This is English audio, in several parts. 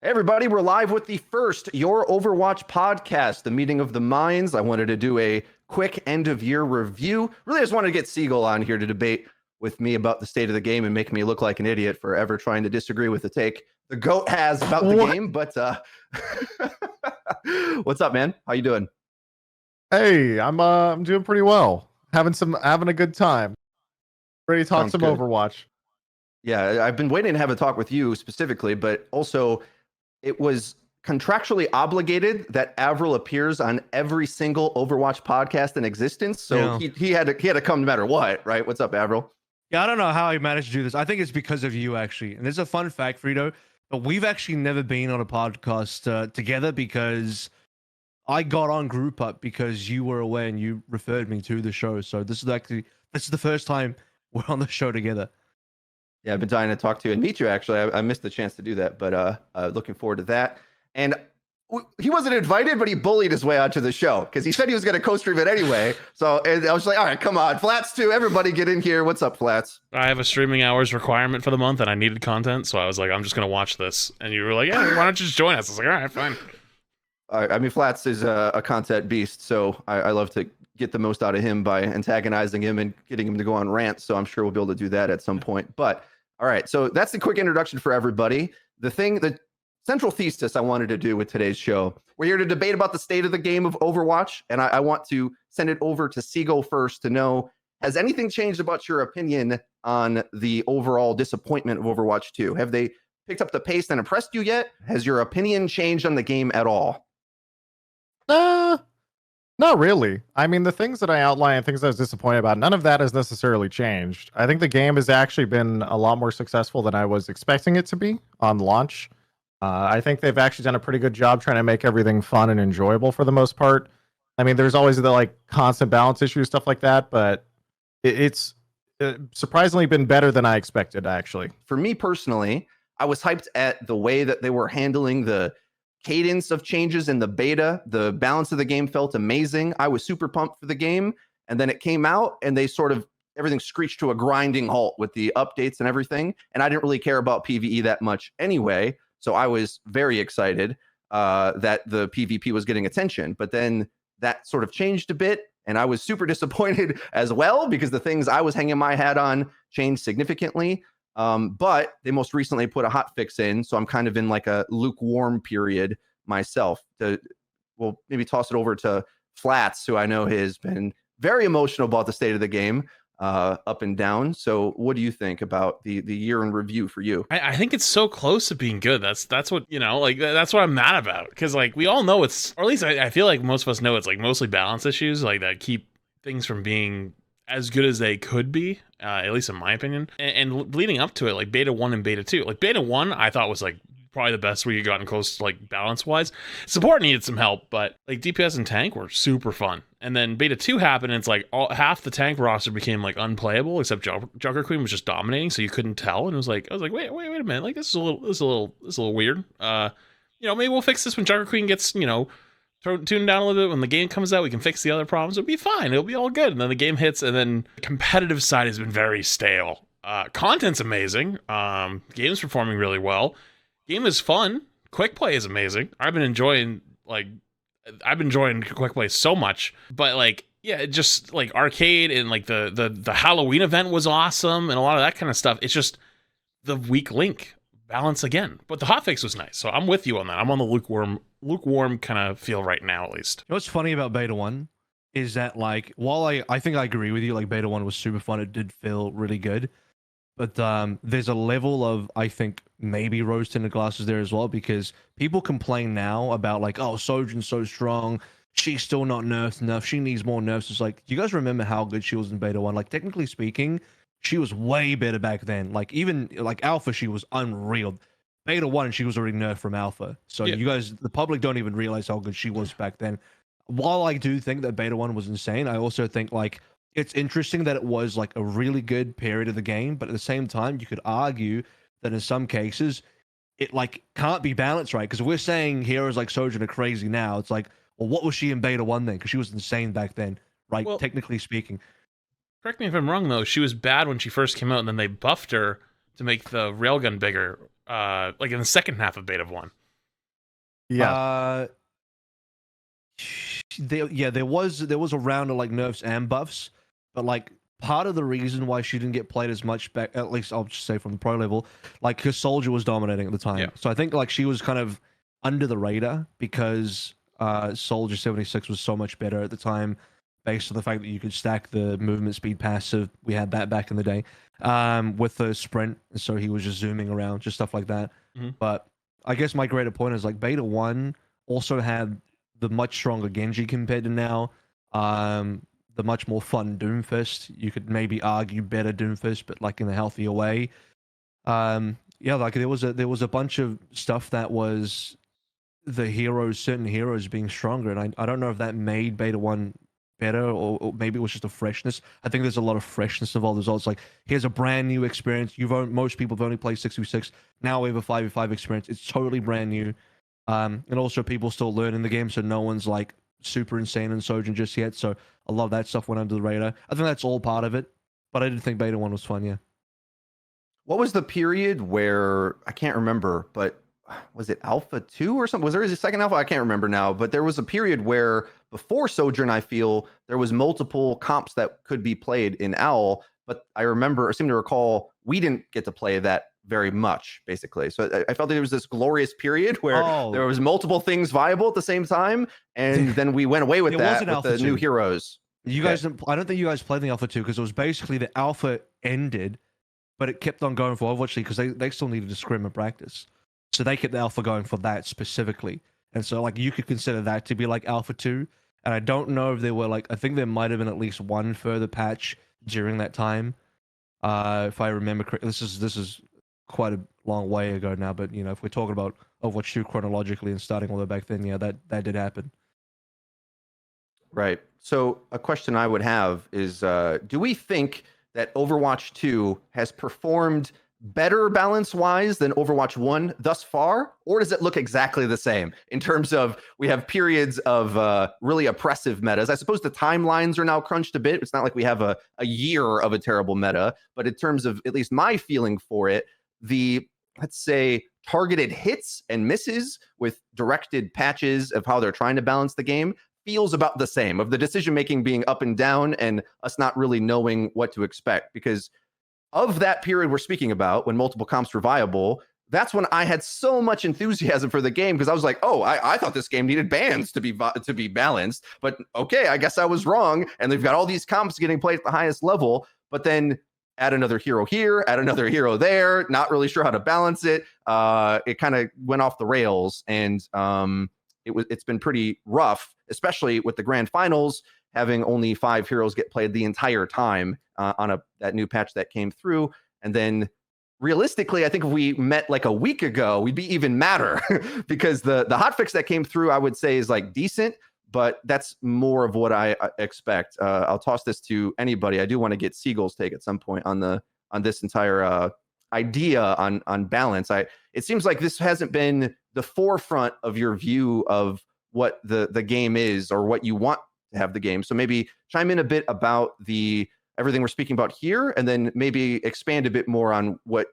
Hey everybody, we're live with the first Your Overwatch podcast, the meeting of the minds. I wanted to do a quick end of year review. Really just wanted to get Siegel on here to debate with me about the state of the game and make me look like an idiot for ever trying to disagree with the take the GOAT has about the game. But what's up, man? How you doing? Hey, I'm doing pretty well. Having a good time. Ready to talk Sounds some good. Overwatch. Yeah, I've been waiting to have a talk with you specifically, but also it was contractually obligated that Avril appears on every single Overwatch podcast in existence. So he had to come no matter what, right? What's up, Avril? Yeah, I don't know how he managed to do this. I think it's because of you, actually. And there's a fun fact, Frito, but we've actually never been on a podcast together because I got on Group Up because you were away and you referred me to the show. So this is the first time we're on the show together. Yeah, I've been dying to talk to you and meet you, actually. I missed the chance to do that, but looking forward to that. And he wasn't invited, but he bullied his way onto the show because he said he was going to co-stream it anyway. So and I was like, all right, come on. Flats too. Everybody get in here. What's up, Flats? I have a streaming hours requirement for the month and I needed content. So I was like, I'm just going to watch this. And you were like, yeah, why don't you just join us? I was like, all right, fine. I mean, Flats is a content beast. So I love to get the most out of him by antagonizing him and getting him to go on rants. So I'm sure we'll be able to do that at some point. But all right, so that's the quick introduction for everybody. The central thesis I wanted to do with today's show, we're here to debate about the state of the game of Overwatch, and I want to send it over to Siegel first to know, has anything changed about your opinion on the overall disappointment of Overwatch 2? Have they picked up the pace and impressed you yet? Has your opinion changed on the game at all? Not really. I mean, the things that I outlined, things I was disappointed about, none of that has necessarily changed. I think the game has actually been a lot more successful than I was expecting it to be on launch. I think they've actually done a pretty good job trying to make everything fun and enjoyable for the most part. I mean, there's always the constant balance issues, stuff like that, but it's surprisingly been better than I expected, actually. For me personally, I was hyped at the way that they were handling the cadence of changes in the beta. The balance of the game felt amazing. I was super pumped for the game, and then it came out and they sort of everything screeched to a grinding halt with the updates and everything, and I didn't really care about PvE that much anyway, so I was very excited that the PvP was getting attention. But then that sort of changed a bit, and I was super disappointed as well because the things I was hanging my hat on changed significantly. But they most recently put a hot fix in, so I'm kind of in like a lukewarm period myself. We'll maybe toss it over to Flats, who I know has been very emotional about the state of the game, up and down. So what do you think about the year in review for you? I think it's so close to being good. That's what, that's what I'm mad about. Because we all know it's, or at least I feel like most of us know it's mostly balance issues that keep things from being as good as they could be, at least in my opinion. And leading up to it, beta 1 and beta 2. Beta 1 I thought was probably the best we had gotten close to balance wise. Support needed some help, but DPS and tank were super fun. And then beta 2 happened and it's half the tank roster became unplayable except Junker Queen was just dominating, so you couldn't tell. And it was I was like, wait a minute, this is a little weird. Maybe we'll fix this when Junker Queen gets, tune down a little bit. When the game comes out, we can fix the other problems. It'll be fine. It'll be all good. And then the game hits, and then the competitive side has been very stale. Content's amazing. Game's performing really well. Game is fun. Quick play is amazing. I've been enjoying quick play so much. But just arcade and the Halloween event was awesome and a lot of that kind of stuff. It's just the weak link balance again. But the hotfix was nice, so I'm with you on that. I'm on the lukewarm kind of feel right now, at least. You know what's funny about beta 1 is that while I think I agree with you, beta 1 was super fun, it did feel really good, but there's a level of, I think, maybe rose-tinted glasses there as well, because people complain now about oh, Sojourn's so strong, she's still not nerfed enough, she needs more nerfs. It's do you guys remember how good she was in beta 1? Technically speaking, she was way better back then. Even alpha, she was unreal. Beta 1, she was already nerfed from alpha. So yeah. You guys, the public, don't even realize how good she was back then. While I do think that beta 1 was insane, I also think it's interesting that it was a really good period of the game, but at the same time, you could argue that in some cases, it can't be balanced right. Because we're saying heroes like Sojourn are crazy now. It's well, what was she in beta 1 then? Because she was insane back then, right? Well, technically speaking. Correct me if I'm wrong, though. She was bad when she first came out, and then they buffed her to make the railgun bigger, in the second half of beta 1. Yeah. There was a round of like nerfs and buffs, but like part of the reason why she didn't get played as much back, at least I'll just say from the pro level, like her Soldier was dominating at the time. Yeah. So I think like she was kind of under the radar because Soldier 76 was so much better at the time, based on the fact that you could stack the movement speed passive. We had that back in the day with the sprint, so he was just zooming around, just stuff like that. Mhm. But I guess my greater point is like Beta 1 also had the much stronger Genji compared to now. The much more fun Doomfist. You could maybe argue better Doomfist, but like in a healthier way. Yeah, like there was a bunch of stuff that was certain heroes being stronger, and I don't know if that made Beta 1 better or maybe it was just a freshness. I think there's a lot of freshness involved as well. It's like, here's a brand new experience. Most people have only played 6v6. Now we have a 5v5 experience. It's totally brand new. And also people still learning the game, so no one's like super insane in Sojourn just yet. So a lot of that stuff went under the radar. I think that's all part of it. But I did think Beta 1 was fun, yeah. What was the period where, I can't remember, but was it Alpha 2 or something? Was there a second Alpha? I can't remember now. But there was a period where before Sojourn, I feel, there was multiple comps that could be played in OWL. But I seem to recall, we didn't get to play that very much, basically. So I felt that there was this glorious period where there was multiple things viable at the same time. And then we went away with that with the new heroes. You guys, I don't think you guys played the Alpha 2 because it was basically the Alpha ended, but it kept on going for Overwatch League because they still needed to scrim and practice. So they kept the Alpha going for that specifically. And so like you could consider that to be like Alpha 2. And I don't know if there were like, I think there might have been at least one further patch during that time. If I remember correctly, this is quite a long way ago now, but you know, if we're talking about Overwatch 2 chronologically and starting all the way back then, yeah, that did happen. Right. So a question I would have is, do we think that Overwatch 2 has performed better balance-wise than Overwatch 1 thus far? Or does it look exactly the same in terms of we have periods of really oppressive metas? I suppose the timelines are now crunched a bit. It's not like we have a year of a terrible meta, but in terms of at least my feeling for it, the, let's say, targeted hits and misses with directed patches of how they're trying to balance the game feels about the same, of the decision making being up and down and us not really knowing what to expect. Because of that period we're speaking about, when multiple comps were viable, that's when I had so much enthusiasm for the game, because I was like, oh, I thought this game needed bans to be balanced, but okay, I guess I was wrong, and they've got all these comps getting played at the highest level, but then add another hero here, add another hero there, not really sure how to balance it. It kind of went off the rails, and it's been pretty rough, especially with the grand finals having only 5 heroes get played the entire time on that new patch that came through. And then realistically, I think if we met like a week ago, we'd be even madder because the hotfix that came through, I would say, is like decent, but that's more of what I expect. I'll toss this to anybody. I do want to get Seagull's take at some point on this entire idea on balance. It seems like this hasn't been the forefront of your view of what the game is or what you want to have the game. So maybe chime in a bit about everything we're speaking about here, and then maybe expand a bit more on what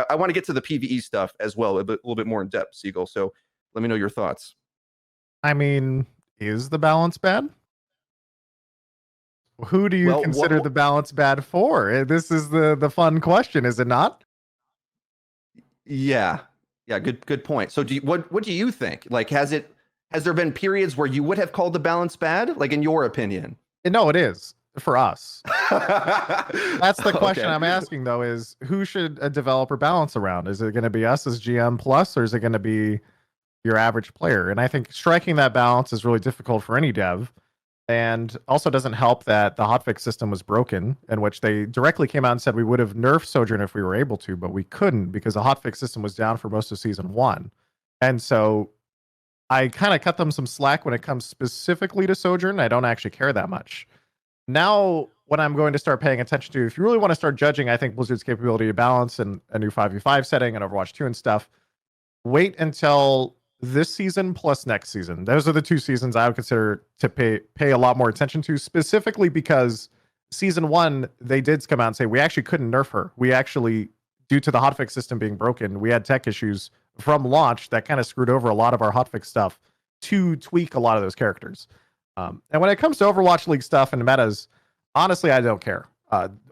I want to get to the PvE stuff as well, a little bit more in depth, Seagull. So let me know your thoughts. I mean, is the balance bad? Who do you consider the balance bad for? This is the fun question, is it not? Yeah, good point. So what do you think? Like, has there been periods where you would have called the balance bad, like in your opinion? No, it is for us. That's the question I'm asking, though, is who should a developer balance around? Is it going to be us as GM plus, or is it going to be your average player? And I think striking that balance is really difficult for any dev, and also doesn't help that the hotfix system was broken, in which they directly came out and said we would have nerfed Sojourn if we were able to, but we couldn't because the hotfix system was down for most of season 1. And so I kind of cut them some slack when it comes specifically to Sojourn. I don't actually care that much. Now, what I'm going to start paying attention to, if you really want to start judging, I think, Blizzard's capability to balance and a new 5v5 setting and Overwatch 2 and stuff, wait until this season plus next season. Those are the 2 seasons I would consider to pay a lot more attention to, specifically because season 1, they did come out and say, we actually couldn't nerf her. We actually, due to the hotfix system being broken, we had tech issues. from launch that kind of screwed over a lot of our hotfix stuff to tweak a lot of those characters. And when it comes to Overwatch League stuff and metas, honestly, I don't care.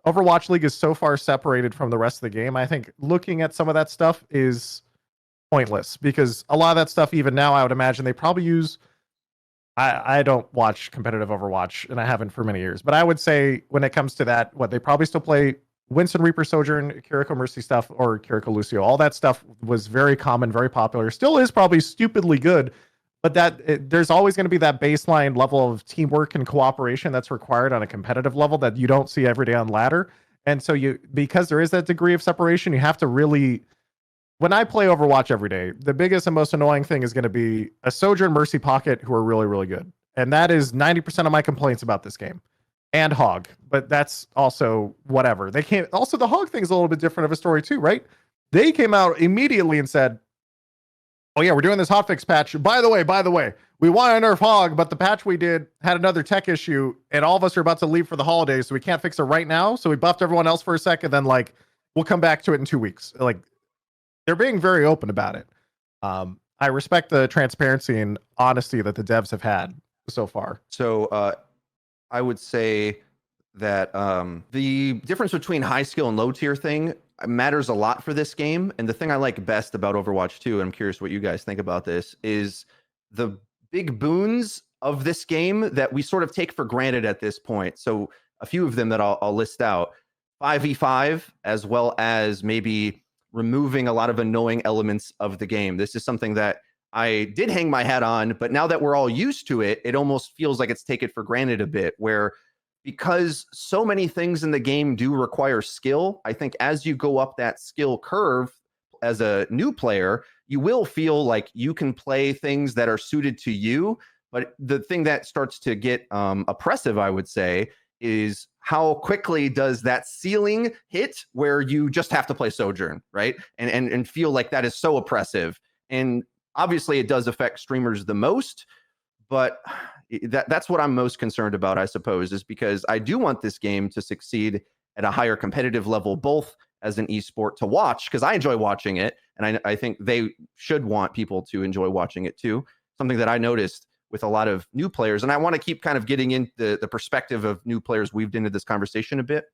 Overwatch League is so far separated from the rest of the game. I think looking at some of that stuff is pointless because a lot of that stuff, even now, I would imagine they probably use. I don't watch competitive Overwatch, and I haven't for many years. But I would say when it comes to that, they probably still play Winston Reaper Sojourn, Kiriko Mercy stuff, or Kiriko Lucio. All that stuff was very common, very popular. Still is probably stupidly good, but there's always going to be that baseline level of teamwork and cooperation that's required on a competitive level that you don't see every day on ladder. And so because there is that degree of separation, you have to really. When I play Overwatch every day, the biggest and most annoying thing is going to be a Sojourn Mercy Pocket who are really, really good. And that is 90% of my complaints about this game. And Hog. But that's also whatever. They can't. Also, the Hog thing is a little bit different of a story too, right? They came out immediately and said, oh yeah, we're doing this hotfix patch. By the way, we want to nerf Hog, but the patch we did had another tech issue, and all of us are about to leave for the holidays, so we can't fix it right now. So we buffed everyone else for a second, then we'll come back to it in 2 weeks. They're being very open about it. I respect the transparency and honesty that the devs have had so far. So I would say that the difference between high skill and low tier thing matters a lot for this game. And the thing I like best about Overwatch 2, and I'm curious what you guys think about this, is the big boons of this game that we sort of take for granted at this point. So a few of them that I'll list out. 5v5, as well as maybe removing a lot of annoying elements of the game. This is something that I did hang my hat on, but now that we're all used to it, it almost feels like it's taken for granted a bit, where because so many things in the game do require skill, I think as you go up that skill curve as a new player, you will feel like you can play things that are suited to you. But the thing that starts to get oppressive, I would say, is how quickly does that ceiling hit where you just have to play Sojourn, right? And feel like that is so oppressive. And obviously it does affect streamers the most, but that's what I'm most concerned about, I suppose, is because I do want this game to succeed at a higher competitive level, both as an esport to watch, because I enjoy watching it, and I think they should want people to enjoy watching it too. Something that I noticed with a lot of new players, and I want to keep kind of getting into the perspective of new players weaved into this conversation a bit.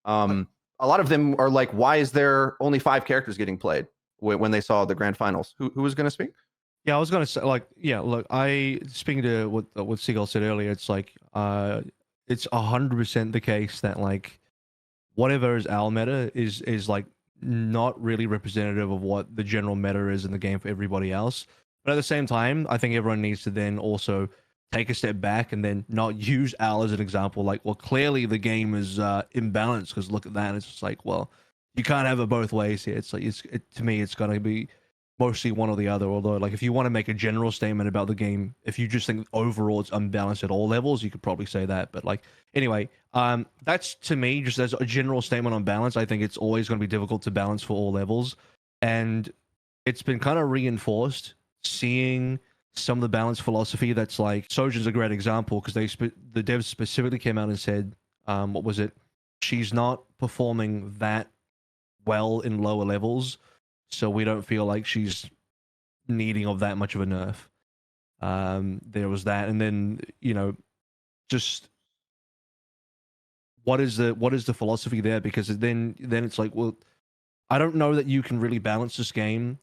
A lot of them are like, why is there only 5 characters getting played when they saw the grand finals? Who was going to speak? Yeah, I was going to say, look, speaking to what Seagull said earlier, it's like, it's 100% the case that whatever is our meta is not really representative of what the general meta is in the game for everybody else. But at the same time, I think everyone needs to then also take a step back and then not use Al as an example. Clearly the game is imbalanced because look at that. It's just you can't have it both ways here. It's to me, it's going to be mostly one or the other. Although, if you want to make a general statement about the game, if you just think overall it's unbalanced at all levels, you could probably say that. But anyway, that's to me just as a general statement on balance. I think it's always going to be difficult to balance for all levels, and it's been kind of reinforced seeing some of the balance philosophy that's Sojourn's a great example because the devs specifically came out and said, what was it? She's not performing that well in lower levels, so we don't feel like she's needing of that much of a nerf. There was that, and then just what is the philosophy there? Because then it's I don't know that you can really balance this game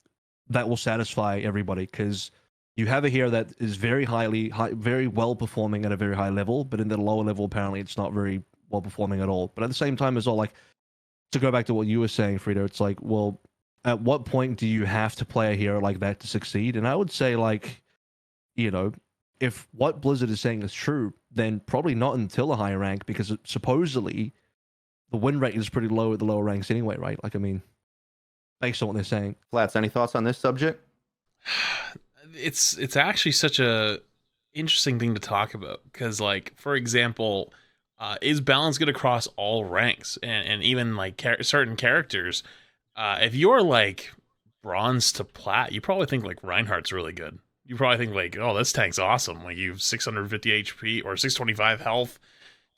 that will satisfy everybody, because you have a hero that is very very well performing at a very high level, but in the lower level apparently it's not very well performing at all. But at the same time as well, to go back to what you were saying, Frito, it's at what point do you have to play a hero like that to succeed? And I would say if what Blizzard is saying is true, then probably not until a higher rank, because supposedly the win rate is pretty low at the lower ranks anyway, right? Based on what they're saying. Flats, any thoughts on this subject? It's actually such a interesting thing to talk about because, for example, is balance good across all ranks and even certain characters? If you're bronze to plat, you probably think Reinhardt's really good. You probably think oh, this tank's awesome. You have 650 HP or 625 health,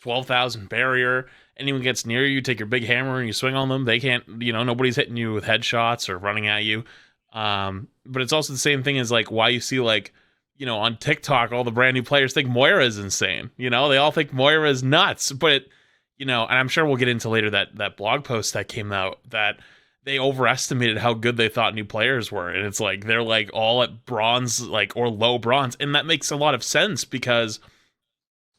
12,000 barrier. Anyone gets near you, take your big hammer and you swing on them. They can't, nobody's hitting you with headshots or running at you. But it's also the same thing as like why you see like, you know, on TikTok, all the brand new players think Moira is insane. You know, they all think Moira is nuts. But, you know, and I'm sure we'll get into later that blog post that came out that they overestimated how good they thought new players were. And it's like they're like all at bronze, like, or low bronze. And that makes a lot of sense because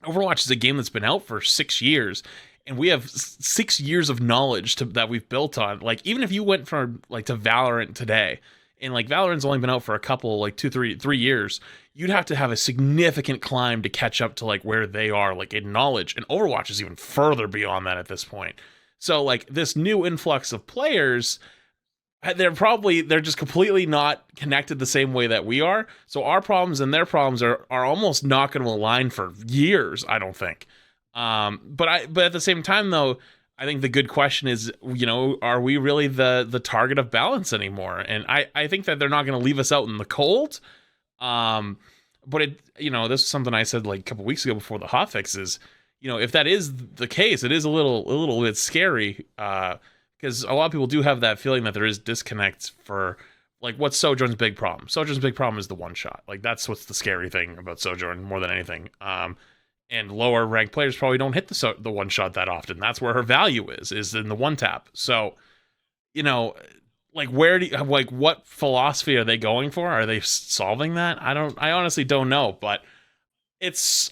Overwatch is a game that's been out for 6 years. And we have 6 years of knowledge that we've built on. Like, even if you went from like to Valorant today, and like Valorant's only been out for a couple, like 3 years, you'd have to have a significant climb to catch up to like where they are, like in knowledge. And Overwatch is even further beyond that at this point. So like this new influx of players, they're just completely not connected the same way that we are. So our problems and their problems are almost not going to align for years, I don't think. But at the same time though, I think the good question is, you know, are we really the target of balance anymore? And I think that they're not going to leave us out in the cold. But it, you know, this is something I said like a couple weeks ago before the hotfix is, you know, if that is the case, it is a little bit scary. Because a lot of people do have that feeling that there is disconnect for like what's Sojourn's big problem. Sojourn's big problem is the one shot. Like that's what's the scary thing about Sojourn more than anything. And lower ranked players probably don't hit the one shot that often. That's where her value is in the one tap. So, you know, like what philosophy are they going for? Are they solving that? I honestly don't know, but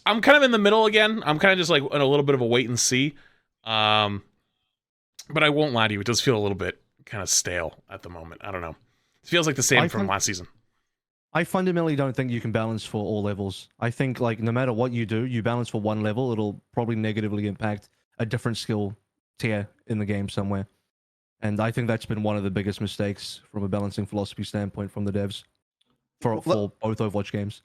I'm kind of in the middle again. I'm kind of just like in a little bit of a wait and see. But I won't lie to you, it does feel a little bit kind of stale at the moment. I don't know. It feels like the same from last season. I fundamentally don't think you can balance for all levels. I think like no matter what you do, you balance for one level, it'll probably negatively impact a different skill tier in the game somewhere. And I think that's been one of the biggest mistakes from a balancing philosophy standpoint from the devs for both Overwatch games.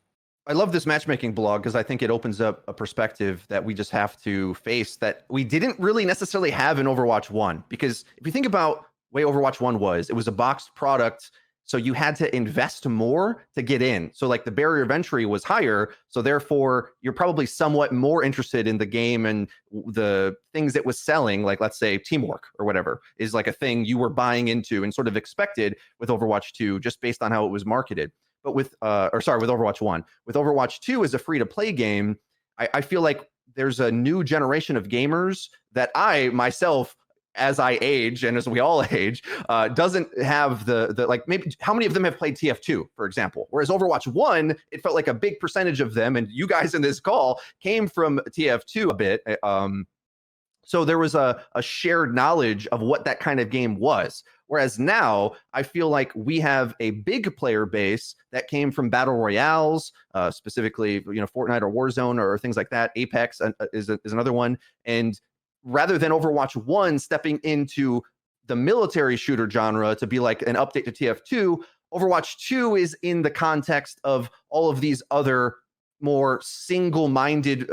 I love this matchmaking blog because I think it opens up a perspective that we just have to face that we didn't really necessarily have in Overwatch 1. Because if you think about the way Overwatch 1 was, it was a boxed product. So you had to invest more to get in. So like the barrier of entry was higher. So therefore, you're probably somewhat more interested in the game and the things it was selling, like let's say teamwork or whatever, is like a thing you were buying into and sort of expected with Overwatch 2 just based on how it was marketed. But with Overwatch 1. With Overwatch 2 as a free-to-play game, I feel like there's a new generation of gamers that I myself, as I age and as we all age, doesn't have the like maybe how many of them have played TF2, for example? Whereas Overwatch 1, it felt like a big percentage of them, and you guys in this call came from TF2 a bit. So there was a shared knowledge of what that kind of game was. Whereas now, I feel like we have a big player base that came from battle royales, specifically, you know, Fortnite or Warzone or things like that. Apex is another one. And rather than Overwatch 1 stepping into the military shooter genre to be like an update to TF2, Overwatch 2 is in the context of all of these other more single-minded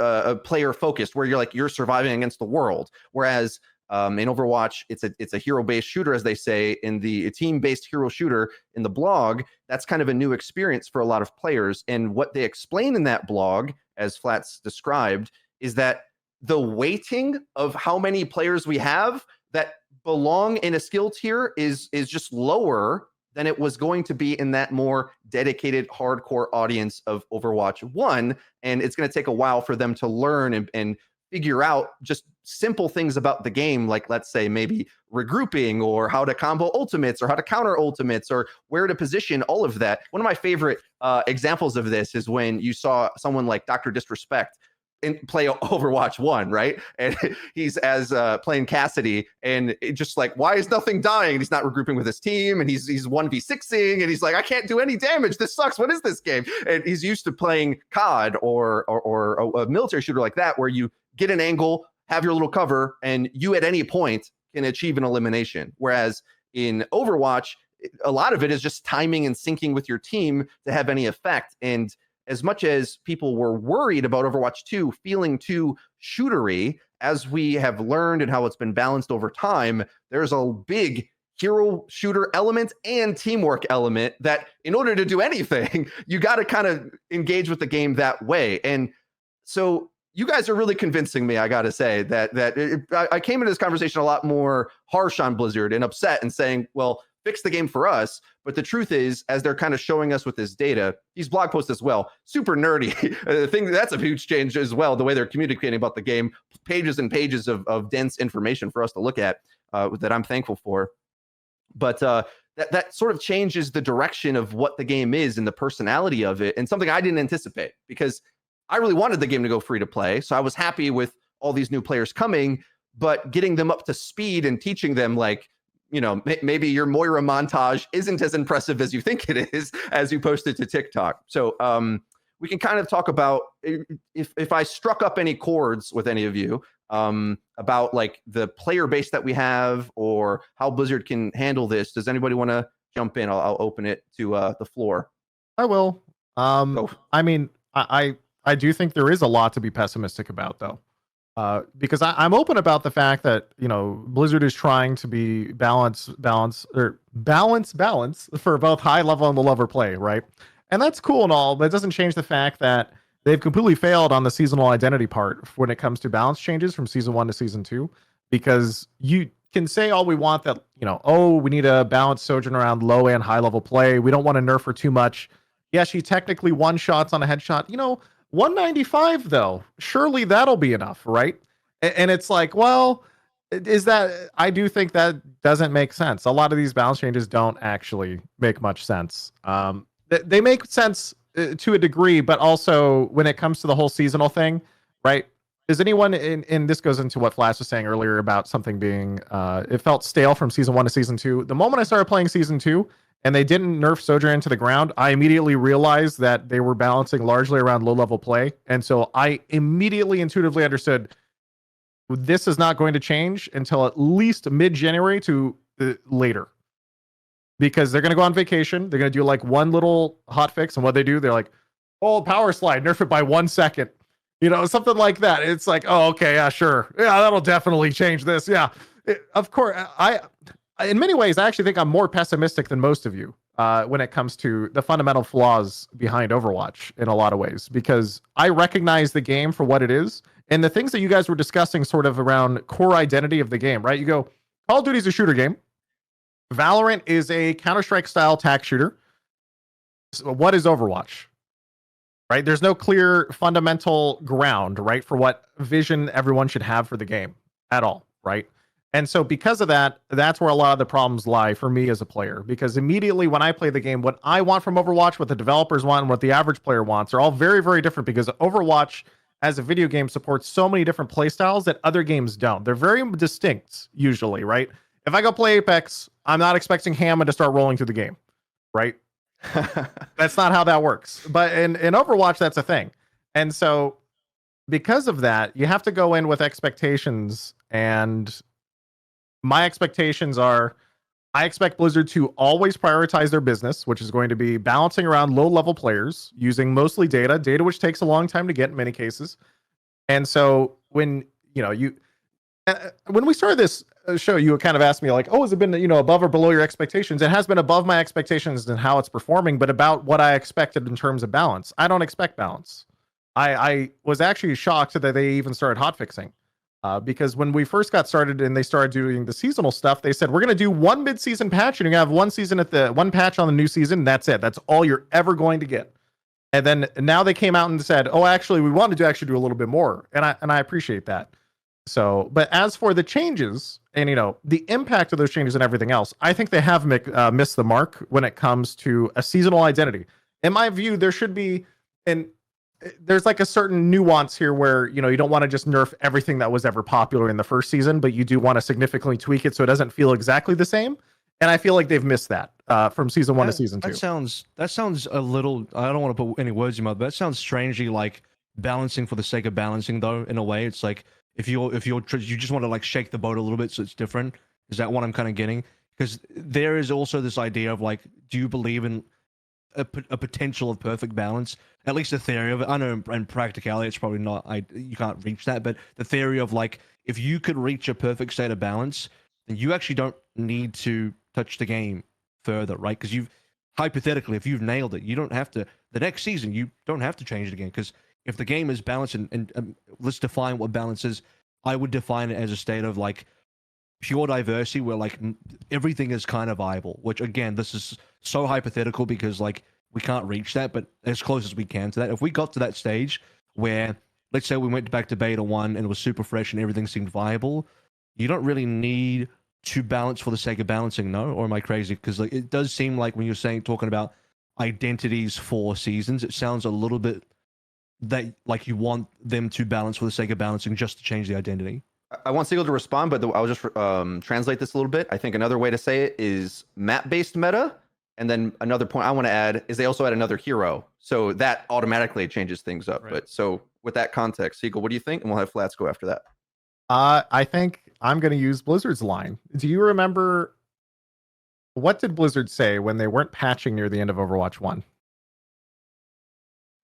player focused, where you're surviving against the world. Whereas in Overwatch, it's a hero-based shooter, as they say, in the team-based hero shooter in the blog. That's kind of a new experience for a lot of players. And what they explain in that blog, as Flats described, is that the weighting of how many players we have that belong in a skill tier is just lower than it was going to be in that more dedicated hardcore audience of Overwatch 1. And it's going to take a while for them to learn and figure out just simple things about the game, like let's say maybe regrouping or how to combo ultimates or how to counter ultimates or where to position, all of that. One of my favorite examples of this is when you saw someone like Dr. Disrespect play Overwatch 1, right? And he's as playing Cassidy, and it just like, why is nothing dying? And he's not regrouping with his team, and he's 1v6ing, and he's like, I can't do any damage. This sucks. What is this game? And he's used to playing COD or a military shooter like that, where you get an angle, have your little cover, and you at any point can achieve an elimination. Whereas in Overwatch, a lot of it is just timing and syncing with your team to have any effect. And as much as people were worried about Overwatch 2 feeling too shootery, as we have learned and how it's been balanced over time, there's a big hero shooter element and teamwork element that in order to do anything, you got to kind of engage with the game that way. And so you guys are really convincing me, I got to say, that I came into this conversation a lot more harsh on Blizzard and upset and saying, well, fix the game for us. But the truth is, as they're kind of showing us with this data, these blog posts as well, super nerdy. The thing that's a huge change as well, the way they're communicating about the game, pages and pages of dense information for us to look at that I'm thankful for. But that sort of changes the direction of what the game is and the personality of it, and something I didn't anticipate, because I really wanted the game to go free to play. So I was happy with all these new players coming, but getting them up to speed and teaching them, like, you know, maybe your Moira montage isn't as impressive as you think it is, as you posted to TikTok. So we can kind of talk about if I struck up any chords with any of you about like the player base that we have or how Blizzard can handle this. Does anybody want to jump in? I'll open it to the floor. I will. I mean, I do think there is a lot to be pessimistic about, though. Because I'm open about the fact that, you know, Blizzard is trying to be balance for both high level and low level play, right? And that's cool and all, but it doesn't change the fact that they've completely failed on the seasonal identity part when it comes to balance changes from season 1 to season 2. Because you can say all we want that, you know, oh, we need a balanced Sojourn around low and high level play. We don't want to nerf her too much. Yeah, she technically one shots on a headshot. You know, 195 though, surely that'll be enough, right? And it's like, well, is that, I do think that doesn't make sense. A lot of these balance changes don't actually make much sense. They make sense to a degree, but also when it comes to the whole seasonal thing, right? Is anyone in this goes into what Flash was saying earlier about something being it felt stale from season 1 to season 2. The moment I started playing season 2 and they didn't nerf Sojourn into the ground, I immediately realized that they were balancing largely around low-level play. And so I immediately intuitively understood this is not going to change until at least mid-January to later. Because they're going to go on vacation. They're going to do like one little hot fix. And what they do, they're like, oh, power slide, nerf it by 1 second. You know, something like that. It's like, oh, okay, yeah, sure. Yeah, that'll definitely change this. Yeah, of course. In many ways, I actually think I'm more pessimistic than most of you when it comes to the fundamental flaws behind Overwatch in a lot of ways, because I recognize the game for what it is. And the things that you guys were discussing sort of around core identity of the game, right? You go, Call of Duty is a shooter game. Valorant is a Counter-Strike style tac shooter. So what is Overwatch? Right? There's no clear fundamental ground, right, for what vision everyone should have for the game at all, right? And so because of that, that's where a lot of the problems lie for me as a player. Because immediately when I play the game, what I want from Overwatch, what the developers want, and what the average player wants are all very, very different, because Overwatch as a video game supports so many different playstyles that other games don't. They're very distinct, usually, right? If I go play Apex, I'm not expecting Hammond to start rolling through the game, right? That's not how that works. But in Overwatch, that's a thing. And so because of that, you have to go in with expectations. And my expectations are, I expect Blizzard to always prioritize their business, which is going to be balancing around low-level players using mostly data which takes a long time to get in many cases. And so when, you know, when we started this show, you kind of asked me like, oh, has it been, you know, above or below your expectations? It has been above my expectations and how it's performing, but about what I expected in terms of balance. I don't expect balance. I was actually shocked that they even started hotfixing. Because when we first got started and they started doing the seasonal stuff, they said, we're going to do one mid-season patch and you're going to have one patch on the new season. And that's it. That's all you're ever going to get. And then now they came out and said, oh, actually, we wanted to actually do a little bit more. And I appreciate that. So, but as for the changes and, you know, the impact of those changes and everything else, I think they have missed the mark when it comes to a seasonal identity. In my view, there should be there's like a certain nuance here where, you know, you don't want to just nerf everything that was ever popular in the first season, but you do want to significantly tweak it so it doesn't feel exactly the same. And I feel like they've missed that from season 1 to season 2. That sounds a little, I don't want to put any words in your mouth, but that sounds strangely like balancing for the sake of balancing, though. In a way, it's like if you just want to like shake the boat a little bit so it's different. Is that what I'm kind of getting? Because there is also this idea of like, do you believe in a potential of perfect balance? At least the theory of it. I know in practicality it's probably not, you can't reach that, but the theory of like, if you could reach a perfect state of balance, then you actually don't need to touch the game further, right? Because hypothetically, if you've nailed it, you don't have to, the next season, you don't have to change it again. Because if the game is balanced, and let's define what balance is, I would define it as a state of like pure diversity where like everything is kind of viable, which again, this is so hypothetical because like we can't reach that, but as close as we can to that. If we got to that stage where, let's say we went back to beta 1 and it was super fresh and everything seemed viable, you don't really need to balance for the sake of balancing, no? Or am I crazy? Because like it does seem like when you're talking about identities for seasons, it sounds a little bit that like you want them to balance for the sake of balancing just to change the identity. I want Siegel to respond, but I'll just translate this a little bit. I think another way to say it is map-based meta. And then another point I want to add is they also add another hero. So that automatically changes things up. Right. But so with that context, Siegel, what do you think? And we'll have Flats go after that. I think I'm going to use Blizzard's line. Do you remember what did Blizzard say when they weren't patching near the end of Overwatch 1?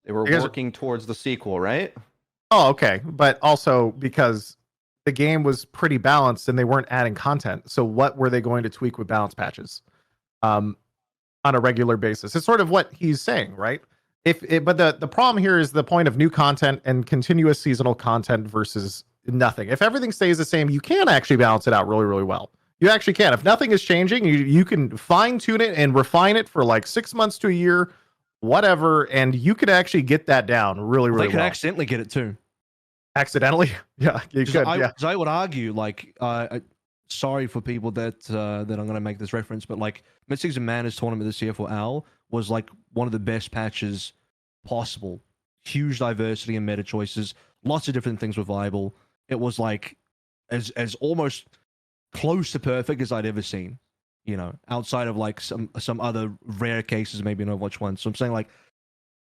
They were working towards the sequel, right? Oh, okay. But also because the game was pretty balanced and they weren't adding content. So what were they going to tweak with balance patches on a regular basis? It's sort of what he's saying, right? But the problem here is the point of new content and continuous seasonal content versus nothing. If everything stays the same, you can actually balance it out really, really well. You actually can. If nothing is changing, you can fine tune it and refine it for like 6 months to a year, whatever, and you could actually get that down really, really well. They could accidentally get it too. Accidentally? Yeah, you could. Because I would argue, like, sorry for people that I'm going to make this reference, but like Mid-Season Madness tournament this year for Al was like one of the best patches possible. Huge diversity in meta choices, lots of different things were viable. It was like as almost close to perfect as I'd ever seen, you know, outside of like some other rare cases, maybe in Overwatch 1. So I'm saying like,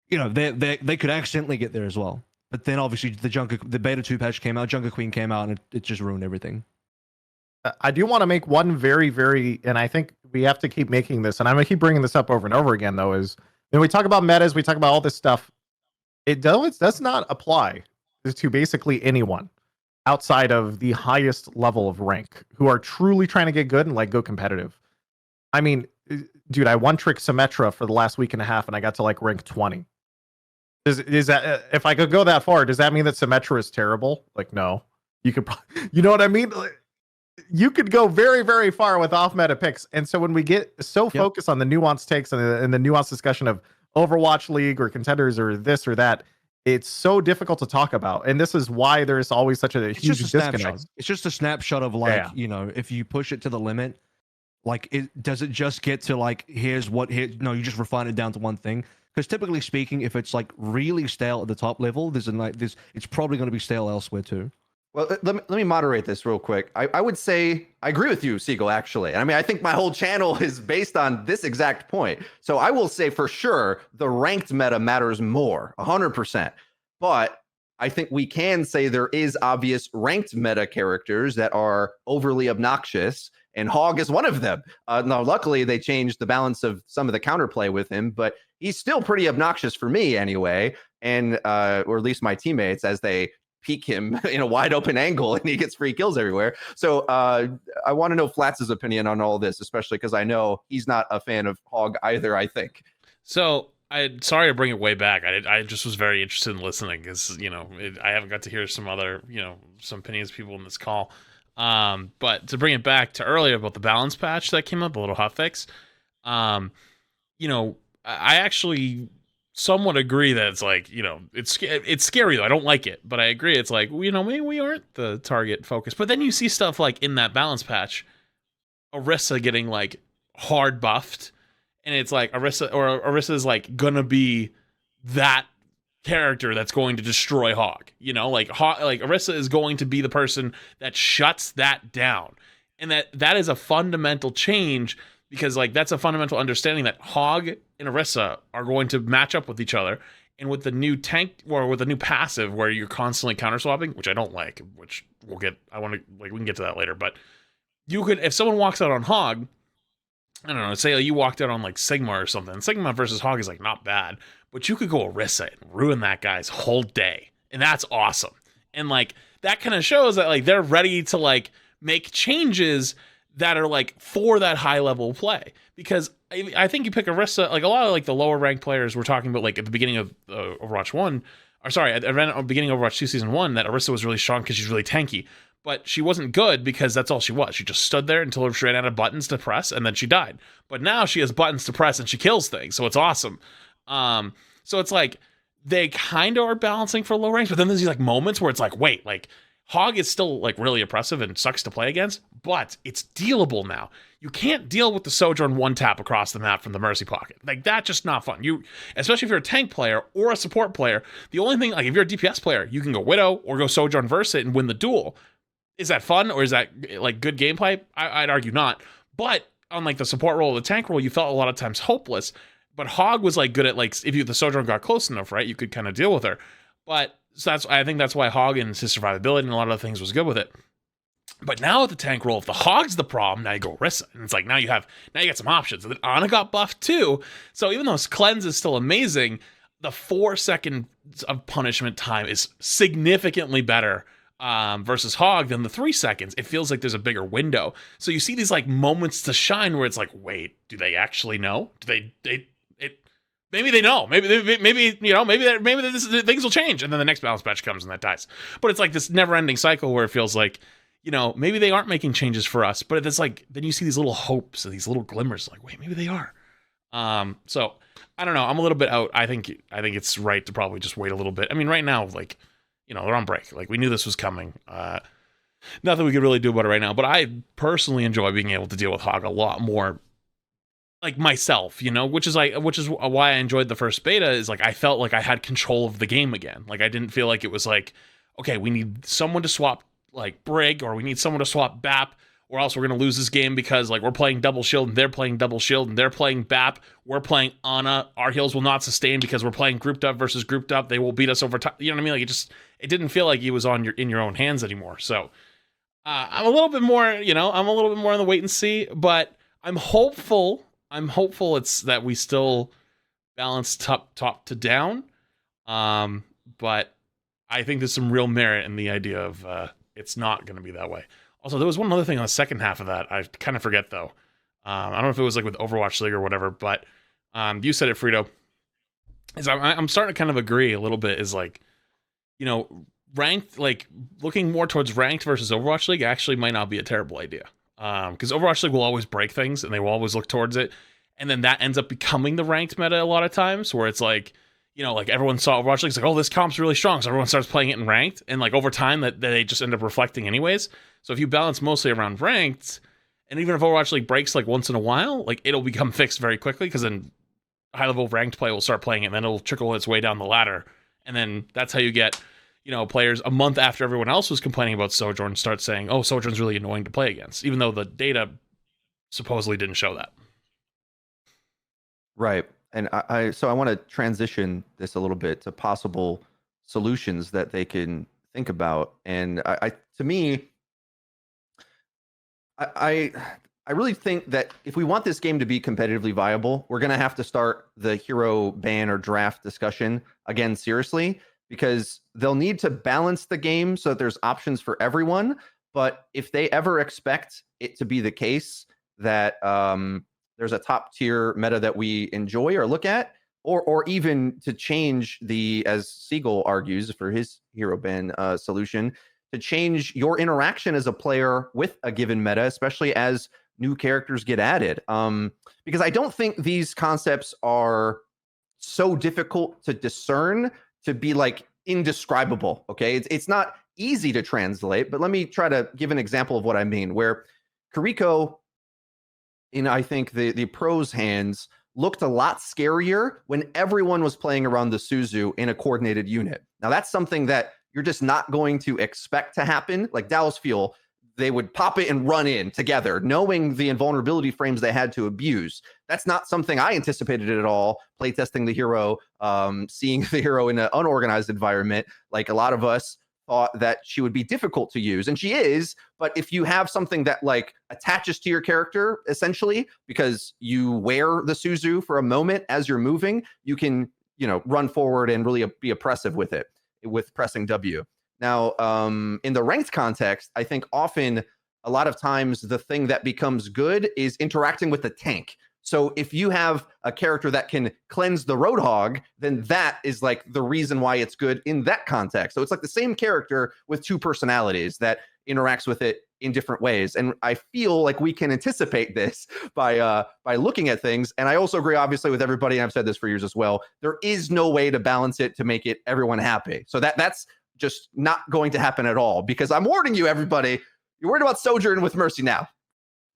you know, they could accidentally get there as well. But then obviously the beta 2 patch came out, Junker Queen came out, and it just ruined everything. I do want to make one very, very, and I think we have to keep making this, and I'm going to keep bringing this up over and over again, though, is when we talk about metas, we talk about all this stuff, it does not apply to basically anyone outside of the highest level of rank who are truly trying to get good and like go competitive. I mean, dude, I one-trick Symmetra for the last week and a half, and I got to like rank 20. Is that, if I could go that far, does that mean that Symmetra is terrible? Like, no. You could probably, you know what I mean? You could go very, very far with off-meta picks. And so when we get so focused on the nuanced takes and the nuanced discussion of Overwatch League or contenders or this or that, it's so difficult to talk about. And this is why there's always such a huge disconnect. It's just a snapshot of like, you know, if you push it to the limit, like, does it just get to like, no, you just refine it down to one thing. Because typically speaking, if it's like really stale at the top level, it's probably going to be stale elsewhere too. Well, let me moderate this real quick. I would say I agree with you, Siegel, actually. I mean, I think my whole channel is based on this exact point. So I will say for sure the ranked meta matters more, 100%. But I think we can say there is obvious ranked meta characters that are overly obnoxious, and Hog is one of them. Now, luckily, they changed the balance of some of the counterplay with him, but he's still pretty obnoxious for me anyway, and or at least my teammates as they peek him in a wide open angle and he gets free kills everywhere. So I want to know Flats' opinion on all this, especially because I know he's not a fan of Hog either, I think. So sorry to bring it way back. I just was very interested in listening because, you know, I haven't got to hear some other, you know, some opinions of people in this call. But to bring it back to earlier about the balance patch that came up, a little hotfix, you know, I actually somewhat agree that it's like, you know, it's scary though. I don't like it, but I agree. It's like, you know, maybe we aren't the target focus. But then you see stuff like in that balance patch, Orisa getting like hard buffed, and it's like Orisa is like gonna be that character that's going to destroy Hog. You know, like Orisa is going to be the person that shuts that down, and that is a fundamental change. Because like that's a fundamental understanding that Hog and Orisa are going to match up with each other, and with the new tank or with the new passive where you're constantly counter swapping, which I don't like, which we can get to that later. But you could, if someone walks out on Hog, I don't know, say like, you walked out on like Sigma or something. Sigma versus Hog is like not bad, but you could go Orisa and ruin that guy's whole day, and that's awesome. And like that kind of shows that like they're ready to like make changes that are like for that high level play, because I think you pick Orisa, like a lot of like the lower ranked players we're talking about, like at the beginning of Overwatch 1, or sorry, at the beginning of Overwatch 2 Season 1, that Orisa was really strong because she's really tanky. but she wasn't good because that's all she was. She just stood there until she ran out of buttons to press, and then she died. But now she has buttons to press and she kills things, so it's awesome. So it's like they kind of are balancing for low ranks, but then there's these like moments where it's like, wait, like Hog is still like really oppressive and sucks to play against, but it's dealable now. You can't deal with the Sojourn one tap across the map from the Mercy Pocket. Like that's just not fun. You, especially if you're a tank player or a support player, the only thing, like if you're a DPS player, you can go Widow or go Sojourn verse it and win the duel. Is that fun or is that like good gameplay? I'd argue not. But on like the support role or the tank role, you felt a lot of times hopeless. But Hog was like good at like if the Sojourn got close enough, right? You could kind of deal with her. But so I think that's why Hog and his survivability and a lot of things was good with it. But now at the tank role, if the Hog's the problem, now you go Orisa. And it's like now you got some options. And then Ana got buffed too. So even though his cleanse is still amazing, the 4 seconds of punishment time is significantly better versus Hog than the 3 seconds. It feels like there's a bigger window. So you see these like moments to shine where it's like, wait, do they actually know? Do they maybe they know. Maybe things will change, and then the next balance patch comes and that dies. But it's like this never-ending cycle where it feels like, maybe they aren't making changes for us. But it's like then you see these little hopes and these little glimmers, like wait, maybe they are. So I don't know. I'm a little bit out. I think it's right to probably just wait a little bit. I mean, right now, like they're on break. Like we knew this was coming. Nothing we could really do about it right now. But I personally enjoy being able to deal with Hog a lot more. Like myself, which is why I enjoyed the first beta is like I felt like I had control of the game again. Like I didn't feel like it was like, okay, we need someone to swap like Brig or we need someone to swap BAP or else we're gonna lose this game because like we're playing double shield and they're playing double shield and they're playing BAP, we're playing Ana, our heals will not sustain because we're playing grouped up versus grouped up, they will beat us over time. You know what I mean? Like it didn't feel like it was in your own hands anymore. So I'm a little bit more, I'm a little bit more on the wait and see, but I'm hopeful it's that we still balance top to down. But I think there's some real merit in the idea of it's not going to be that way. Also, there was one other thing on the second half of that. I kind of forget, though. I don't know if it was like with Overwatch League or whatever, but you said it, Frito. Is I'm starting to kind of agree a little bit is like, ranked, like looking more towards ranked versus Overwatch League actually might not be a terrible idea. Because Overwatch League will always break things and they will always look towards it. And then that ends up becoming the ranked meta a lot of times where it's like, like everyone saw Overwatch League, it's like, oh, this comp's really strong. So everyone starts playing it in ranked. And like over time that they just end up reflecting anyways. So if you balance mostly around ranked, and even if Overwatch League breaks like once in a while, like it'll become fixed very quickly because then high level ranked play will start playing it and then it'll trickle its way down the ladder. And then that's how you get players a month after everyone else was complaining about Sojourn start saying, oh, Sojourn's really annoying to play against, even though the data supposedly didn't show that. Right. And I want to transition this a little bit to possible solutions that they can think about. And to me, I really think that if we want this game to be competitively viable, we're going to have to start the hero ban or draft discussion again seriously, because they'll need to balance the game so that there's options for everyone. But if they ever expect it to be the case that there's a top tier meta that we enjoy or look at, or even to change as Siegel argues for his hero ban solution, to change your interaction as a player with a given meta, especially as new characters get added. Because I don't think these concepts are so difficult to discern to be like indescribable. Okay. It's not easy to translate, but let me try to give an example of what I mean, where Kiriko in, I think the pros hands looked a lot scarier when everyone was playing around the Suzu in a coordinated unit. Now that's something that you're just not going to expect to happen. Like Dallas Fuel, they would pop it and run in together, knowing the invulnerability frames they had to abuse. That's not something I anticipated at all. Playtesting the hero, seeing the hero in an unorganized environment, like a lot of us thought that she would be difficult to use, and she is. But if you have something that like attaches to your character, essentially, because you wear the Suzu for a moment as you're moving, you can, run forward and really be oppressive with it, with pressing W. Now, in the ranked context, I think often a lot of times the thing that becomes good is interacting with the tank. So if you have a character that can cleanse the Roadhog, then that is like the reason why it's good in that context. So it's like the same character with two personalities that interacts with it in different ways. And I feel like we can anticipate this by looking at things. And I also agree, obviously, with everybody, and I've said this for years as well, there is no way to balance it to make it everyone happy. So that's just not going to happen at all, because I'm warning you, everybody, you're worried about Sojourn with Mercy now.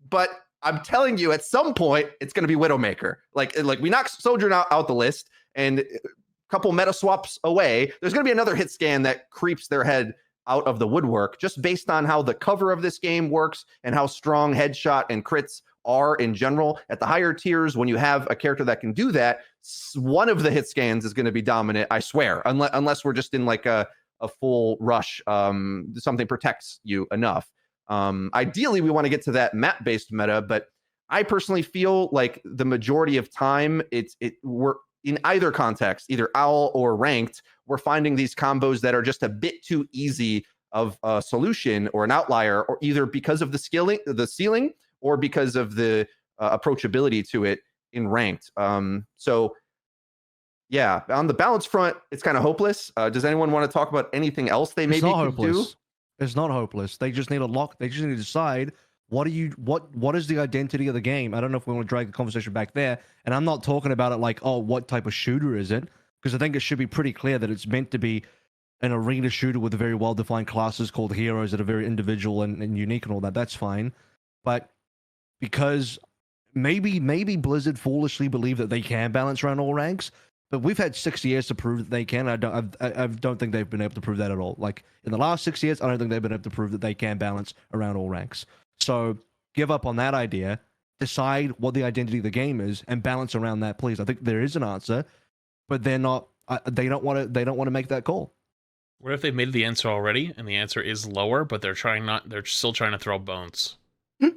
But I'm telling you, at some point, it's going to be Widowmaker. Like we knock Sojourn out the list, and a couple meta swaps away, there's going to be another hit scan that creeps their head out of the woodwork, just based on how the cover of this game works and how strong headshot and crits are in general. At the higher tiers, when you have a character that can do that, one of the hit scans is going to be dominant, I swear, unless we're just in like a full rush. Something protects you enough. Ideally, we want to get to that map-based meta, but I personally feel like the majority of time, we're in either context, either OWL or ranked, we're finding these combos that are just a bit too easy of a solution or an outlier, or either because of the ceiling, or because of the approachability to it in ranked. So yeah, on the balance front, it's kind of hopeless. Does anyone want to talk about anything else they maybe could do? It's not hopeless. They just need they just need to decide what is the identity of the game. I don't know if we want to drag the conversation back there. And I'm not talking about it like, oh, what type of shooter is it? Because I think it should be pretty clear that it's meant to be an arena shooter with very well-defined classes called heroes that are very individual and unique and all that. That's fine. But because maybe Blizzard foolishly believe that they can balance around all ranks, but we've had 6 years to prove that they can. I don't think they've been able to prove that at all. Like in the last 6 years, I don't think they've been able to prove that they can balance around all ranks. So give up on that idea. Decide what the identity of the game is and balance around that, please. I think there is an answer, but they're not. They don't want to make that call. What if they made the answer already and the answer is lower, but they're still trying to throw bones?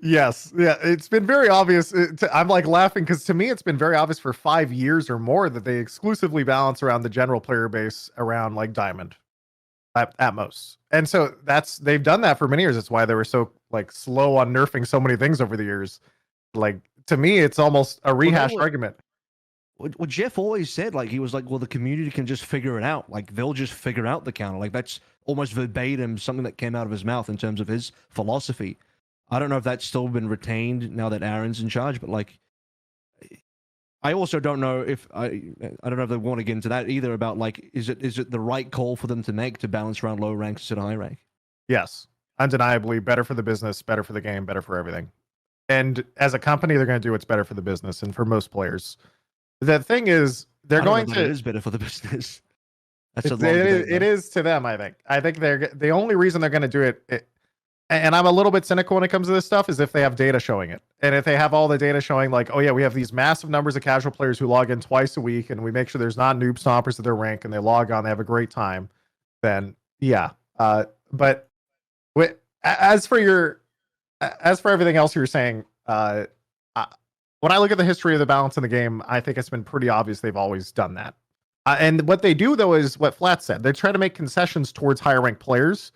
Yes. Yeah. It's been very obvious. I'm like laughing because to me, it's been very obvious for 5 years or more that they exclusively balance around the general player base around like Diamond at most. And so they've done that for many years. That's why they were so like slow on nerfing so many things over the years. Like to me, it's almost a rehashed argument. What Jeff always said, like he was like, well, the community can just figure it out. Like they'll just figure out the counter. Like that's almost verbatim something that came out of his mouth in terms of his philosophy. I don't know if that's still been retained now that Aaron's in charge, but like, I also don't know if I don't know if they want to get into that either about like, is it the right call for them to make to balance around low ranks instead of high rank? Yes, undeniably better for the business, better for the game, better for everything. And as a company, they're going to do what's better for the business and for most players. The thing is, they're going to. It is better for the business. It is to them. I think they're the only reason they're going to do it. And I'm a little bit cynical when it comes to this stuff is if they have data showing it. And if they have all the data showing like, oh yeah, we have these massive numbers of casual players who log in twice a week and we make sure there's not noob stompers at their rank and they log on, they have a great time, then yeah. But as for everything else you're saying, when I look at the history of the balance in the game, I think it's been pretty obvious they've always done that. And what they do though is what Flat said. They try to make concessions towards higher ranked players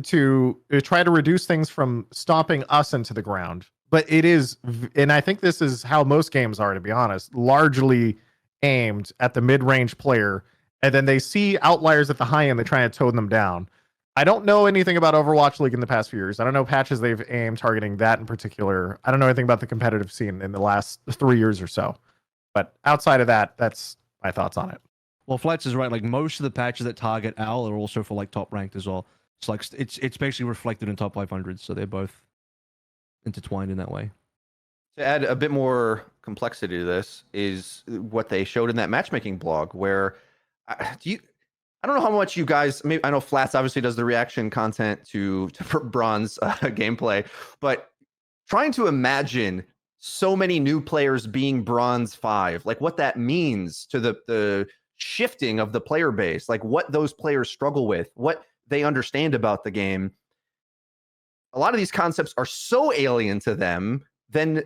to try to reduce things from stomping us into the ground. But it is, and I think this is how most games are, to be honest, largely aimed at the mid-range player, and then they see outliers at the high end, they try to tone them down. I don't know anything about Overwatch League in the past few years. I don't know patches they've aimed targeting that in particular. I don't know anything about the competitive scene in the last 3 years or so. But outside of that, that's my thoughts on it. Well, Flats is right. Like most of the patches that target OWL are also for like top ranked as well. It's like it's basically reflected in top 500, so they're both intertwined in that way. To add a bit more complexity to this is what they showed in that matchmaking blog, where I don't know how much you guys. Maybe I know Flats obviously does the reaction content to bronze gameplay, but trying to imagine so many new players being bronze 5, like what that means to the shifting of the player base, like what those players struggle with, what they understand about the game. A lot of these concepts are so alien to them, then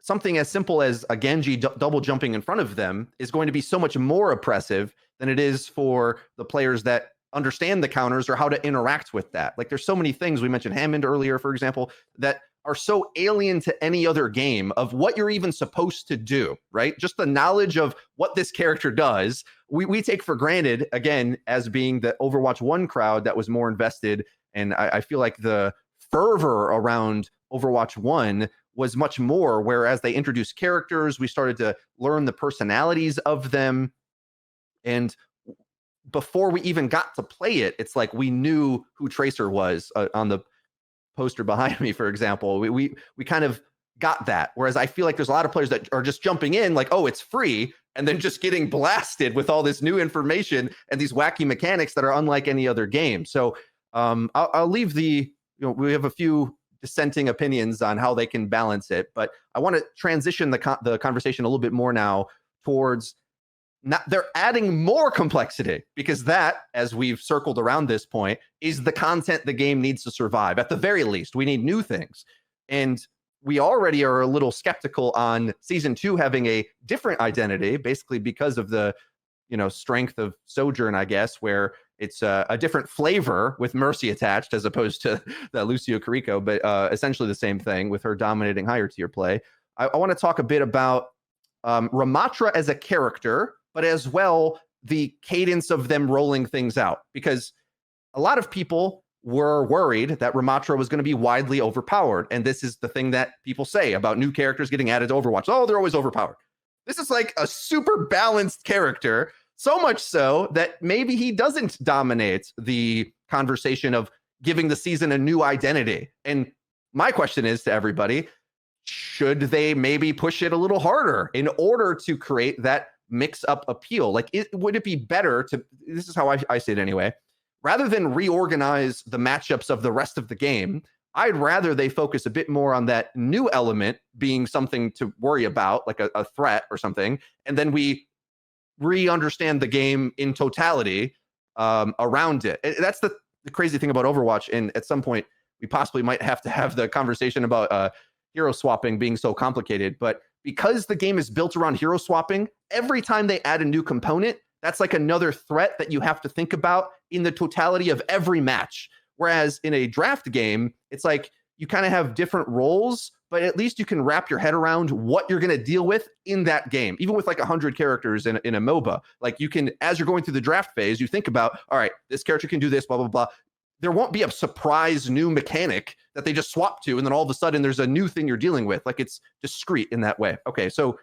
something as simple as a Genji double jumping in front of them is going to be so much more oppressive than it is for the players that understand the counters or how to interact with that. Like there's so many things. We mentioned Hammond earlier, for example, that are so alien to any other game of what you're even supposed to do, right? Just the knowledge of what this character does, we take for granted, again, as being the Overwatch 1 crowd that was more invested. And I feel like the fervor around Overwatch 1 was much more, whereas they introduced characters, we started to learn the personalities of them. And before we even got to play it, it's like we knew who Tracer was on the poster behind me, for example. We kind of got that. Whereas I feel like there's a lot of players that are just jumping in like, oh, it's free, and then just getting blasted with all this new information and these wacky mechanics that are unlike any other game. So I'll leave we have a few dissenting opinions on how they can balance it, but I want to transition the conversation a little bit more now towards they're adding more complexity, because that, as we've circled around this point, is the content the game needs to survive. At the very least, we need new things. And we already are a little skeptical on season 2 having a different identity, basically because of the strength of Sojourn, I guess, where it's a different flavor with Mercy attached as opposed to the Lucio Carrico, but essentially the same thing with her dominating higher tier play. I want to talk a bit about Ramatra as a character, but as well the cadence of them rolling things out, because a lot of people were worried that Ramatra was going to be widely overpowered. And this is the thing that people say about new characters getting added to Overwatch. Oh, they're always overpowered. This is like a super balanced character, so much so that maybe he doesn't dominate the conversation of giving the season a new identity. And my question is to everybody, should they maybe push it a little harder in order to create that mix-up appeal? Like, would it be better to, this is how I say it anyway, rather than reorganize the matchups of the rest of the game, I'd rather they focus a bit more on that new element being something to worry about, like a threat or something, and then we re-understand the game in totality around it. That's the crazy thing about Overwatch, and at some point, we possibly might have to have the conversation about hero swapping being so complicated, but because the game is built around hero swapping, every time they add a new component, that's like another threat that you have to think about in the totality of every match. Whereas in a draft game, it's like you kind of have different roles, but at least you can wrap your head around what you're going to deal with in that game. Even with like 100 characters in a MOBA, like you can, as you're going through the draft phase, you think about, all right, this character can do this, blah, blah, blah. There won't be a surprise new mechanic that they just swap to, and then all of a sudden there's a new thing you're dealing with. Like, it's discrete in that way. Okay, so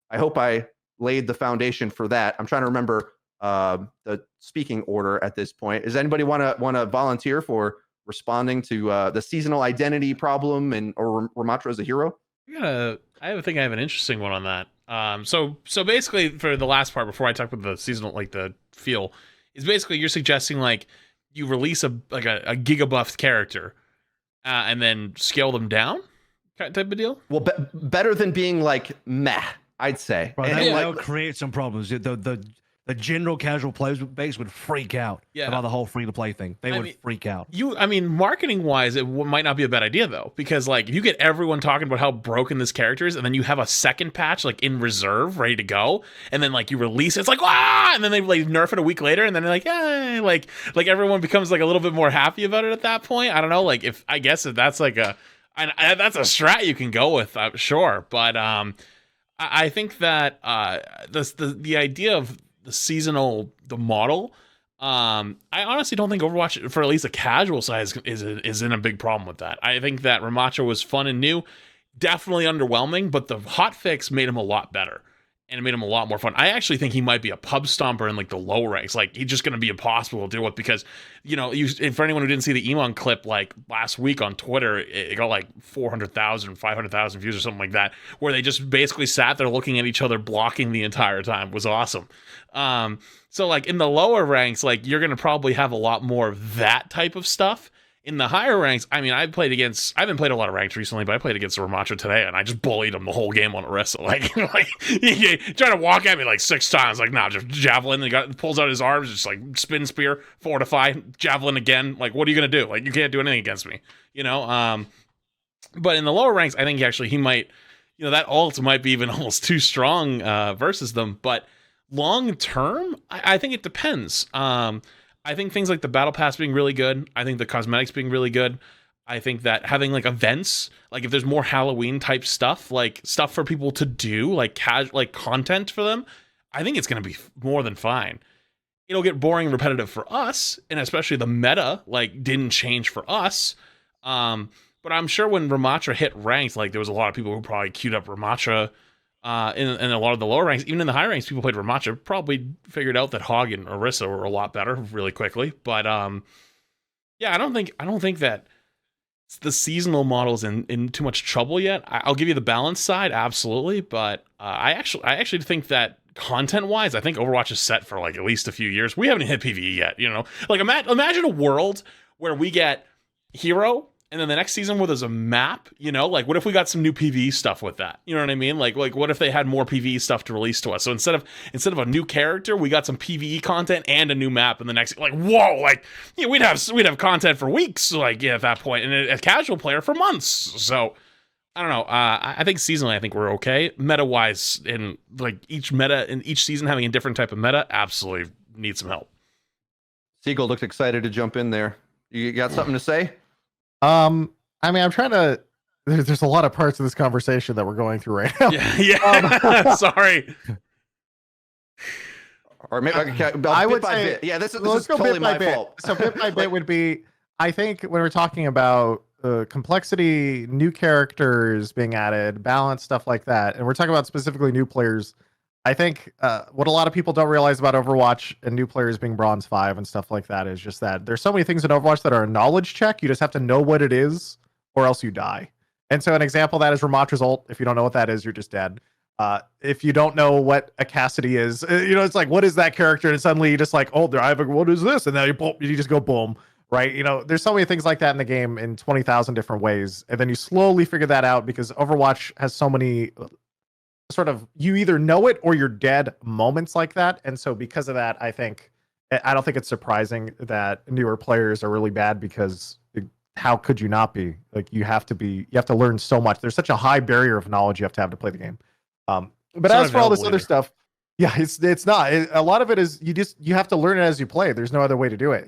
I hope I laid the foundation for that. I'm trying to remember the speaking order at this point. Does anybody want to volunteer for responding to the seasonal identity problem or Ramatra as a hero? I think I have an interesting one on that. So basically, for the last part, before I talk about the seasonal, like the feel, is basically you're suggesting like you release a gigabuffed character and then scale them down type of deal. Well, better than being like meh, I'd say. Bro, that'll create some problems. The general casual player base would freak out about the whole free-to-play thing. They would freak out. Marketing-wise, it might not be a bad idea, though, because, like, if you get everyone talking about how broken this character is, and then you have a second patch, like, in reserve, ready to go, and then, like, you release it, it's like, ah! And then they, like, nerf it a week later, and then they're like, eh, like everyone becomes, like, a little bit more happy about it at that point. I don't know, like, if that's, like, that's a strat you can go with, sure, but, I think that, the idea of the model, I honestly don't think Overwatch, for at least a casual side, is in a big problem with that. I think that Ramatra was fun and new, definitely underwhelming, but the hotfix made him a lot better and it made him a lot more fun. I actually think he might be a pub stomper in like the low ranks. Like, he's just going to be impossible to deal with because, for anyone who didn't see the Emon clip like last week on Twitter, it got like 400,000, 500,000 views or something like that, where they just basically sat there looking at each other, blocking the entire time. It was awesome. So like in the lower ranks, like you're going to probably have a lot more of that type of stuff. In the higher ranks, I mean, I haven't played a lot of ranks recently, but I played against Ramatra today, and I just bullied him the whole game on Orisa. Like he tried to walk at me like 6 times, like, nah, just javelin. He pulls out his arms, just like spin spear, fortify, javelin again. Like, what are you gonna do? Like, you can't do anything against me, But in the lower ranks, I think he might, that ult might be even almost too strong versus them. But long term, I think it depends. I think things like the battle pass being really good. I think the cosmetics being really good. I think that having like events, like if there's more Halloween type stuff, like stuff for people to do, like like content for them, I think it's going to be more than fine. It'll get boring and repetitive for us, and especially the meta like didn't change for us. But I'm sure when Ramattra hit ranked, like there was a lot of people who probably queued up Ramattra in a lot of the lower ranks. Even in the high ranks, people played Ramattra, probably figured out that Hog and Orisa were a lot better really quickly. But yeah, I don't think that the seasonal model's in too much trouble yet. I'll give you the balance side, absolutely, but I actually think that content-wise, I think Overwatch is set for like at least a few years. We haven't hit PvE yet, you know? Like imagine a world where we get Hero, and then the next season where there's a map, you know? Like what if we got some new PvE stuff with that? You know what I mean? Like what if they had more PvE stuff to release to us? So instead of a new character, we got some PvE content and a new map in the next, like, whoa, like, yeah, we'd have content for weeks, like, yeah, at that point, and a casual player for months. So I don't know. I think seasonally, I think we're okay. Meta-wise, in like each meta in each season having a different type of meta, absolutely needs some help. Seagull looked excited to jump in there. You got something to say? I mean, I'm trying to. There's a lot of parts of this conversation that we're going through right now. Yeah. Sorry. Or maybe I would say, bit. Yeah, this is let's go totally bit by my bit. fault. So bit by bit would be, I think when we're talking about complexity, new characters being added, balance, stuff like that, and we're talking about specifically new players. I think what a lot of people don't realize about Overwatch and new players being Bronze 5 and stuff like that is just that there's so many things in Overwatch that are a knowledge check. You just have to know what it is or else you die. And so an example of that is Ramattra's ult. If you don't know what that is, you're just dead. If you don't know what a Cassidy is, you know, it's like, what is that character? And suddenly you just like, oh, what is this? And then you just go boom, right? You know, there's so many things like that in the game in 20,000 different ways. And then you slowly figure that out because Overwatch has so many sort of, you either know it or you're dead moments like that. And so because of that, I don't think it's surprising that newer players are really bad because how could you not be? Like you have to learn so much. There's such a high barrier of knowledge you have to play the game. But as for all this other stuff, yeah, it's not. A lot of it is you have to learn it as you play. There's no other way to do it.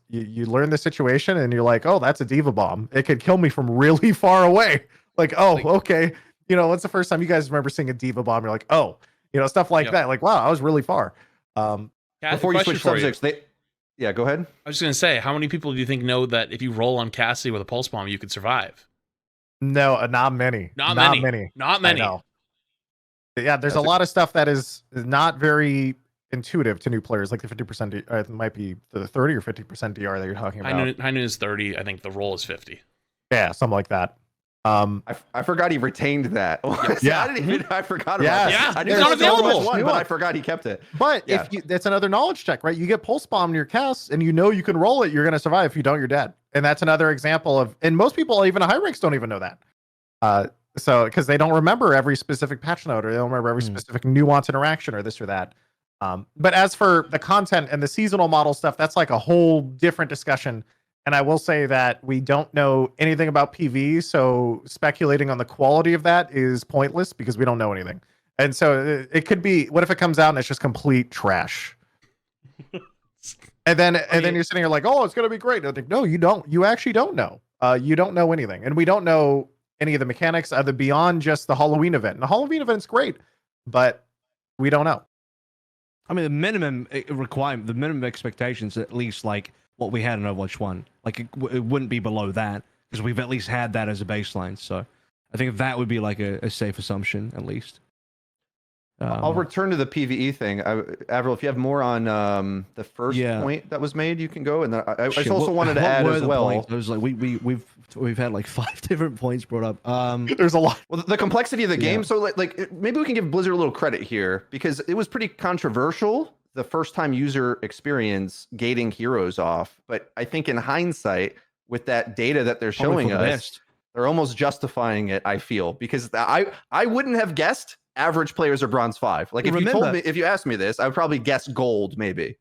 You learn the situation and you're like, oh, that's a diva bomb. It could kill me from really far away. Like, oh, okay. You know, what's the first time you guys remember seeing a diva bomb? You're like, oh, you know, stuff like that. Like, wow, I was really far. Before you switch subjects, yeah, go ahead. I was just gonna say, how many people do you think know that if you roll on Cassidy with a pulse bomb, you could survive? No, not many. Not many. Yeah, there's a lot of stuff that is not very intuitive to new players, like the 50%. It might be the 30 or 50% DR that you're talking about. High noon is 30. I think the roll is 50. Yeah, something like that. I forgot he retained that. Yeah, I forgot about that. Yeah, I it's not available. But I forgot he kept it. But if that's another knowledge check, right? You get pulse bomb in your cast, and you know you can roll it. You're going to survive. If you don't, you're dead. And that's another example of. And most people, even high ranks, don't even know that. So because they don't remember every specific patch note, or they don't remember every specific nuance interaction, or this or that. But as for the content and the seasonal model stuff, that's like a whole different discussion. And I will say that we don't know anything about PV, so speculating on the quality of that is pointless because we don't know anything. And so it could be, what if it comes out and it's just complete trash? and then you're sitting here like, oh, it's going to be great. I think, no, you don't. You actually don't know. You don't know anything. And we don't know any of the mechanics other beyond just the Halloween event. And the Halloween event's great, but we don't know. I mean, the minimum requirement, the minimum expectations, at least like what we had in Overwatch 1. Like, it wouldn't be below that, because we've at least had that as a baseline. So I think that would be like a safe assumption, at least. I'll return to the PvE thing. Avril, if you have more on the first point that was made, you can go. And then I just also wanted to add as well. It was like we've had like 5 different points brought up. There's a lot. Well, the complexity of the game. So like maybe we can give Blizzard a little credit here, because it was pretty controversial the first time user experience gating heroes off. But I think in hindsight, with that data that they're showing us, they're almost justifying it, I feel, because I wouldn't have guessed average players are bronze 5. Like if you asked me this, I would probably guess gold, maybe.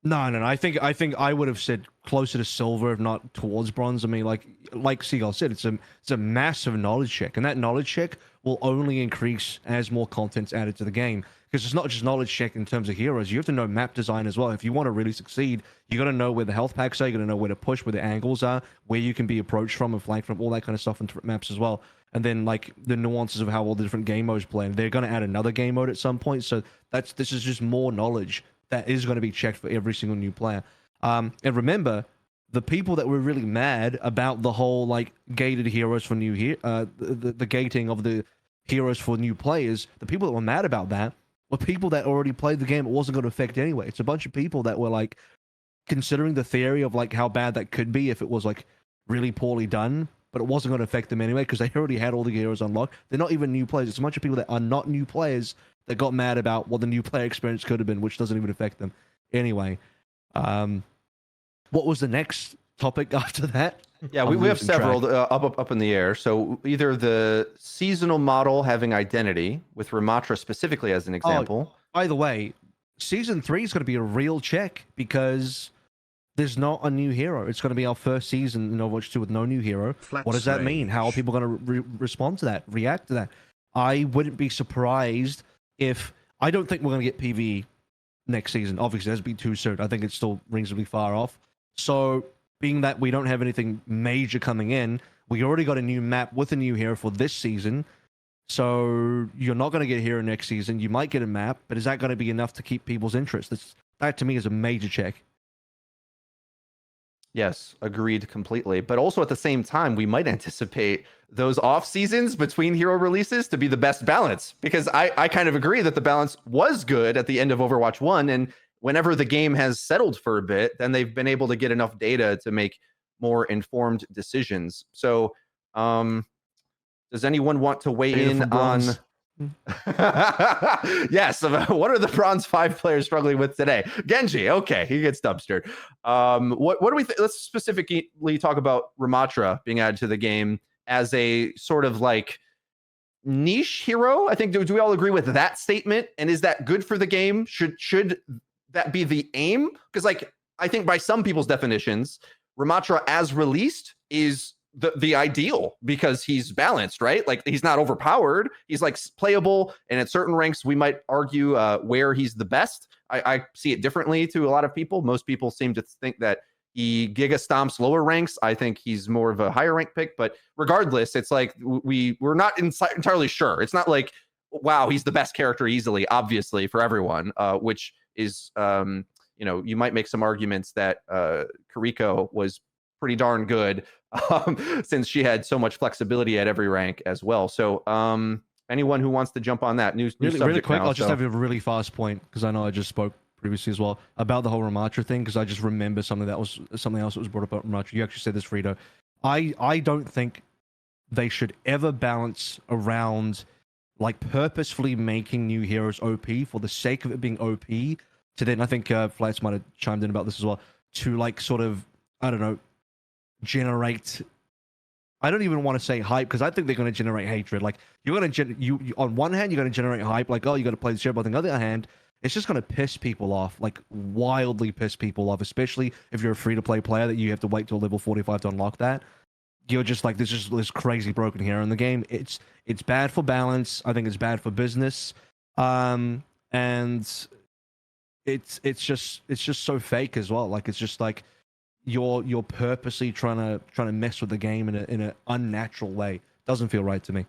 No. I think I would have said closer to silver, if not towards bronze. I mean, like Seagull said, it's a massive knowledge check, and that knowledge check will only increase as more content's added to the game. because it's not just knowledge check in terms of heroes. You have to know map design as well. If you want to really succeed, you got to know where the health packs are. You got to know where to push, where the angles are, where you can be approached from and flanked from, all that kind of stuff in different maps as well. And then like the nuances of how all the different game modes play. And they're going to add another game mode at some point. So this is just more knowledge that is going to be checked for every single new player. And remember, the people that were really mad about the whole like gated heroes for new the gating of the heroes for new players, the people that were mad about that were people that already played the game. It wasn't going to affect anyway. It's a bunch of people that were like considering the theory of like how bad that could be if it was like really poorly done, but it wasn't going to affect them anyway because they already had all the heroes unlocked. They're not even new players. It's a bunch of people that are not new players that got mad about what the new player experience could have been, which doesn't even affect them anyway. What was the next topic after that? Yeah, we have several up in the air. So either the seasonal model having identity with Ramatra specifically as an example. By the way, season 3 is going to be a real check because there's not a new hero. It's going to be our first season in Overwatch 2 with no new hero. What does that mean? How are people going to respond to that, react to that? I wouldn't be surprised if... I don't think we're going to get PvE next season. Obviously, that's be too soon. I think it's still reasonably far off. So, being that we don't have anything major coming in, we already got a new map with a new hero for this season. So, you're not going to get a hero next season. You might get a map, but is that going to be enough to keep people's interest? That to me is a major check. Yes, agreed completely. But also at the same time, we might anticipate those off seasons between hero releases to be the best balance, because I kind of agree that the balance was good at the end of Overwatch 1. And whenever the game has settled for a bit, then they've been able to get enough data to make more informed decisions. So does anyone want to weigh in on... Yes, what are the bronze 5 players struggling with today? Genji, okay, he gets dumpstered. What do we think? Let's specifically talk about Ramatra being added to the game as a sort of like niche hero. I think, do we all agree with that statement? And is that good for the game? Should that be the aim? Because like I think by some people's definitions, Ramatra as released is the ideal because he's balanced, right? Like he's not overpowered. He's like playable, and at certain ranks we might argue where he's the best. I see it differently to a lot of people. Most people seem to think that he giga stomps lower ranks. I think he's more of a higher rank pick, but regardless, it's like we're not entirely sure. It's not like, wow, he's the best character easily, obviously for everyone, which is you might make some arguments that Kariko was pretty darn good since she had so much flexibility at every rank as well. So anyone who wants to jump on that new really subject quick, now, I'll just have a really fast point because I know I just spoke previously as well about the whole Ramatra thing, because I just remember something else that was brought up about Ramatra. You actually said this, Frito. I don't think they should ever balance around like purposefully making new heroes OP for the sake of it being OP to then, I think Flats might have chimed in about this as well, to like sort of, I don't know, generate, I don't even want to say hype, because I think they're going to generate hatred. Like you're going to you on one hand you're going to generate hype, like, oh, you got to play this hero, but on the other hand it's just going to piss people off, like wildly piss people off, especially if you're a free-to-play player that you have to wait till level 45 to unlock that. You're just like, there's just this crazy broken hero in the game. It's bad for balance. I think it's bad for business, and it's just so fake as well. Like it's just like you're purposely trying to mess with the game in an unnatural way. Doesn't feel right to me.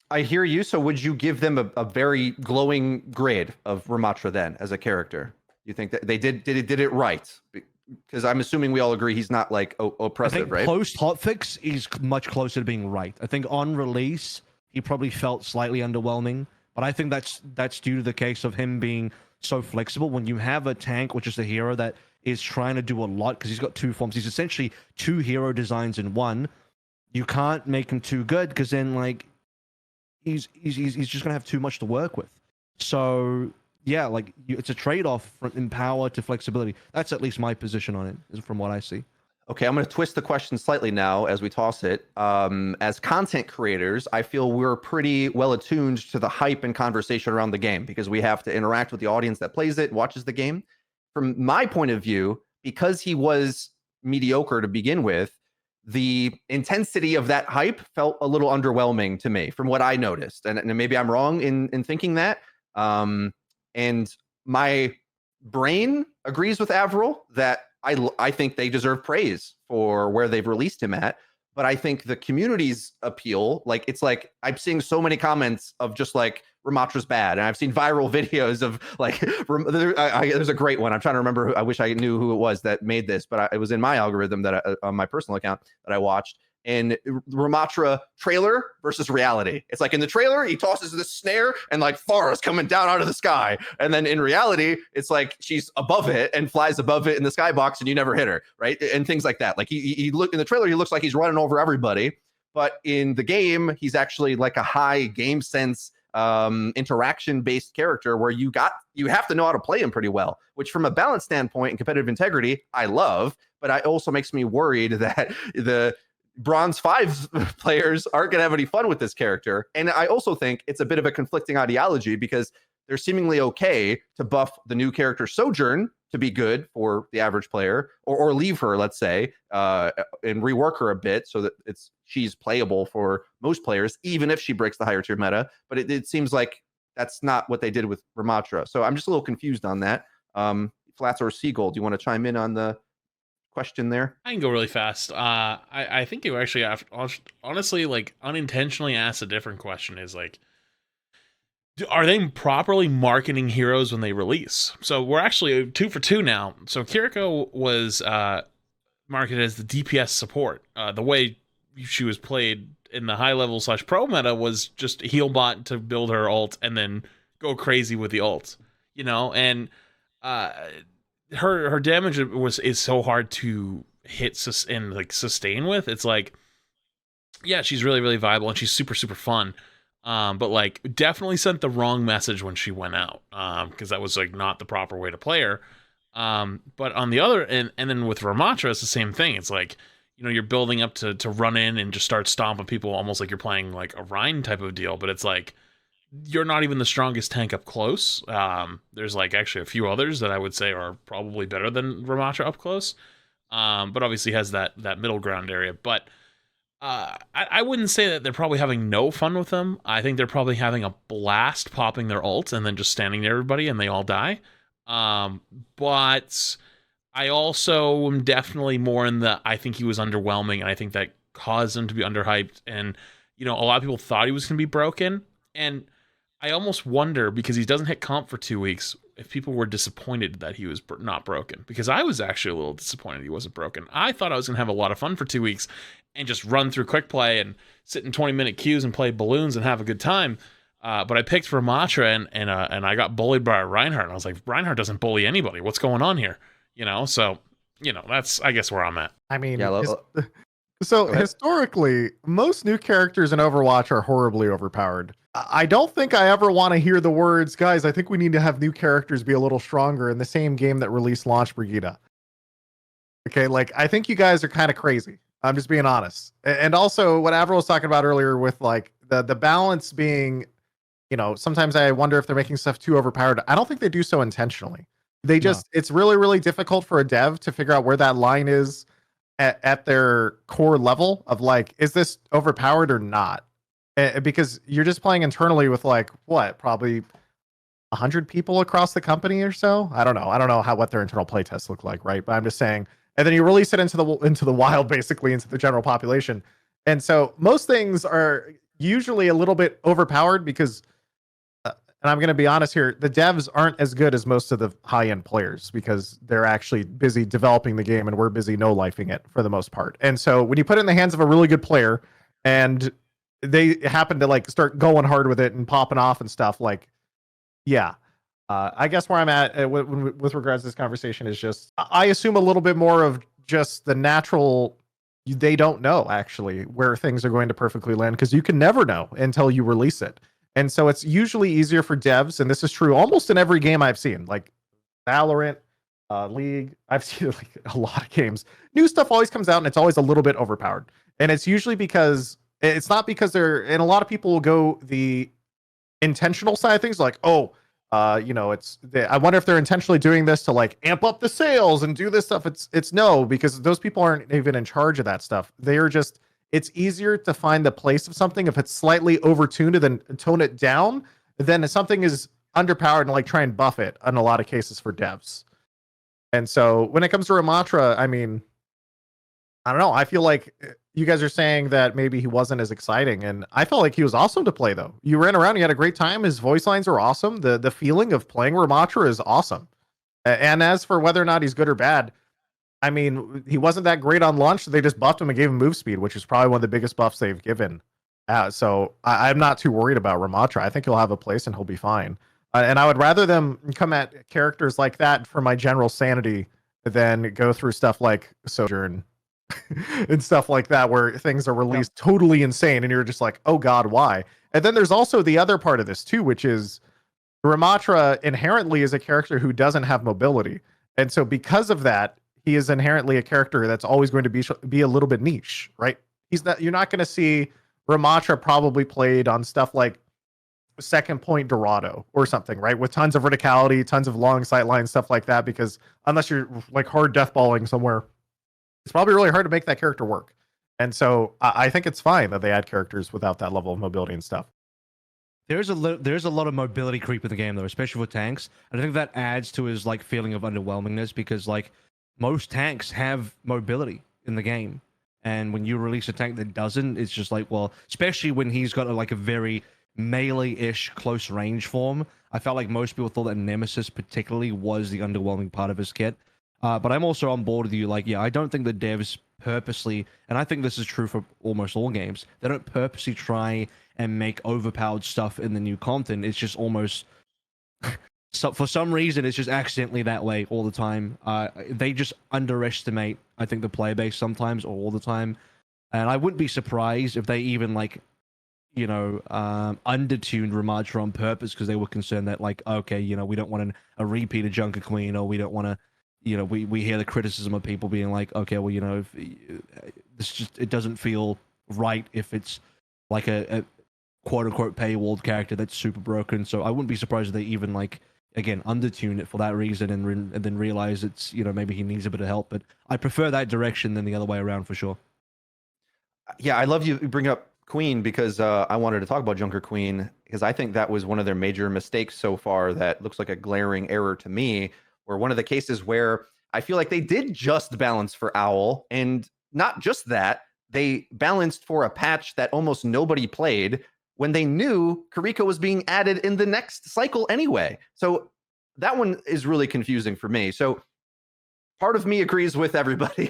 I hear you. So would you give them a very glowing grade of Ramatra then as a character? You think that they did it right? Because I'm assuming we all agree he's not like oppressive, I think right? Post hotfix, he's much closer to being right. I think on release he probably felt slightly underwhelming, but I think that's due to the case of him being so flexible. When you have a tank, which is a hero that is trying to do a lot, because he's got 2 forms. He's essentially 2 hero designs in one. You can't make him too good, because then like he's just gonna have too much to work with. So yeah, like it's a trade-off in power to flexibility. That's at least my position on it, from what I see. Okay, I'm going to twist the question slightly now as we toss it. As content creators, I feel we're pretty well attuned to the hype and conversation around the game because we have to interact with the audience that plays it, watches the game. From my point of view, because he was mediocre to begin with, the intensity of that hype felt a little underwhelming to me from what I noticed. And maybe I'm wrong in thinking that. And my brain agrees with Avril that I think they deserve praise for where they've released him at. But I think the community's appeal, like, it's like I'm seeing so many comments of just like Ramatra's bad, and I've seen viral videos of like there's a great one. I'm trying to remember. I wish I knew who it was that made this, but it was in my algorithm that on my personal account that I watched. And Ramatra trailer versus reality. It's like in the trailer, he tosses this snare and like forest coming down out of the sky. And then in reality, it's like she's above it and flies above it in the skybox and you never hit her, right? And things like that. Like he look in the trailer, he looks like he's running over everybody. But in the game, he's actually like a high game sense interaction-based character where you have to know how to play him pretty well, which from a balance standpoint and competitive integrity, I love. But it also makes me worried that the Bronze 5 players aren't going to have any fun with this character. And I also think it's a bit of a conflicting ideology because they're seemingly okay to buff the new character Sojourn to be good for the average player, or leave her, let's say, and rework her a bit so that she's playable for most players, even if she breaks the higher tier meta. But it seems like that's not what they did with Ramatra. So I'm just a little confused on that. Flats or Seagull, do you want to chime in on the question there? I can go really fast. I think you actually have, honestly, like unintentionally asked a different question. Is like, are they properly marketing heroes when they release? So we're actually 2 for 2 now. So Kiriko was marketed as the DPS support. The way she was played in the high level / pro meta was just heal bot to build her ult and then go crazy with the ult, you know, and her damage is so hard to hit and like sustain with. It's like, yeah, she's really, really viable and she's super, super fun. But like definitely sent the wrong message when she went out. Because that was like not the proper way to play her. But on the other and then with Ramatra, it's the same thing. It's like, you know, you're building up to run in and just start stomping people almost like you're playing like a Rhine type of deal, but it's like you're not even the strongest tank up close. There's like actually a few others that I would say are probably better than Ramatra up close. But obviously has that middle ground area. But I wouldn't say that they're probably having no fun with them. I think they're probably having a blast popping their ult and then just standing near everybody and they all die. But I also am definitely more in the, I think he was underwhelming and I think that caused him to be underhyped. And, you know, a lot of people thought he was going to be broken. And I almost wonder, because he doesn't hit comp for 2 weeks, if people were disappointed that he was not broken. Because I was actually a little disappointed he wasn't broken. I thought I was going to have a lot of fun for 2 weeks and just run through quick play and sit in 20-minute queues and play balloons and have a good time. But I picked Ramatra and I got bullied by Reinhardt. And I was like, Reinhardt doesn't bully anybody. What's going on here? You know, so, you know, that's, I guess, where I'm at. I mean, Yeah, so historically, most new characters in Overwatch are horribly overpowered. I don't think I ever want to hear the words, guys, I think we need to have new characters be a little stronger in the same game that released Launch Brigida. Okay, like, I think you guys are kind of crazy. I'm just being honest. And also, what Avril was talking about earlier with, like, the balance being, you know, sometimes I wonder if they're making stuff too overpowered. I don't think they do so intentionally. They just, it's really, really difficult for a dev to figure out where that line is at their core level of like, is this overpowered or not? Because you're just playing internally with like, what, probably 100 people across the company or so? I don't know what their internal play tests look like, right? But I'm just saying, and then you release it into the wild, basically into the general population. And so most things are usually a little bit overpowered because, and I'm going to be honest here, the devs aren't as good as most of the high-end players because they're actually busy developing the game and we're busy no-lifing it for the most part. And so when you put it in the hands of a really good player and they happen to like start going hard with it and popping off and stuff, like, yeah. I guess where I'm at with regards to this conversation is just, I assume a little bit more of just the natural, they don't know actually where things are going to perfectly land because you can never know until you release it. And so it's usually easier for devs, and this is true almost in every game I've seen, like Valorant, League. I've seen like a lot of games. New stuff always comes out, and it's always a little bit overpowered. And it's usually because it's not because they're. And a lot of people will go the intentional side of things, like, oh, you know, I wonder if they're intentionally doing this to like amp up the sales and do this stuff. It's no, because those people aren't even in charge of that stuff. They are just. It's easier to find the place of something if it's slightly overtuned and then tone it down than if something is underpowered and like try and buff it in a lot of cases for devs. And so when it comes to Ramatra, I mean, I don't know. I feel like you guys are saying that maybe he wasn't as exciting, and I felt like he was awesome to play though. You ran around, you had a great time. His voice lines are awesome. The feeling of playing Ramatra is awesome. And as for whether or not he's good or bad, I mean, he wasn't that great on launch. So they just buffed him and gave him move speed, which is probably one of the biggest buffs they've given. So I'm not too worried about Ramatra. I think he'll have a place and he'll be fine. And I would rather them come at characters like that for my general sanity than go through stuff like Sojourn and stuff like that, where things are released totally insane and you're just like, oh God, why? And then there's also the other part of this too, which is Ramatra inherently is a character who doesn't have mobility. And so because of that, he is inherently a character that's always going to be a little bit niche, right? You're not going to see Ramatra probably played on stuff like Second Point Dorado or something, right? With tons of verticality, tons of long sight lines, stuff like that, because unless you're like hard deathballing somewhere, it's probably really hard to make that character work. And so I think it's fine that they add characters without that level of mobility and stuff. There's a lot of mobility creep in the game though, especially for tanks. And I think that adds to his like feeling of underwhelmingness, because like most tanks have mobility in the game. And when you release a tank that doesn't, it's just like, well, especially when he's got like a very melee-ish close range form. I felt like most people thought that Nemesis particularly was the underwhelming part of his kit. But I'm also on board with you. Like, yeah, I don't think the devs purposely, and I think this is true for almost all games, they don't purposely try and make overpowered stuff in the new content. It's just almost, so for some reason, it's just accidentally that way all the time. They just underestimate, I think, the player base sometimes or all the time. And I wouldn't be surprised if they even like, undertuned Ramatra on purpose because they were concerned that like, okay, we don't want a repeat of Junker Queen, or we don't want to, we hear the criticism of people being like, okay, well, if it doesn't feel right if it's like a quote unquote paywalled character that's super broken. So I wouldn't be surprised if they even like, again, undertune it for that reason and then realize it's, maybe he needs a bit of help. But I prefer that direction than the other way around for sure. Yeah, I love you bring up Queen because I wanted to talk about Junker Queen because I think that was one of their major mistakes so far that looks like a glaring error to me, where one of the cases where I feel like they did just balance for Owl, and not just that, they balanced for a patch that almost nobody played when they knew Karika was being added in the next cycle anyway. So that one is really confusing for me. So part of me agrees with everybody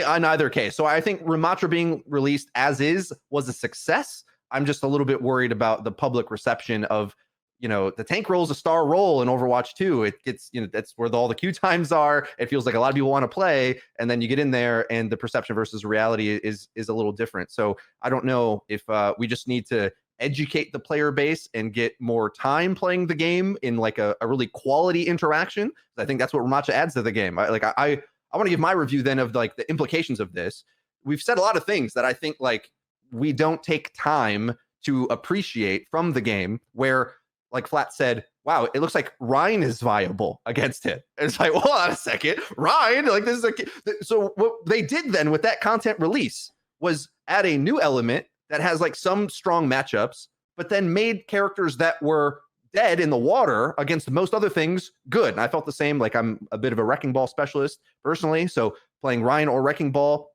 on either case. So I think Ramatra being released as is was a success. I'm just a little bit worried about the public reception of, the tank roll is a star roll in Overwatch 2. It gets, that's where all the queue times are. It feels like a lot of people want to play, and then you get in there and the perception versus reality is a little different. So I don't know if we just need to educate the player base and get more time playing the game in like a really quality interaction. I think that's what Ramatra adds to the game. I want to give my review then of like the implications of this. We've said a lot of things that I think like we don't take time to appreciate from the game, where like Flat said, wow, it looks like Rhine is viable against it. And it's like, well, hold on a second, Rhine, like this is so what they did then with that content release was add a new element that has like some strong matchups, but then made characters that were dead in the water against most other things good. And I felt the same. Like I'm a bit of a Wrecking Ball specialist personally. So playing Ryan or Wrecking Ball,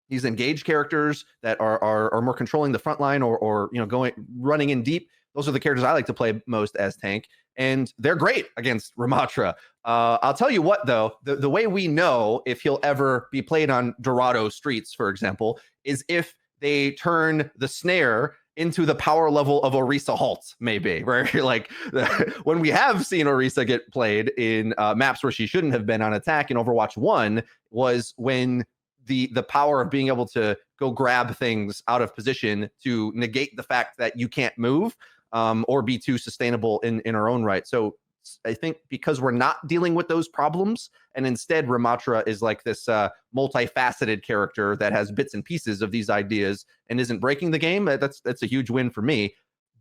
these engaged characters that are more controlling the front line or running in deep. Those are the characters I like to play most as tank. And they're great against Ramatra. I'll tell you what, though, the way we know if he'll ever be played on Dorado streets, for example, is if they turn the snare into the power level of Orisa Halt, maybe, where you're like, when we have seen Orisa get played in maps where she shouldn't have been on attack in Overwatch 1 was when the power of being able to go grab things out of position to negate the fact that you can't move or be too sustainable in her own right. So I think because we're not dealing with those problems, and instead Ramatra is like this multifaceted character that has bits and pieces of these ideas and isn't breaking the game, that's a huge win for me.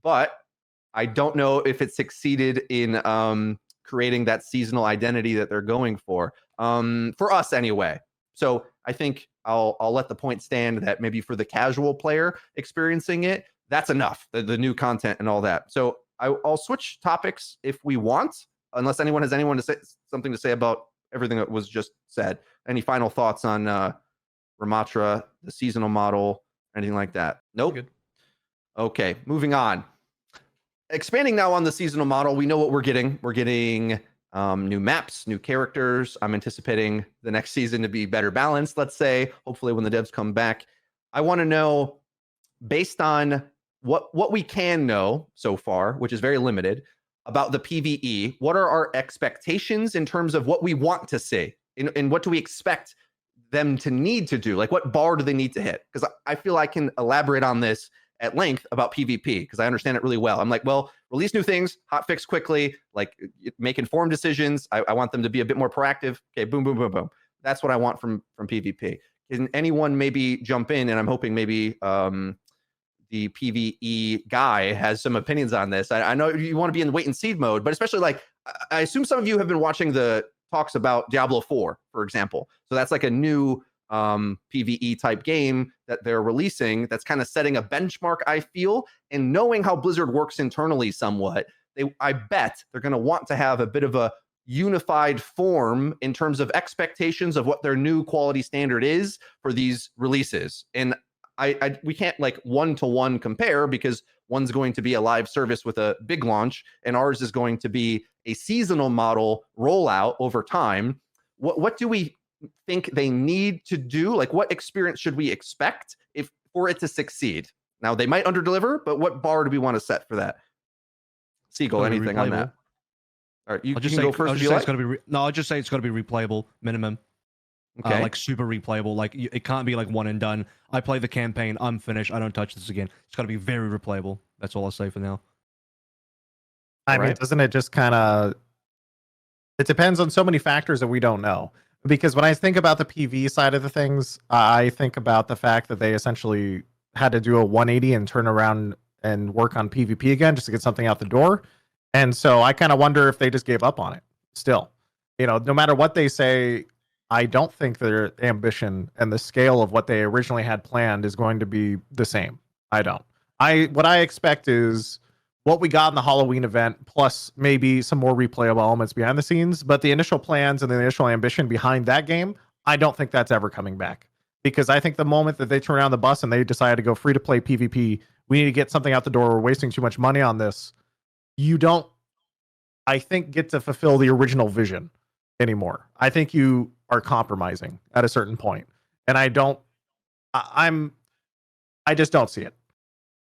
But I don't know if it succeeded in creating that seasonal identity that they're going for us anyway. So I think I'll let the point stand that maybe for the casual player experiencing it, that's enough, the new content and all that. So I'll switch topics if we want, unless anyone has something to say about everything that was just said. Any final thoughts on Ramatra, the seasonal model, anything like that? Nope. Good. Okay, moving on. Expanding now on the seasonal model, we know what we're getting. We're getting new maps, new characters. I'm anticipating the next season to be better balanced, let's say, hopefully when the devs come back. I want to know, based on what we can know so far, which is very limited, about the PvE, what are our expectations in terms of what we want to see? And what do we expect them to need to do? Like, what bar do they need to hit? Because I feel I can elaborate on this at length about PvP because I understand it really well. I'm like, well, release new things, hot fix quickly, like make informed decisions. I want them to be a bit more proactive. Okay, boom, boom, boom, boom. That's what I want from PvP. Can anyone maybe jump in? And I'm hoping maybe the PvE guy has some opinions on this. I know you want to be in wait and see mode, but especially like, I assume some of you have been watching the talks about Diablo 4, for example. So that's like a new PvE type game that they're releasing that's kind of setting a benchmark, I feel, and knowing how Blizzard works internally somewhat, I bet they're going to want to have a bit of a unified form in terms of expectations of what their new quality standard is for these releases. And we can't like one-to-one compare because one's going to be a live service with a big launch and ours is going to be a seasonal model rollout over time. What do we think they need to do? Like, what experience should we expect for it to succeed? Now, they might underdeliver, but what bar do we want to set for that? Seagull, anything on that? All right, you can go first if you like. I'll just say it's got to be replayable minimum. Okay. Like super replayable. Like it can't be like one and done. I play the campaign, I'm finished, I don't touch this again. It's got to be very replayable. That's all I'll say for now. I mean, doesn't it just kind of... It depends on so many factors that we don't know. Because when I think about the PV side of the things, I think about the fact that they essentially had to do a 180 and turn around and work on PvP again just to get something out the door. And so I kind of wonder if they just gave up on it still. You know, no matter what they say, I don't think their ambition and the scale of what they originally had planned is going to be the same. I don't. What I expect is what we got in the Halloween event, plus maybe some more replayable elements behind the scenes. But the initial plans and the initial ambition behind that game, I don't think that's ever coming back. Because I think the moment that they turn around the bus and they decide to go free to play PvP, we need to get something out the door. We're wasting too much money on this. You don't, I think, get to fulfill the original vision anymore. I think you are compromising at a certain point. And I just don't see it.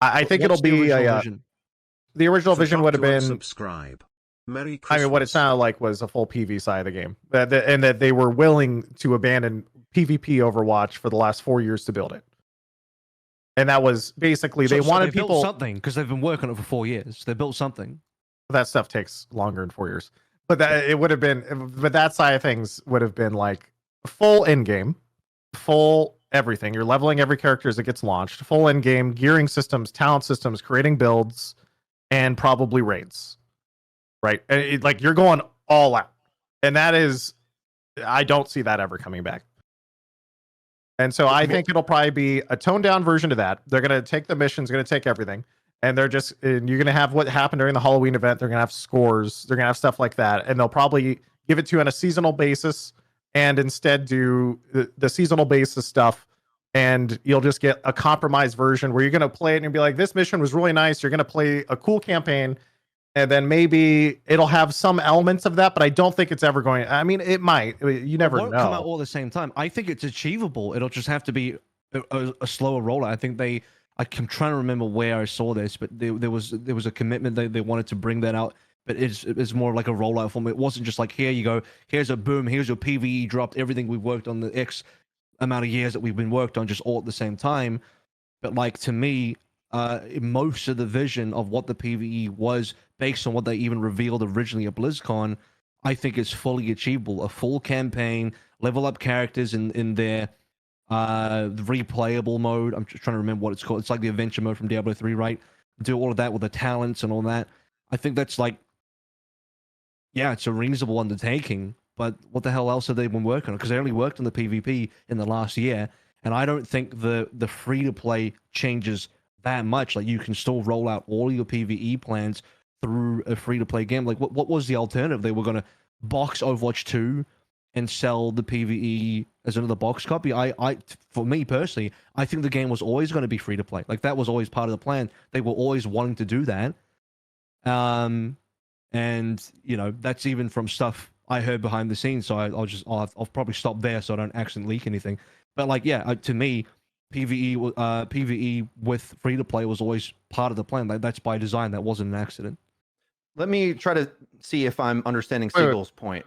I think it'll be the original vision would have been subscribe. Merry Christmas. I mean, what it sounded like was a full PV side of the game, and that they were willing to abandon PvP Overwatch for the last 4 years to build it. And that was basically they wanted people built something because they've been working on it for 4 years. They built something. That stuff takes longer than 4 years, but that side of things would have been like full in game, full everything. You're leveling every character as it gets launched, full in game gearing systems, talent systems, creating builds, and probably raids. Right? Like you're going all out, and that is, I don't see that ever coming back. And so I think it'll probably be a toned down version of that. They're going to take the missions, going to take everything. And you're going to have what happened during the Halloween event. They're going to have scores. They're going to have stuff like that. And they'll probably give it to you on a seasonal basis and instead do the seasonal basis stuff. And you'll just get a compromised version where you're going to play it and you'll be like, this mission was really nice. You're going to play a cool campaign. And then maybe it'll have some elements of that, but I don't think it's ever going. I mean, it might. You never know. It won't come out all at the same time. I think it's achievable. It'll just have to be a slower rollout. I think I'm trying to remember where I saw this, but there was a commitment that they wanted to bring that out. But it's more like a rollout form. It wasn't just like, here you go, here's a boom, here's your PvE dropped, everything we've worked on the X amount of years that we've been worked on just all at the same time. But like to me, most of the vision of what the PvE was based on what they even revealed originally at BlizzCon, I think is fully achievable. A full campaign, level up characters in their replayable mode. I'm just trying to remember what it's called. It's like the adventure mode from Diablo 3, right? Do all of that with the talents and all that. I think that's like, yeah, it's a reasonable undertaking, but what the hell else have they been working on? Because they only worked on the PvP in the last year, and I don't think the free-to-play changes that much. Like, you can still roll out all your PvE plans through a free-to-play game. Like, what was the alternative? They were going to box Overwatch 2 and sell the PvE as another box copy. For me personally, I think the game was always going to be free-to-play. Like, that was always part of the plan. They were always wanting to do that. And, you know, that's even from stuff I heard behind the scenes. So I'll probably stop there so I don't accidentally leak anything. But, like, yeah, to me, PvE with free-to-play was always part of the plan. Like, that's by design. That wasn't an accident. Let me try to see if I'm understanding Siegel's point.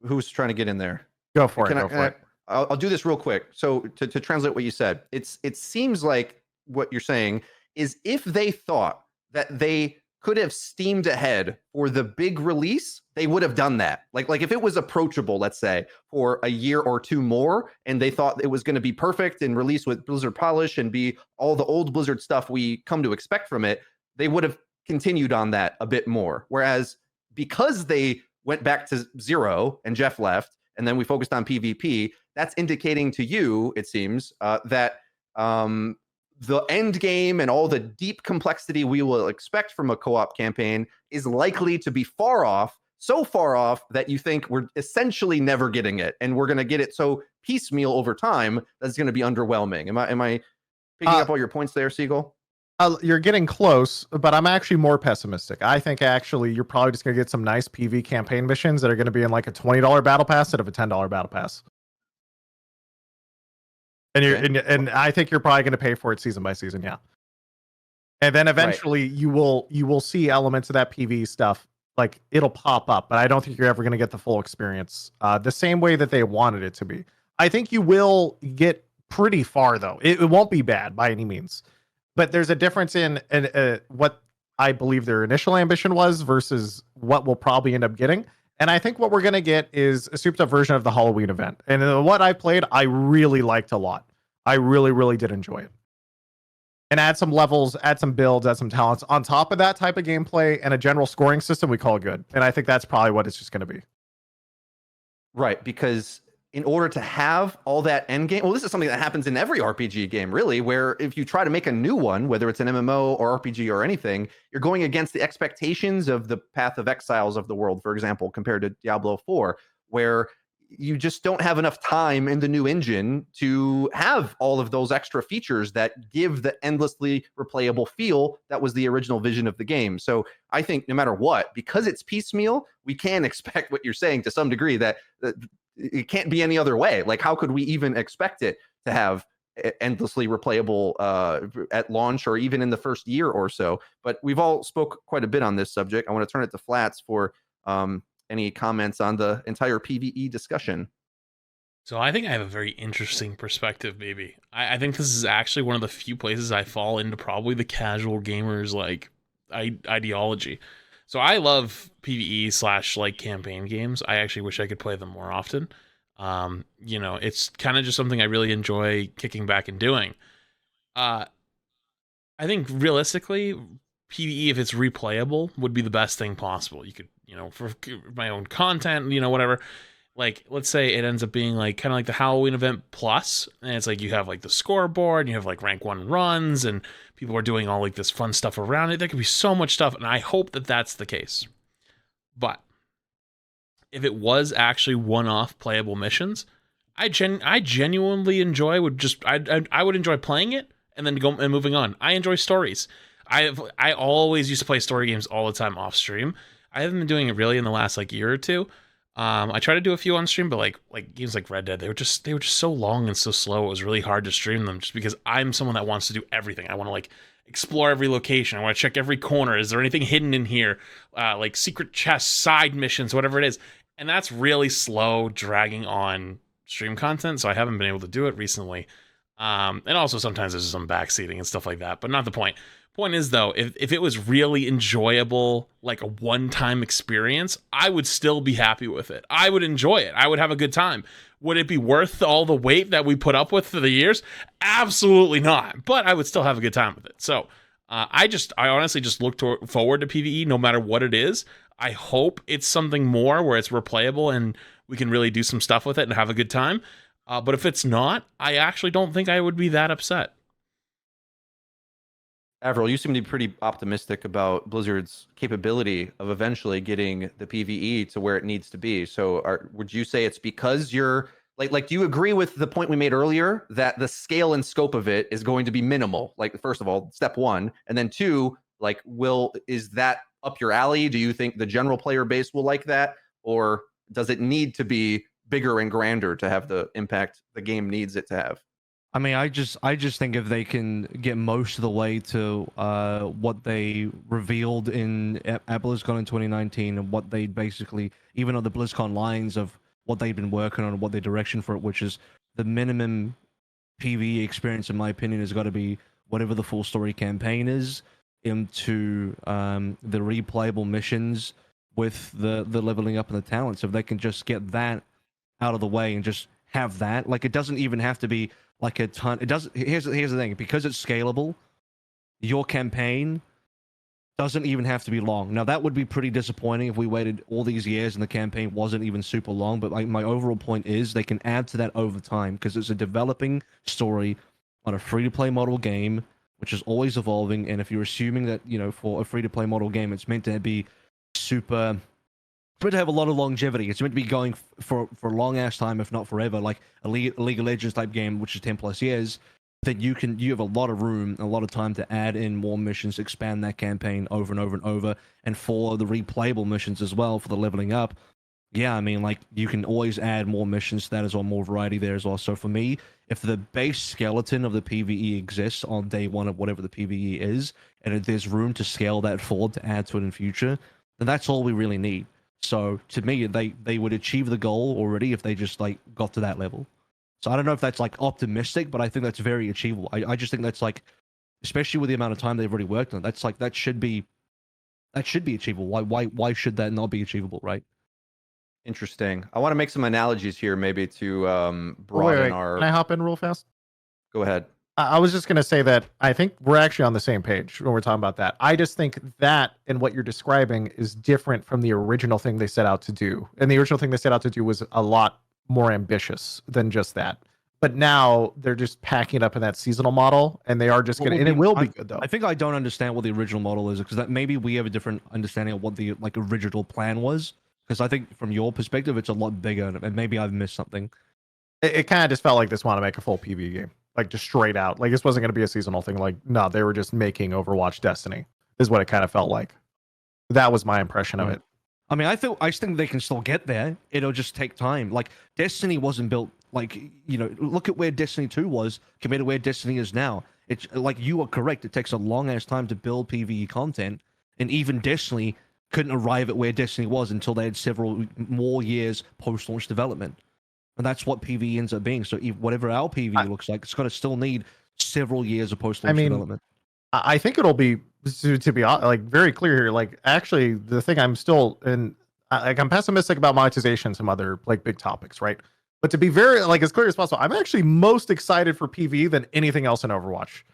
Who's trying to get in there? Go for it. I'll do this real quick. So to translate what you said, it seems like what you're saying is if they thought that they could have steamed ahead for the big release, they would have done that. Like if it was approachable, let's say, for a year or two more, and they thought it was going to be perfect and released with Blizzard polish and be all the old Blizzard stuff we come to expect from it, they would have continued on that a bit more. Whereas because they went back to 0 and Jeff left, and then we focused on PvP, that's indicating to you, it seems, that the end game and all the deep complexity we will expect from a co-op campaign is likely to be so far off that you think we're essentially never getting it, and we're going to get it so piecemeal over time that's going to be underwhelming. Am I picking up all your points there, Siegel? You're getting close, but I'm actually more pessimistic. I think actually you're probably just going to get some nice PV campaign missions that are going to be in like a $20 battle pass instead of a $10 battle pass. And I think you're probably going to pay for it season by season, yeah. And then eventually you will see elements of that PV stuff, like it'll pop up, but I don't think you're ever going to get the full experience the same way that they wanted it to be. I think you will get pretty far though. It won't be bad by any means. But there's a difference in what I believe their initial ambition was versus what we'll probably end up getting. And I think what we're going to get is a souped up version of the Halloween event. And what I played, I really liked a lot. I really, really did enjoy it. And add some levels, add some builds, add some talents. On top of that type of gameplay and a general scoring system, we call it good. And I think that's probably what it's just going to be. Right, because in order to have all that end game, well, this is something that happens in every RPG game, really, where if you try to make a new one, whether it's an MMO or RPG or anything, you're going against the expectations of the Path of Exiles of the world, for example, compared to Diablo 4, where you just don't have enough time in the new engine to have all of those extra features that give the endlessly replayable feel that was the original vision of the game. So I think no matter what, because it's piecemeal, we can expect what you're saying to some degree, that it can't be any other way. Like, how could we even expect it to have endlessly replayable at launch or even in the first year or so? But we've all spoke quite a bit on this subject. I want to turn it to Flats for any comments on the entire PvE discussion. So I think I have a very interesting perspective, maybe. I think this is actually one of the few places I fall into probably the casual gamers like ideology. So I love PvE / like campaign games. I actually wish I could play them more often. It's kind of just something I really enjoy kicking back and doing. I think realistically, PvE, if it's replayable, would be the best thing possible. You could, for my own content, whatever. Like, let's say it ends up being like kind of like the Halloween event plus, and it's like you have like the scoreboard, and you have like rank 1 runs, and people are doing all like this fun stuff around it. There could be so much stuff, and I hope that that's the case. But if it was actually one-off playable missions, I genuinely enjoy. I would enjoy playing it and then go and moving on. I enjoy stories. I always used to play story games all the time off stream. I haven't been doing it really in the last like year or two. I tried to do a few on stream, but like games like Red Dead, they were just so long and so slow. It was really hard to stream them just because I'm someone that wants to do everything. I want to like explore every location. I want to check every corner. Is there anything hidden in here? Like secret chests, side missions, whatever it is. And that's really slow, dragging on stream content. So I haven't been able to do it recently. And also sometimes there's some backseating and stuff like that, but not the point. Point is, though, if it was really enjoyable, like a one-time experience, I would still be happy with it. I would enjoy it. I would have a good time. Would it be worth all the wait that we put up with for the years? Absolutely not. But I would still have a good time with it. So I honestly just look forward to PvE no matter what it is. I hope it's something more where it's replayable and we can really do some stuff with it and have a good time. But if it's not, I actually don't think I would be that upset. Avril, you seem to be pretty optimistic about Blizzard's capability of eventually getting the PvE to where it needs to be. So, would you say it's because you're like, do you agree with the point we made earlier that the scale and scope of it is going to be minimal? Like, first of all, step one, and then two, like, is that up your alley? Do you think the general player base will like that, or does it need to be bigger and grander to have the impact the game needs it to have? I mean, I just think if they can get most of the way to what they revealed at BlizzCon in 2019 and what they basically, even on the BlizzCon lines of what they've been working on and what their direction for it, which is the minimum PvE experience, in my opinion, has got to be whatever the full story campaign is, into the replayable missions with the leveling up and the talents. If they can just get that out of the way and just have that, like, it doesn't even have to be like a ton. It doesn't. Here's the thing: because it's scalable, your campaign doesn't even have to be long. Now, that would be pretty disappointing if we waited all these years and the campaign wasn't even super long. But like, my overall point is they can add to that over time because it's a developing story on a free-to-play model game, which is always evolving. And if you're assuming that, you know, for a free-to-play model game, it's meant to be super. Meant to have a lot of longevity. It's meant to be going for a long ass time, if not forever, like a League of Legends type game, which is 10 plus years. Then you have a lot of room, a lot of time to add in more missions, expand that campaign over and over and over, and for the replayable missions as well for the leveling up. Yeah, I mean, like, you can always add more missions to that as well, more variety there as well. So for me, if the base skeleton of the PvE exists on day one of whatever the PvE is, and if there's room to scale that forward to add to it in future, then that's all we really need. So to me, they would achieve the goal already if they just like got to that level. So I don't know if that's like optimistic, but I think that's very achievable. I just think that's like, especially with the amount of time they've already worked on it, that's like that should be achievable. Why should that not be achievable, right? Interesting. I want to make some analogies here, maybe to broaden Wait, our. can I hop in real fast? Go ahead. I was just going to say that I think we're actually on the same page when we're talking about that. I just think that and what you're describing is different from the original thing they set out to do. And the original thing they set out to do was a lot more ambitious than just that. But now they're just packing it up in that seasonal model, and they are just going to, and it will be good though. I think I don't understand what the original model is, because that maybe we have a different understanding of what the like original plan was. Because I think from your perspective, it's a lot bigger, and maybe I've missed something. It kind of just felt like this wanted to make a full PvE game. Like, just straight out. Like, this wasn't going to be a seasonal thing. Like, no, they were just making Overwatch Destiny, is what it kind of felt like. That was my impression of it. I mean, I think they can still get there. It'll just take time. Like, Destiny wasn't built, like, you know, look at where Destiny 2 was compared to where Destiny is now. It's like, you are correct. It takes a long ass time to build PvE content. And even Destiny couldn't arrive at where Destiny was until they had several more years post-launch development. And that's what PvE ends up being. So whatever our PvE looks like, it's going to still need several years of post-launch development. I think it'll be, to be like very clear here. Like, actually, the thing I'm still in, like, I'm pessimistic about monetization and some other like big topics, right? But to be very like as clear as possible, I'm actually most excited for PvE than anything else in Overwatch,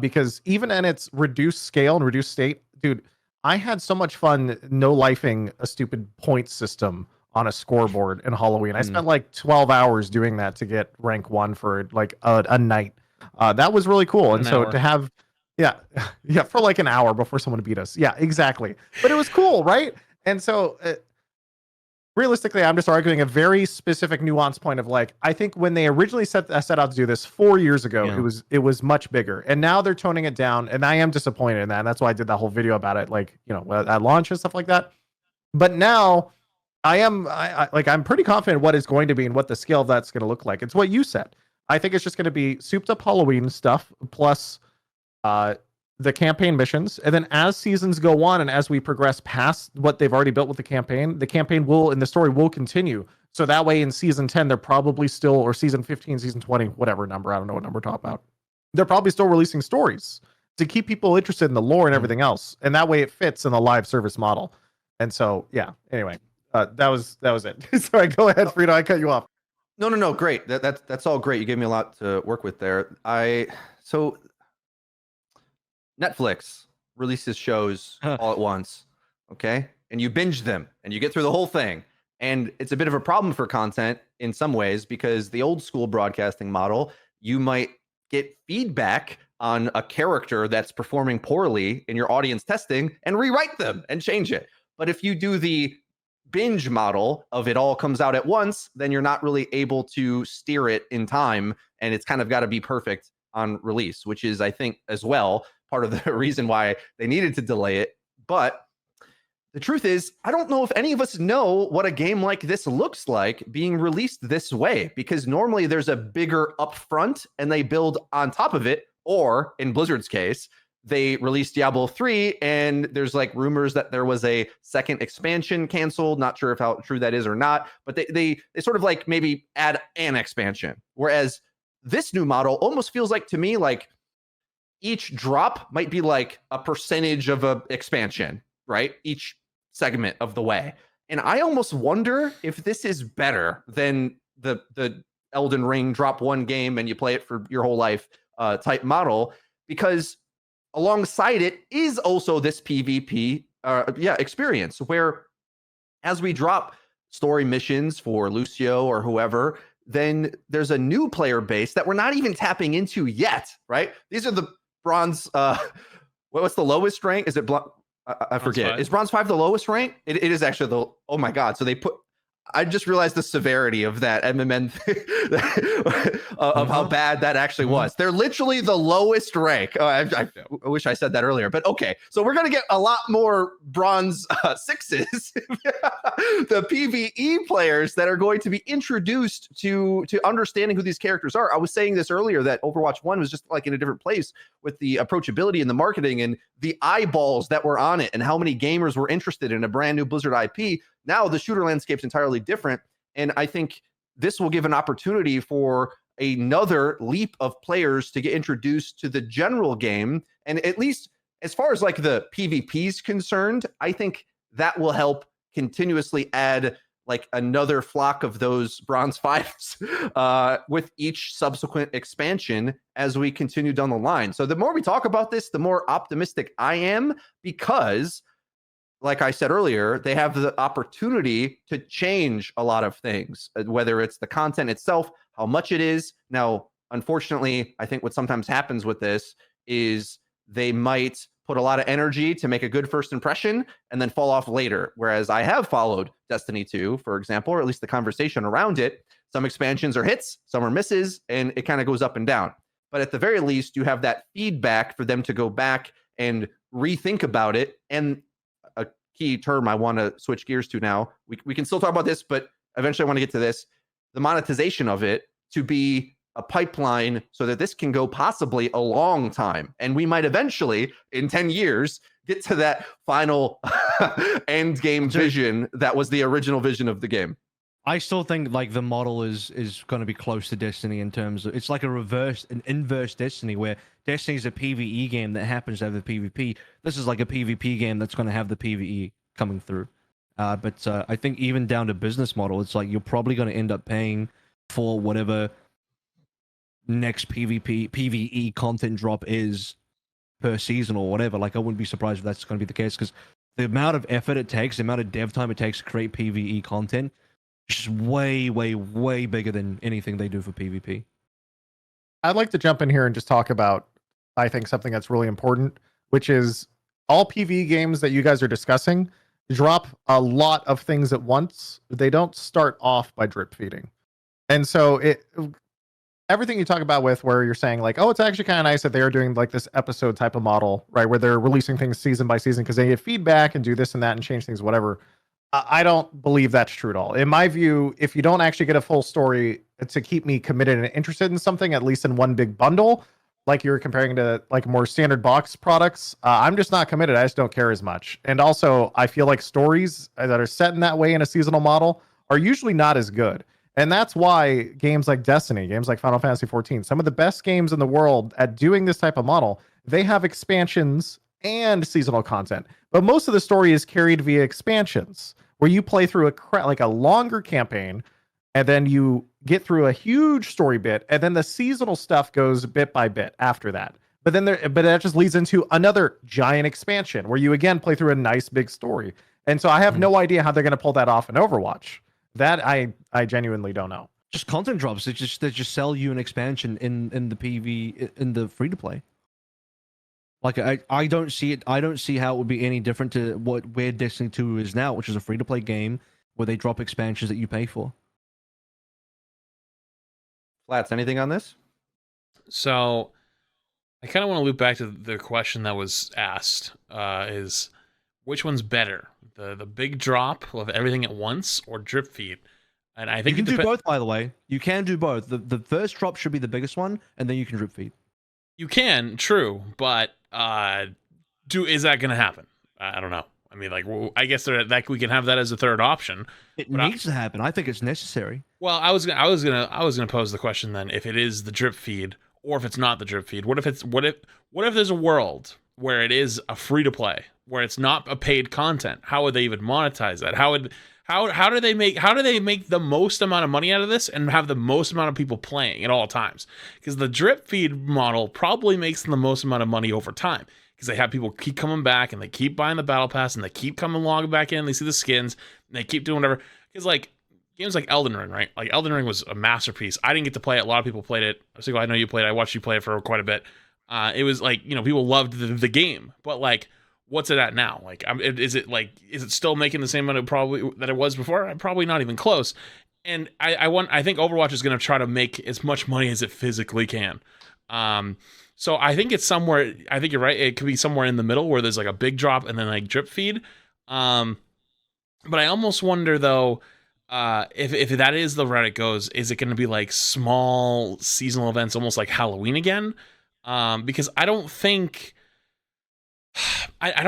because even in its reduced scale and reduced state, dude, I had so much fun no-lifing a stupid point system on a scoreboard in Halloween. I spent like 12 hours doing that to get rank 1 for like a night. That was really cool. And so to have, yeah, for like an hour before someone beat us. Yeah, exactly. But it was cool, right? And so realistically, I'm just arguing a very specific nuanced point of like, I think when they originally set out to do this 4 years ago, it was much bigger, and now they're toning it down, and I am disappointed in that. And that's why I did that whole video about it, like, you know, at launch and stuff like that. But now I'm pretty confident what it's going to be and what the scale of that's going to look like. It's what you said. I think it's just going to be souped up Halloween stuff plus the campaign missions, and then as seasons go on and as we progress past what they've already built with the campaign will and the story will continue. So that way in season 10 they're probably still, or season 15, season 20, whatever number, I don't know what number we're talking about, they're probably still releasing stories to keep people interested in the lore and everything else, and that way it fits in the live service model. And so yeah, anyway, that was it. Sorry, go ahead, Frito, I cut you off. No, great. That's all great. You gave me a lot to work with there. So Netflix releases shows all at once, okay? And you binge them and you get through the whole thing. And it's a bit of a problem for content in some ways, because the old school broadcasting model, you might get feedback on a character that's performing poorly in your audience testing and rewrite them and change it. But if you do the binge model of it all comes out at once, then you're not really able to steer it in time, and it's kind of got to be perfect on release, which is, I think, as well part of the reason why they needed to delay it. But the truth is, I don't know if any of us know what a game like this looks like being released this way, because normally there's a bigger upfront and they build on top of it, or in Blizzard's case, they released Diablo 3 and there's like rumors that there was a second expansion canceled. Not sure if how true that is or not, but they sort of like maybe add an expansion. Whereas this new model almost feels like to me like each drop might be like a percentage of a expansion, right? Each segment of the way. And I almost wonder if this is better than the Elden Ring drop one game and you play it for your whole life type model, because alongside it is also this PvP experience where as we drop story missions for Lucio or whoever, then there's a new player base that we're not even tapping into yet, right? These are the bronze, what's the lowest rank? Is it, I forget. 5. Is bronze 5 the lowest rank? It is actually the, oh my God. So they put, I just realized the severity of that MMN of how bad that actually was. They're literally the lowest rank. I wish I said that earlier, but okay. So we're going to get a lot more bronze 6s. The PvE players that are going to be introduced to understanding who these characters are. I was saying this earlier that Overwatch 1 was just like in a different place with the approachability and the marketing and the eyeballs that were on it and how many gamers were interested in a brand new Blizzard IP. Now the shooter landscape's entirely different, and I think this will give an opportunity for another leap of players to get introduced to the general game. And at least as far as like the PvP is concerned, I think that will help continuously add like another flock of those bronze 5s with each subsequent expansion as we continue down the line. So the more we talk about this, the more optimistic I am, because like I said earlier, they have the opportunity to change a lot of things, whether it's the content itself, how much it is. Now, unfortunately, I think what sometimes happens with this is they might put a lot of energy to make a good first impression and then fall off later. Whereas I have followed Destiny 2, for example, or at least the conversation around it. Some expansions are hits, some are misses, and it kind of goes up and down. But at the very least, you have that feedback for them to go back and rethink about it. And a key term I want to switch gears to now, we can still talk about this, but eventually I want to get to this, the monetization of it to be a pipeline so that this can go possibly a long time. And we might eventually, in 10 years, get to that final end game vision that was the original vision of the game. I still think like the model is going to be close to Destiny in terms of, it's like an inverse Destiny, where Destiny is a PvE game that happens to have the PvP. This is like a PvP game that's going to have the PvE coming through. But I think even down to business model, it's like you're probably going to end up paying for whatever next PvE content drop is per season or whatever. Like I wouldn't be surprised if that's going to be the case, because the amount of effort it takes, the amount of dev time it takes to create PvE content, is way, way, way bigger than anything they do for PvP. I'd like to jump in here and just talk about, I think, something that's really important, which is all PvE games that you guys are discussing drop a lot of things at once. They don't start off by drip feeding. And so everything you talk about with where you're saying like, oh, it's actually kind of nice that they're doing like this episode type of model, right? Where they're releasing things season by season because they get feedback and do this and that and change things, whatever. I don't believe that's true at all. In my view, if you don't actually get a full story to keep me committed and interested in something, at least in one big bundle, like you're comparing to like more standard box products, I'm just not committed. I just don't care as much. And also, I feel like stories that are set in that way in a seasonal model are usually not as good. And that's why games like Destiny, games like Final Fantasy 14, some of the best games in the world at doing this type of model, they have expansions and seasonal content. But most of the story is carried via expansions, where you play through like a longer campaign, and then you get through a huge story bit, and then the seasonal stuff goes bit by bit after that. But that just leads into another giant expansion, where you again play through a nice big story. And so I have no idea how they're going to pull that off in Overwatch. That I genuinely don't know. Just content drops. They just sell you an expansion in the PV in the free to play. Like I don't see it. I don't see how it would be any different to where Destiny 2 is now, which is a free to play game where they drop expansions that you pay for. Flats, anything on this? So I kind of want to loop back to the question that was asked: is which one's better, the big drop of everything at once, or drip feed? And I think You can do both, by the way. You can do both. The first drop should be the biggest one, and then you can drip feed. You can, true, but is that going to happen? I don't know. I mean, like, I guess that we can have that as a third option. It needs to happen. I think it's necessary. Well, I was gonna pose the question then: if it is the drip feed, or if it's not the drip feed. What if there's a world where it is a free to play, where it's not a paid content? How would they even monetize that? How do they make the most amount of money out of this and have the most amount of people playing at all times? Because the drip feed model probably makes them the most amount of money over time, because they have people keep coming back and they keep buying the battle pass and they keep coming logging back in. They see the skins and they keep doing whatever. Because like games like Elden Ring, right? Like Elden Ring was a masterpiece. I didn't get to play it. A lot of people played it. I know you played it. I watched you play it for quite a bit. It was like, people loved the game, but like, what's it at now? Like, is it still making the same amount of probably that it was before? Probably not even close. And I think Overwatch is going to try to make as much money as it physically can. So I think it's somewhere. I think you're right. It could be somewhere in the middle where there's like a big drop and then like drip feed. But I almost wonder though, if that is the route it goes, is it going to be like small seasonal events, almost like Halloween again? Because I don't think. I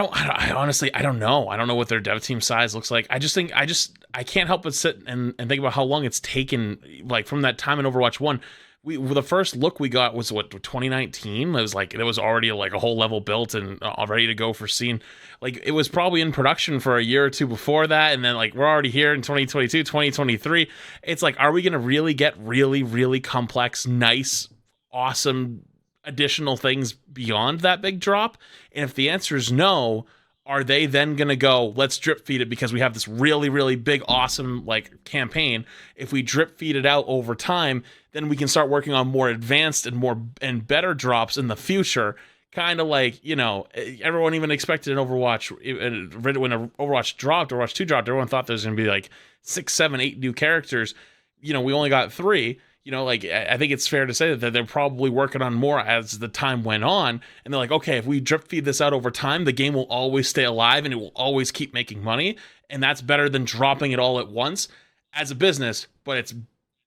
honestly, I don't know. I don't know what their dev team size looks like. I can't help but sit and think about how long it's taken, like from that time in Overwatch 1. The first look we got was 2019. It was like, there was already like a whole level built and ready to go for scene. Like it was probably in production for a year or two before that. And then like, we're already here in 2022, 2023. It's like, are we going to really get really, really complex, nice, awesome additional things beyond that big drop? And if the answer is no, are they then going to go, let's drip feed it because we have this really, really big, awesome like campaign? If we drip feed it out over time, then we can start working on more advanced and better drops in the future. Kind of like, everyone even expected an Overwatch, when Overwatch dropped, Overwatch 2 dropped, everyone thought there was going to be like 6, 7, 8 new characters. We only got 3. I think it's fair to say that they're probably working on more as the time went on. And they're like, okay, if we drip feed this out over time, the game will always stay alive and it will always keep making money. And that's better than dropping it all at once as a business. But it's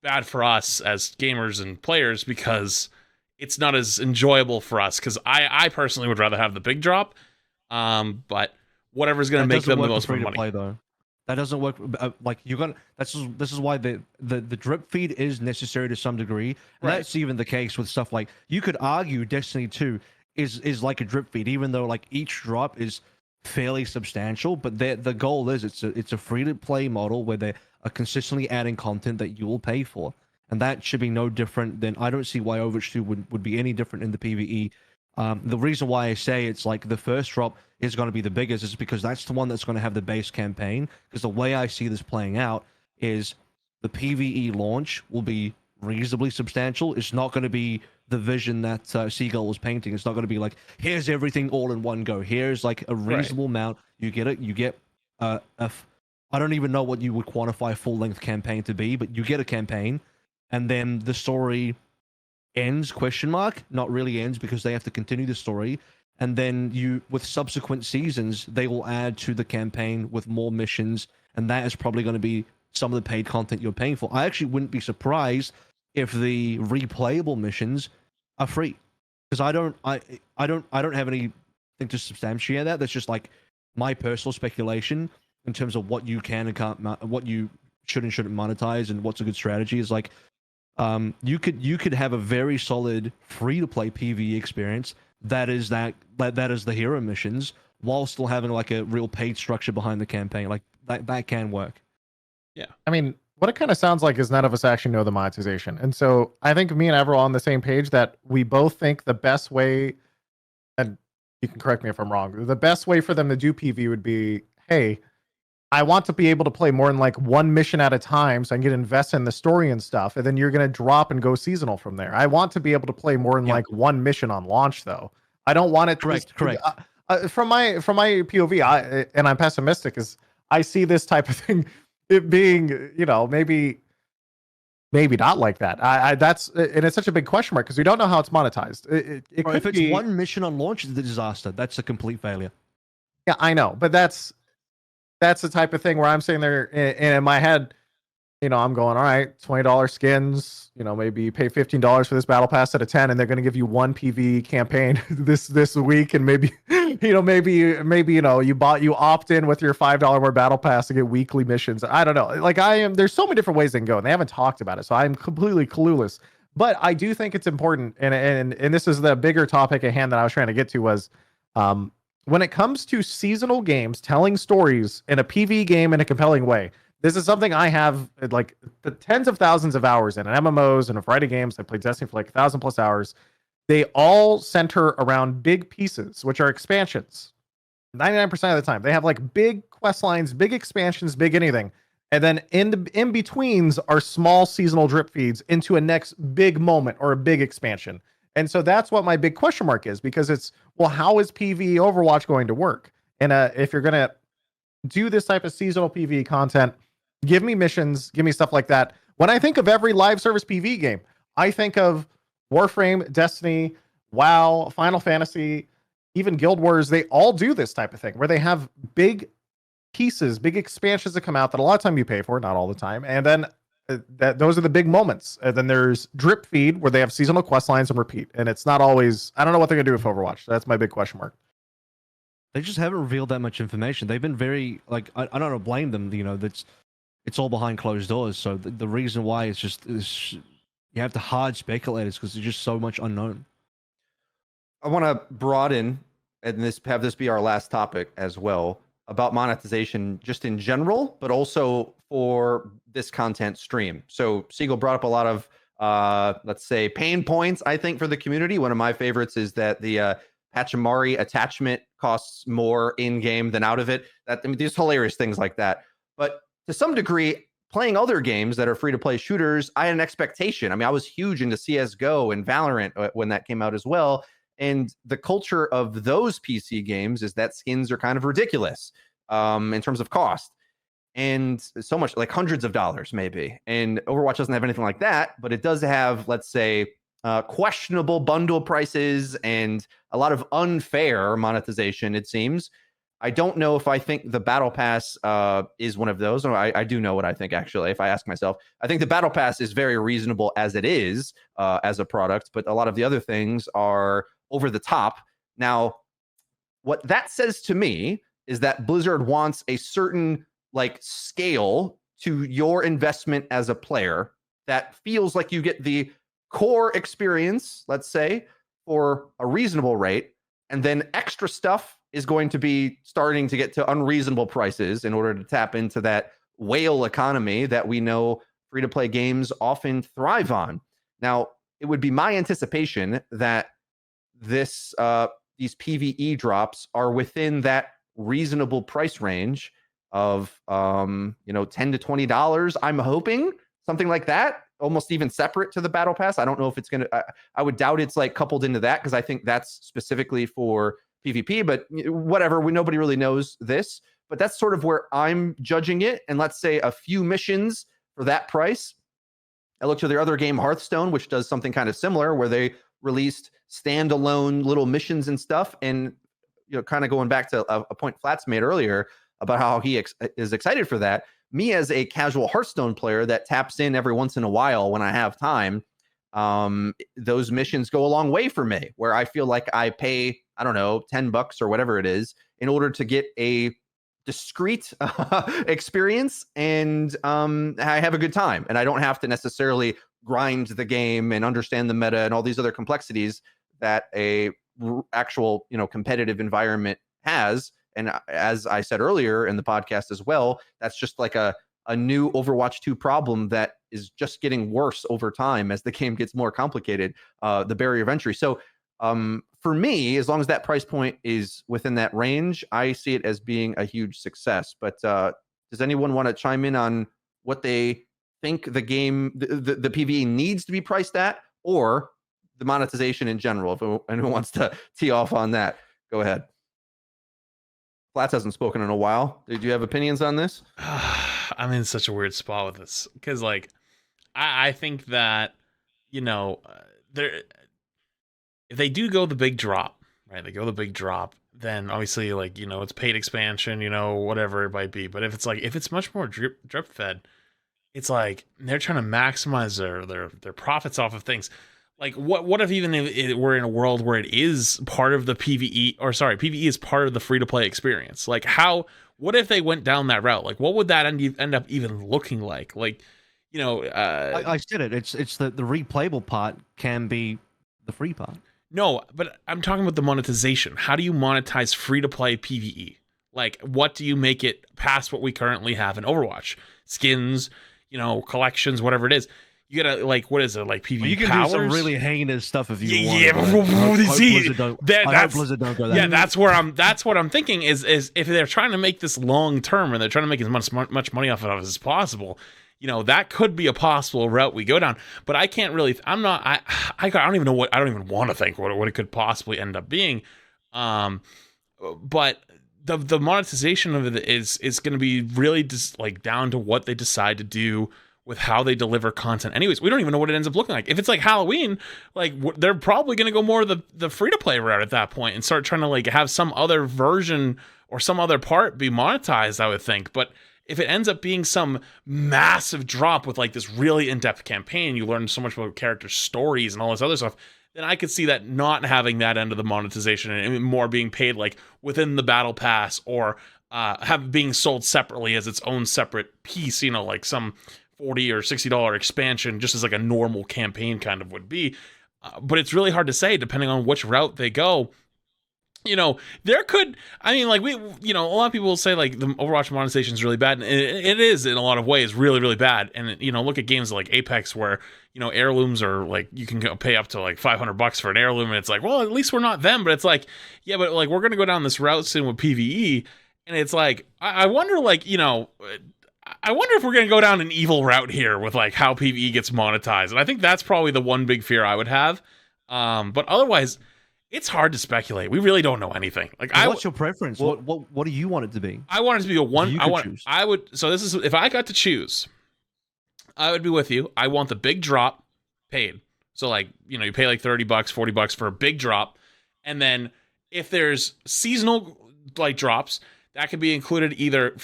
bad for us as gamers and players because it's not as enjoyable for us. Because I personally would rather have the big drop. But whatever's going to make them the most money. Play, though. That doesn't work. Like you're gonna. This is why the drip feed is necessary to some degree, and right. That's even the case with stuff like, you could argue Destiny 2 is like a drip feed, even though like each drop is fairly substantial. But the goal is it's a free to play model where they are consistently adding content that you will pay for, and that should be no different than. I don't see why Overwatch 2 would be any different in the PvE. The reason why I say it's like the first drop is going to be the biggest is because that's the one that's going to have the base campaign. Because the way I see this playing out is the PvE launch will be reasonably substantial. It's not going to be the vision that Seagull was painting. It's not going to be like, here's everything all in one go. Here's like a reasonable amount. You get it. You get I don't even know what you would quantify full length campaign to be, but you get a campaign, and then the story ends ? Not really ends, because they have to continue the story, and then with subsequent seasons they will add to the campaign with more missions, and that is probably going to be some of the paid content you're paying for. I actually wouldn't be surprised if the replayable missions are free, because I don't have anything to substantiate that. That's just like my personal speculation in terms of what you can and can't, what you should and shouldn't monetize, and what's a good strategy. Is like, you could have a very solid free to play PvE experience that is the hero missions, while still having like a real paid structure behind the campaign. Like that can work. Yeah, I mean, what it kind of sounds like is none of us actually know the monetization, and so I think me and Ever are on the same page that we both think the best way, and you can correct me if I'm wrong, the best way for them to do PvE would be, hey, I want to be able to play more than like one mission at a time so I can get invested in the story and stuff. And then you're going to drop and go seasonal from there. I want to be able to play more than like one mission on launch though. I don't want it. Correct. From my POV, and I'm pessimistic, is I see this type of thing, it being, maybe not like that. That's, and it's such a big question mark because we don't know how it's monetized. It could If it's be, one mission on launch, it's a disaster. That's a complete failure. yeah, I know, but that's the type of thing where I'm sitting there and in my head, I'm going, all right, $20 skins, maybe you pay $15 for this battle pass at a 10, and they're going to give you one PV campaign this week, and maybe you opt in with your $5 more battle pass to get weekly missions. I don't know. Like there's so many different ways they can go, and they haven't talked about it, so I'm completely clueless. But I do think it's important, and this is the bigger topic at hand that I was trying to get to was, when it comes to seasonal games telling stories in a PV game in a compelling way. This is something I have like the tens of thousands of hours in MMOs and a variety of games. I played Destiny for like 1,000+ hours. They all center around big pieces, which are expansions. 99% of the time, they have like big quest lines, big expansions, big anything. And then in betweens are small seasonal drip feeds into a next big moment or a big expansion. And so that's what my big question mark is, because it's, well, how is PvE Overwatch going to work? And if you're going to do this type of seasonal PvE content, give me missions, give me stuff like that. When I think of every live service PvE game, I think of Warframe, Destiny, WoW, Final Fantasy, even Guild Wars. They all do this type of thing where they have big pieces, big expansions that come out that a lot of time you pay for, not all the time. And then those are the big moments. And then there's drip feed where they have seasonal quest lines and repeat. And it's not always, I don't know what they're going to do with Overwatch. That's my big question mark. They just haven't revealed that much information. They've been very, like, I don't blame them, it's all behind closed doors. So the reason why is you have to hard speculate is because there's just so much unknown. I want to broaden and have this be our last topic as well about monetization just in general, but also for this content stream. So Siegel brought up a lot of, let's say, pain points, I think, for the community. One of my favorites is that the Pachimari attachment costs more in-game than out of it. There's hilarious things like that. But to some degree, playing other games that are free-to-play shooters, I had an expectation. I was huge into CSGO and Valorant when that came out as well. And the culture of those PC games is that skins are kind of ridiculous in terms of cost. And so much, like hundreds of dollars maybe. And Overwatch doesn't have anything like that, but it does have, let's say, questionable bundle prices and a lot of unfair monetization, it seems. I don't know if I think the Battle Pass is one of those. Or I do know what I think, actually, if I ask myself. I think the Battle Pass is very reasonable as it is as a product, but a lot of the other things are over the top. Now, what that says to me is that Blizzard wants a certain scale to your investment as a player that feels like you get the core experience, let's say, for a reasonable rate, and then extra stuff is going to be starting to get to unreasonable prices in order to tap into that whale economy that we know free-to-play games often thrive on. Now, it would be my anticipation that these PvE drops are within that reasonable price range of $10 to $20. I'm hoping something like that, almost even separate to the Battle Pass. I don't know if it's going to, I would doubt it's coupled into that, because I think that's specifically for PvP, but whatever, nobody really knows this, but that's sort of where I'm judging it. And let's say a few missions for that price. I looked to their other game, Hearthstone, which does something kind of similar, where they released standalone little missions and stuff. And kind of going back to a point Flats made earlier about how he is excited for that. Me, as a casual Hearthstone player that taps in every once in a while when I have time, those missions go a long way for me, where I feel like I pay, I don't know, $10 or whatever it is in order to get a discrete experience, and I have a good time, and I don't have to necessarily grind the game and understand the meta and all these other complexities that a actual competitive environment has. And as I said earlier in the podcast as well, that's just like a new Overwatch 2 problem that is just getting worse over time as the game gets more complicated, the barrier of entry. So for me, as long as that price point is within that range, I see it as being a huge success. But does anyone want to chime in on what they think the game, the PvE needs to be priced at, or the monetization in general. If anyone wants to tee off on that, go ahead. Flats hasn't spoken in a while. Did you have opinions on this? I'm in such a weird spot with this because, like, I think that, you know, if they do go the big drop, right? They go the big drop, then obviously, like, you know, it's paid expansion, you know, whatever it might be. But if it's much more drip fed, it's like they're trying to maximize their profits off of things. Like, what if even if we're in a world where it is part of the PvE, or sorry, PvE is part of the free-to-play experience? Like, what if they went down that route? Like, what would that end up even looking like? Like, you know... I said it. It's the replayable part can be the free part. No, but I'm talking about the monetization. How do you monetize free-to-play PvE? Like, what do you make it past what we currently have in Overwatch? Skins, you know, collections, whatever it is. You gotta, like, what is it, like PvE you can powers? do some really heinous stuff if you want. Yeah, Hope Blizzard don't go that. Yeah, that's what I'm thinking is if they're trying to make this long term and they're trying to make as much money off of it as possible, you know, that could be a possible route we go down. But I can't really. I don't even know what. I don't even want to think what it could possibly end up being. But the monetization of it is going to be really just like down to what they decide to do with how they deliver content. Anyways, we don't even know what it ends up looking like. If it's like Halloween, like they're probably going to go more the free-to-play route at that point and start trying to like have some other version or some other part be monetized, I would think. But if it ends up being some massive drop with like this really in-depth campaign, you learn so much about character stories and all this other stuff, then I could see that not having that end of the monetization and more being paid like within the battle pass or being sold separately as its own separate piece, you know, like some $40 or $60 expansion, just as like a normal campaign kind of would be. But it's really hard to say depending on which route they go. You know, there could, I mean, like a lot of people will say like the Overwatch monetization is really bad. And it is in a lot of ways really, really bad. And, you know, look at games like Apex where, you know, heirlooms are like, you can go pay up to like $500 for an heirloom. And it's like, well, at least we're not them. But it's like, yeah, but like, we're going to go down this route soon with PvE. And it's like, I wonder, like, you know, I wonder if we're going to go down an evil route here with like how PvE gets monetized. And I think that's probably the one big fear I would have. But otherwise, it's hard to speculate. We really don't know anything. Like, what's your preference? Well, what do you want it to be? I want it to be a one. Choose. So this is, if I got to choose, I would be with you. I want the big drop paid. So like, you know, you pay like $30, $40 for a big drop. And then if there's seasonal like drops, that could be included either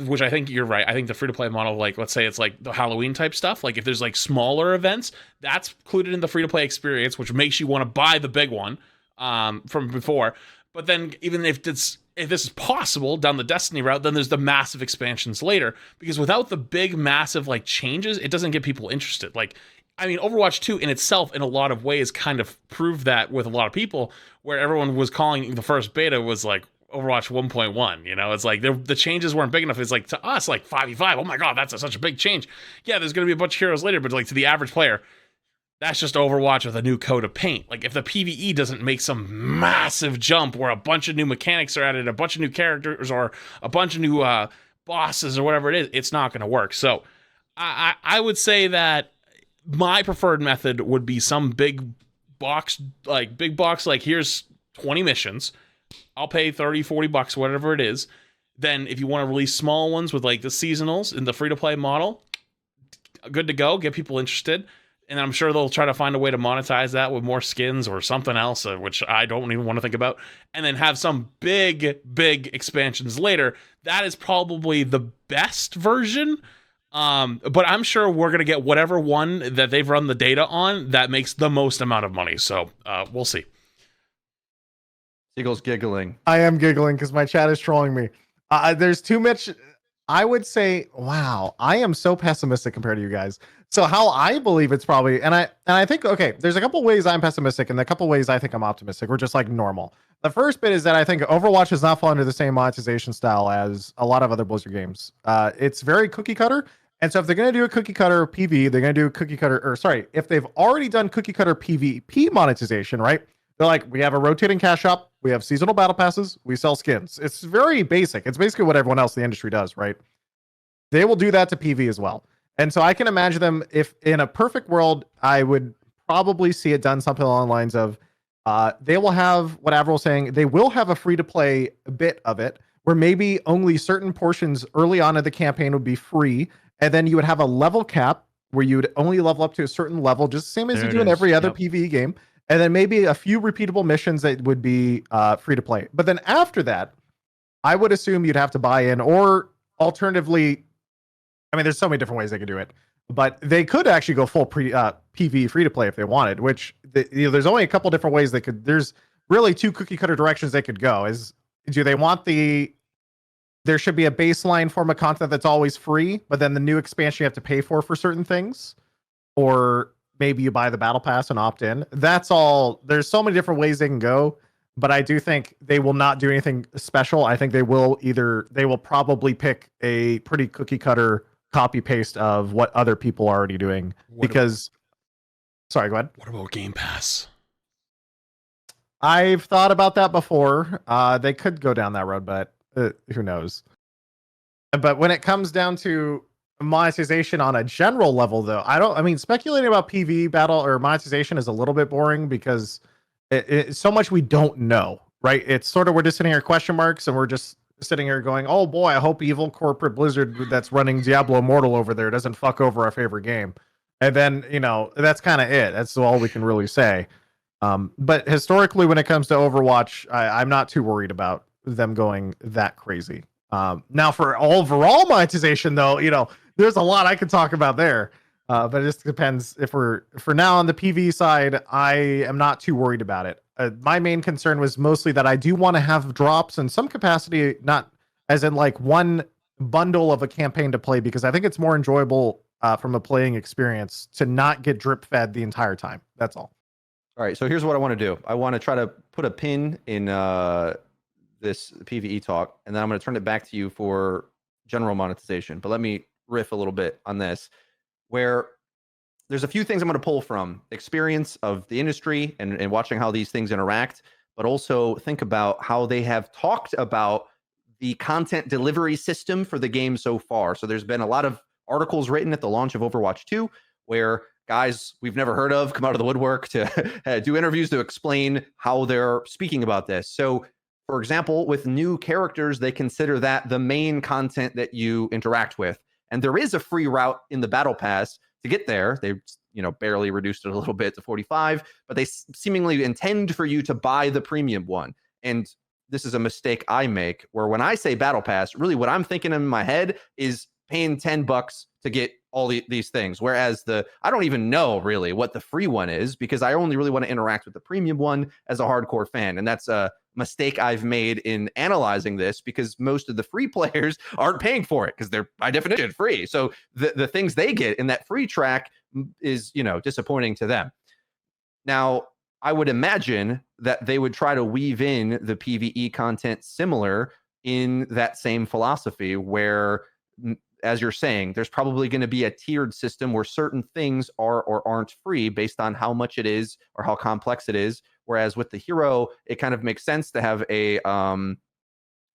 which I think you're right. I think the free-to-play model, like, let's say it's like the Halloween type stuff. Like if there's like smaller events, that's included in the free-to-play experience, which makes you want to buy the big one from before. But then even if this is possible down the Destiny route, then there's the massive expansions later. Because without the big, massive like changes, it doesn't get people interested. Like, I mean, Overwatch 2 in itself, in a lot of ways, kind of proved that with a lot of people, where everyone was calling the first beta was like Overwatch 1.1, you know, it's like the changes weren't big enough. It's like to us, like 5v5, oh my god, that's such a big change. Yeah, there's going to be a bunch of heroes later, but like to the average player, that's just Overwatch with a new coat of paint. Like if the PvE doesn't make some massive jump where a bunch of new mechanics are added, a bunch of new characters or a bunch of new bosses or whatever it is, it's not going to work. So I would say that my preferred method would be some big box, like here's 20 missions. I'll pay $30, $40, whatever it is. Then if you want to release small ones with like the seasonals in the free-to-play model, good to go, get people interested. And I'm sure they'll try to find a way to monetize that with more skins or something else, which I don't even want to think about. And then have some big, big expansions later. That is probably the best version. But I'm sure we're going to get whatever one that they've run the data on that makes the most amount of money. So we'll see. Eagle's giggling. I am giggling because my chat is trolling me. There's too much. I would say, wow, I am so pessimistic compared to you guys. So how I believe it's probably, and I think, okay, there's a couple ways I'm pessimistic and a couple ways I think I'm optimistic. We're just like normal. The first bit is that I think Overwatch does not fall under the same monetization style as a lot of other Blizzard games. It's very cookie cutter. And so if they're going to do a cookie cutter PV, they're going to do a cookie cutter, or sorry, if they've already done cookie cutter PvP monetization, right? They're like, we have a rotating cash shop, we have seasonal battle passes, we sell skins. It's very basic. It's basically what everyone else in the industry does, right? They will do that to PV as well. And so I can imagine them, if in a perfect world, I would probably see it done something along the lines of they will have what Avril's saying. They will have a free-to-play bit of it where maybe only certain portions early on in the campaign would be free, and then you would have a level cap where you would only level up to a certain level, just the same as There you it do in is. every other Yep. PvE game. And then maybe a few repeatable missions that would be free to play. But then after that, I would assume you'd have to buy in, or alternatively, I mean, there's so many different ways they could do it, but they could actually go full PvE free to play if they wanted. Which there's only a couple different ways they could. There's really two cookie cutter directions they could go. Do they want there should be a baseline form of content that's always free, but then the new expansion you have to pay for certain things, or maybe you buy the battle pass and opt in. That's all. There's so many different ways they can go, but I do think they will not do anything special. I think they will probably pick a pretty cookie cutter copy paste of what other people are already doing. Sorry, go ahead. What about Game Pass? I've thought about that before. They could go down that road, but who knows? But when it comes down to monetization on a general level, though, I mean, speculating about PvE battle or monetization is a little bit boring because it's so much we don't know, right? It's sort of, we're just sitting here question marks, and we're just sitting here going, oh boy, I hope evil corporate Blizzard that's running Diablo Immortal over there doesn't fuck over our favorite game. And then, that's kind of it. That's all we can really say. But historically, when it comes to Overwatch, I'm not too worried about them going that crazy. Now for overall monetization, though, there's a lot I could talk about there. But it just depends. For now on the PvE side, I am not too worried about it. My main concern was mostly that I do want to have drops in some capacity, not as in like one bundle of a campaign to play, because I think it's more enjoyable from a playing experience to not get drip fed the entire time. That's all. All right, so here's what I want to do. I want to try to put a pin in this PvE talk, and then I'm going to turn it back to you for general monetization. But let me riff a little bit on this, where there's a few things I'm going to pull from experience of the industry and watching how these things interact, but also think about how they have talked about the content delivery system for the game so far. So there's been a lot of articles written at the launch of Overwatch 2 where guys we've never heard of come out of the woodwork to do interviews to explain how they're speaking about this. So, for example, with new characters, they consider that the main content that you interact with. And there is a free route in the battle pass to get there. They barely reduced it a little bit to 45, but they seemingly intend for you to buy the premium one. And this is a mistake I make, where when I say battle pass, really what I'm thinking in my head is paying $10 to get all these things. Whereas I don't even know really what the free one is, because I only really want to interact with the premium one as a hardcore fan. And that's a mistake I've made in analyzing this, because most of the free players aren't paying for it because they're by definition free. So the things they get in that free track is, disappointing to them. Now, I would imagine that they would try to weave in the PvE content similar in that same philosophy, where, as you're saying, there's probably going to be a tiered system where certain things are or aren't free based on how much it is or how complex it is. Whereas with the hero, it kind of makes sense to have a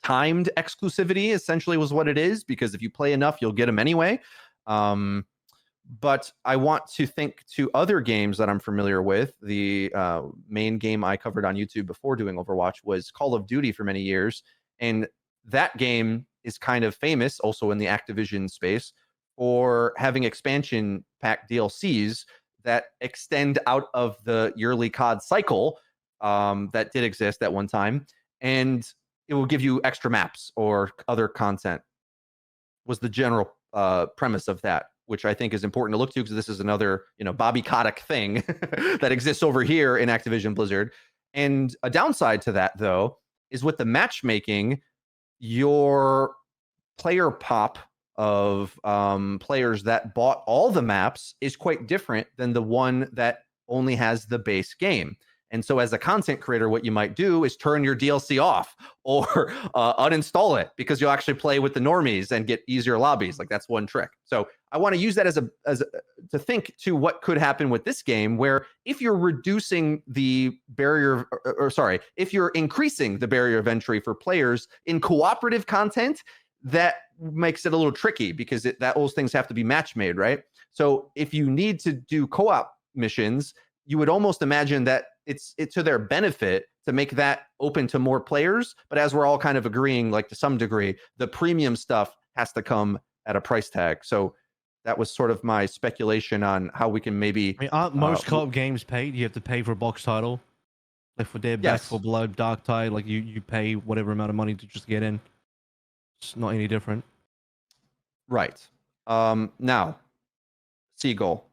timed exclusivity, essentially was what it is, because if you play enough, you'll get them anyway. But I want to think to other games that I'm familiar with. The main game I covered on YouTube before doing Overwatch was Call of Duty for many years. And that game is kind of famous also in the Activision space for having expansion pack DLCs that extend out of the yearly COD cycle that did exist at one time. And it will give you extra maps or other content, was the general premise of that, which I think is important to look to, because this is another, Bobby Kotick thing that exists over here in Activision Blizzard. And a downside to that, though, is with the matchmaking, your player pop of players that bought all the maps is quite different than the one that only has the base game. And so as a content creator, what you might do is turn your DLC off or uninstall it, because you'll actually play with the normies and get easier lobbies. Like, that's one trick. So I want to use that to think to what could happen with this game, where if you're reducing the barrier, if you're increasing the barrier of entry for players in cooperative content, that makes it a little tricky, because those things have to be match made, right? So if you need to do co-op missions, you would almost imagine that it's to their benefit to make that open to more players. But as we're all kind of agreeing, like to some degree, the premium stuff has to come at a price tag. So that was sort of my speculation on how we can maybe. I mean, aren't most co-op games paid? You have to pay for a box title. Like for Dead, Back Yes. 4 Blood, Dark Tide, like you pay whatever amount of money to just get in. It's not any different. Right. Now, Seagull,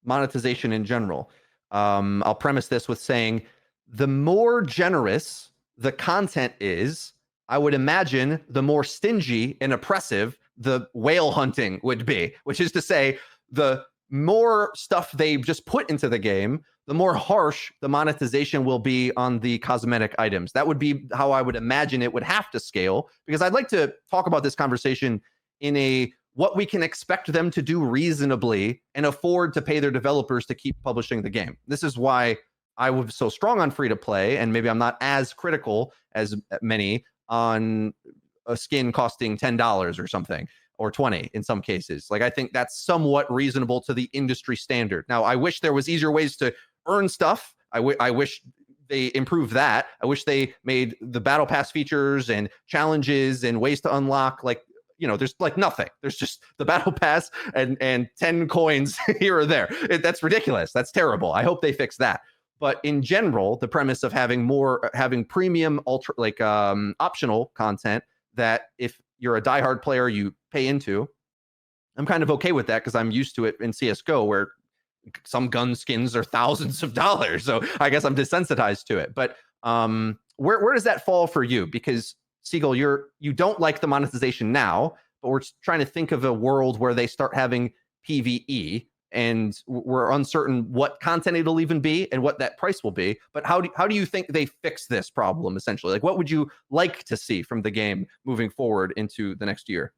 monetization in general. I'll premise this with saying the more generous the content is, I would imagine the more stingy and oppressive the whale hunting would be, which is to say, the more stuff they just put into the game, the more harsh the monetization will be on the cosmetic items. That would be how I would imagine it would have to scale, because I'd like to talk about this conversation in a what we can expect them to do reasonably and afford to pay their developers to keep publishing the game. This is why I was so strong on free to play, and maybe I'm not as critical as many on a skin costing $10 or something, or 20 in some cases. Like, I think that's somewhat reasonable to the industry standard. Now, I wish there was easier ways to earn stuff. I wish they improved that. I wish they made the battle pass features and challenges and ways to unlock, like, there's like nothing. There's just the battle pass and 10 coins here or there. That's ridiculous. That's terrible. I hope they fix that. But in general, the premise of having premium optional content that if you're a diehard player, you pay into, I'm kind of okay with that, because I'm used to it in CSGO, where some gun skins are thousands of dollars. So I guess I'm desensitized to it. But where does that fall for you? Because Seagull, you don't like the monetization now, but we're trying to think of a world where they start having PvE, and we're uncertain what content it'll even be and what that price will be. But how do you think they fix this problem, essentially? Like, what would you like to see from the game moving forward into the next year?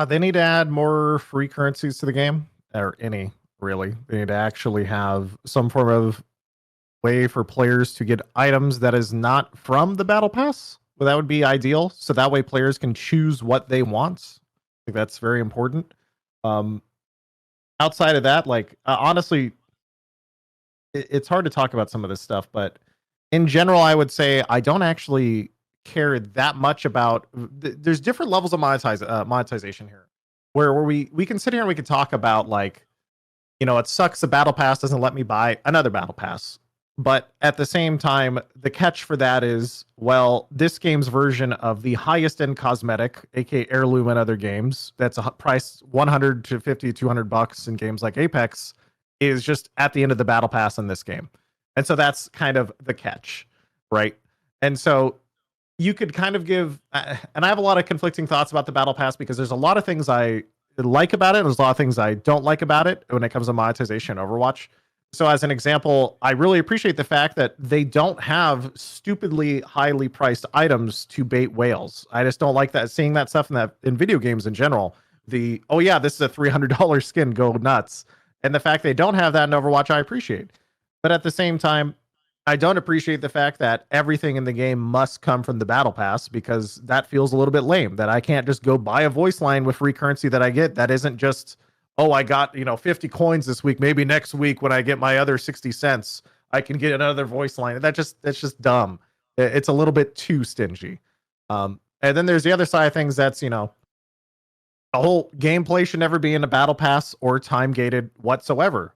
They need to add more free currencies to the game, or any, really. They need to actually have some form of way for players to get items that is not from the battle pass. Well, that would be ideal, so that way players can choose what they want. I think that's very important. Outside of that, honestly, it's hard to talk about some of this stuff, but in general, I would say I don't actually care that much about. There's different levels of monetization here, where we can sit here and we can talk about, it sucks the battle pass doesn't let me buy another battle pass. But at the same time, the catch for that is, well, this game's version of the highest end cosmetic, aka heirloom and other games, that's a price $100 to $50 to $200 in games like Apex, is just at the end of the battle pass in this game. And so that's kind of the catch, right? And so you could kind of give, and I have a lot of conflicting thoughts about the battle pass, because there's a lot of things I like about it, and there's a lot of things I don't like about it when it comes to monetization in Overwatch. So as an example, I really appreciate the fact that they don't have stupidly highly priced items to bait whales. I just don't like that, seeing that stuff in video games in general. This is a $300 skin, go nuts. And the fact they don't have that in Overwatch, I appreciate. But at the same time, I don't appreciate the fact that everything in the game must come from the battle pass, because that feels a little bit lame, that I can't just go buy a voice line with free currency that I get. That isn't just, I got 50 coins this week. Maybe next week when I get my other 60 cents, I can get another voice line. That's just dumb. It's a little bit too stingy. And then there's the other side of things. That's the whole gameplay should never be in a battle pass or time gated whatsoever.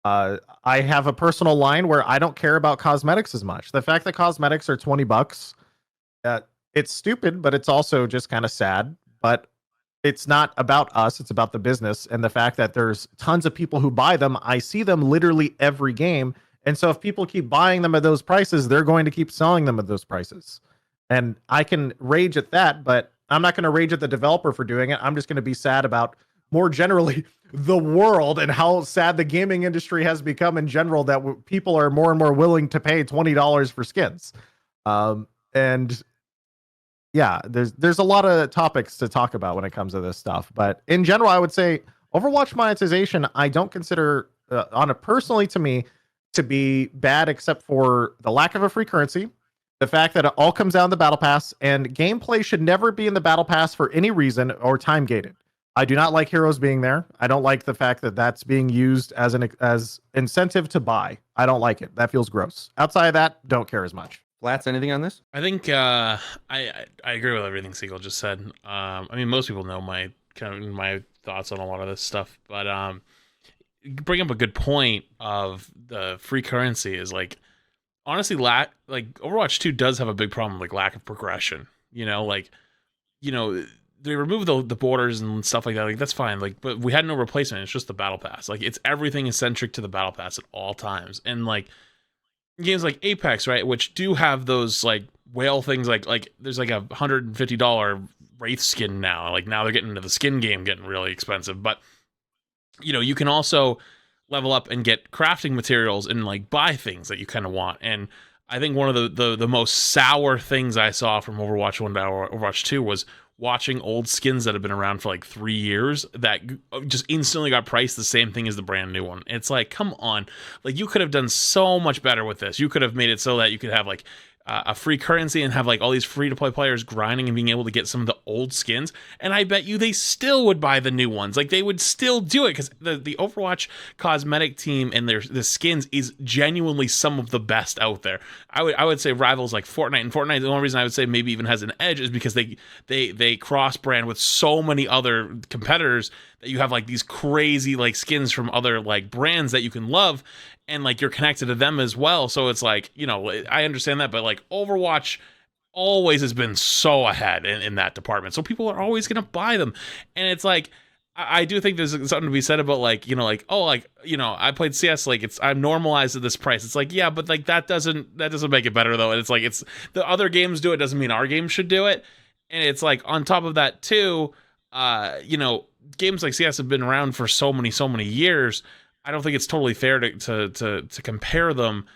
I have a personal line where I don't care about cosmetics as much. The fact that cosmetics are $20, it's stupid, but it's also just kind of sad. But it's not about us, it's about the business, and the fact that there's tons of people who buy them. I see them literally every game. And so if people keep buying them at those prices, they're going to keep selling them at those prices. And I can rage at that, but I'm not going to rage at the developer for doing it. I'm just going to be sad about, more generally, the world and how sad the gaming industry has become in general, that people are more and more willing to pay $20 for skins. And yeah, there's a lot of topics to talk about when it comes to this stuff. But in general, I would say Overwatch monetization, I don't consider, personally to me, to be bad, except for the lack of a free currency, the fact that it all comes down to the battle pass, and gameplay should never be in the battle pass for any reason or time gated. I do not like heroes being there. I don't like the fact that that's being used as as incentive to buy. I don't like it. That feels gross. Outside of that, don't care as much. Flats, anything on this? I think I agree with everything Siegel just said. I mean, most people know my thoughts on a lot of this stuff, but you bring up a good point of the free currency is like honestly like Overwatch 2 does have a big problem like lack of progression. They remove the borders and stuff like that. Like that's fine. Like, but we had no replacement. It's just the battle pass. Like it's everything is centric to the battle pass at all times. And like games like Apex, right, which do have those like whale things. Like there's like $150 Wraith skin now. Like now they're getting into the skin game, getting really expensive. But you can also level up and get crafting materials and like buy things that you kind of want. And I think one of the most sour things I saw from Overwatch 1 to Overwatch 2 was watching old skins that have been around for like 3 years that just instantly got priced the same thing as the brand new one. It's like, come on, like you could have done so much better with this. You could have made it so that you could have like a free currency and have like all these free to play players grinding and being able to get some of the old skins. And I bet you they still would buy the new ones. Like they would still do it because the Overwatch cosmetic team and the skins is genuinely some of the best out there. I would say rivals like Fortnite, and Fortnite, the only reason I would say maybe even has an edge is because they cross brand with so many other competitors that you have like these crazy like skins from other like brands that you can love. And like you're connected to them as well. So it's like, I understand that, but like Overwatch always has been so ahead in that department. So people are always going to buy them. And it's like, I do think there's something to be said about like, I played CS, like I'm normalized at this price. It's like, yeah, but like that doesn't make it better though. And it's like, it's the other games do it. Doesn't mean our game should do it. And it's like on top of that too, games like CS have been around for so many years. I don't think it's totally fair to compare them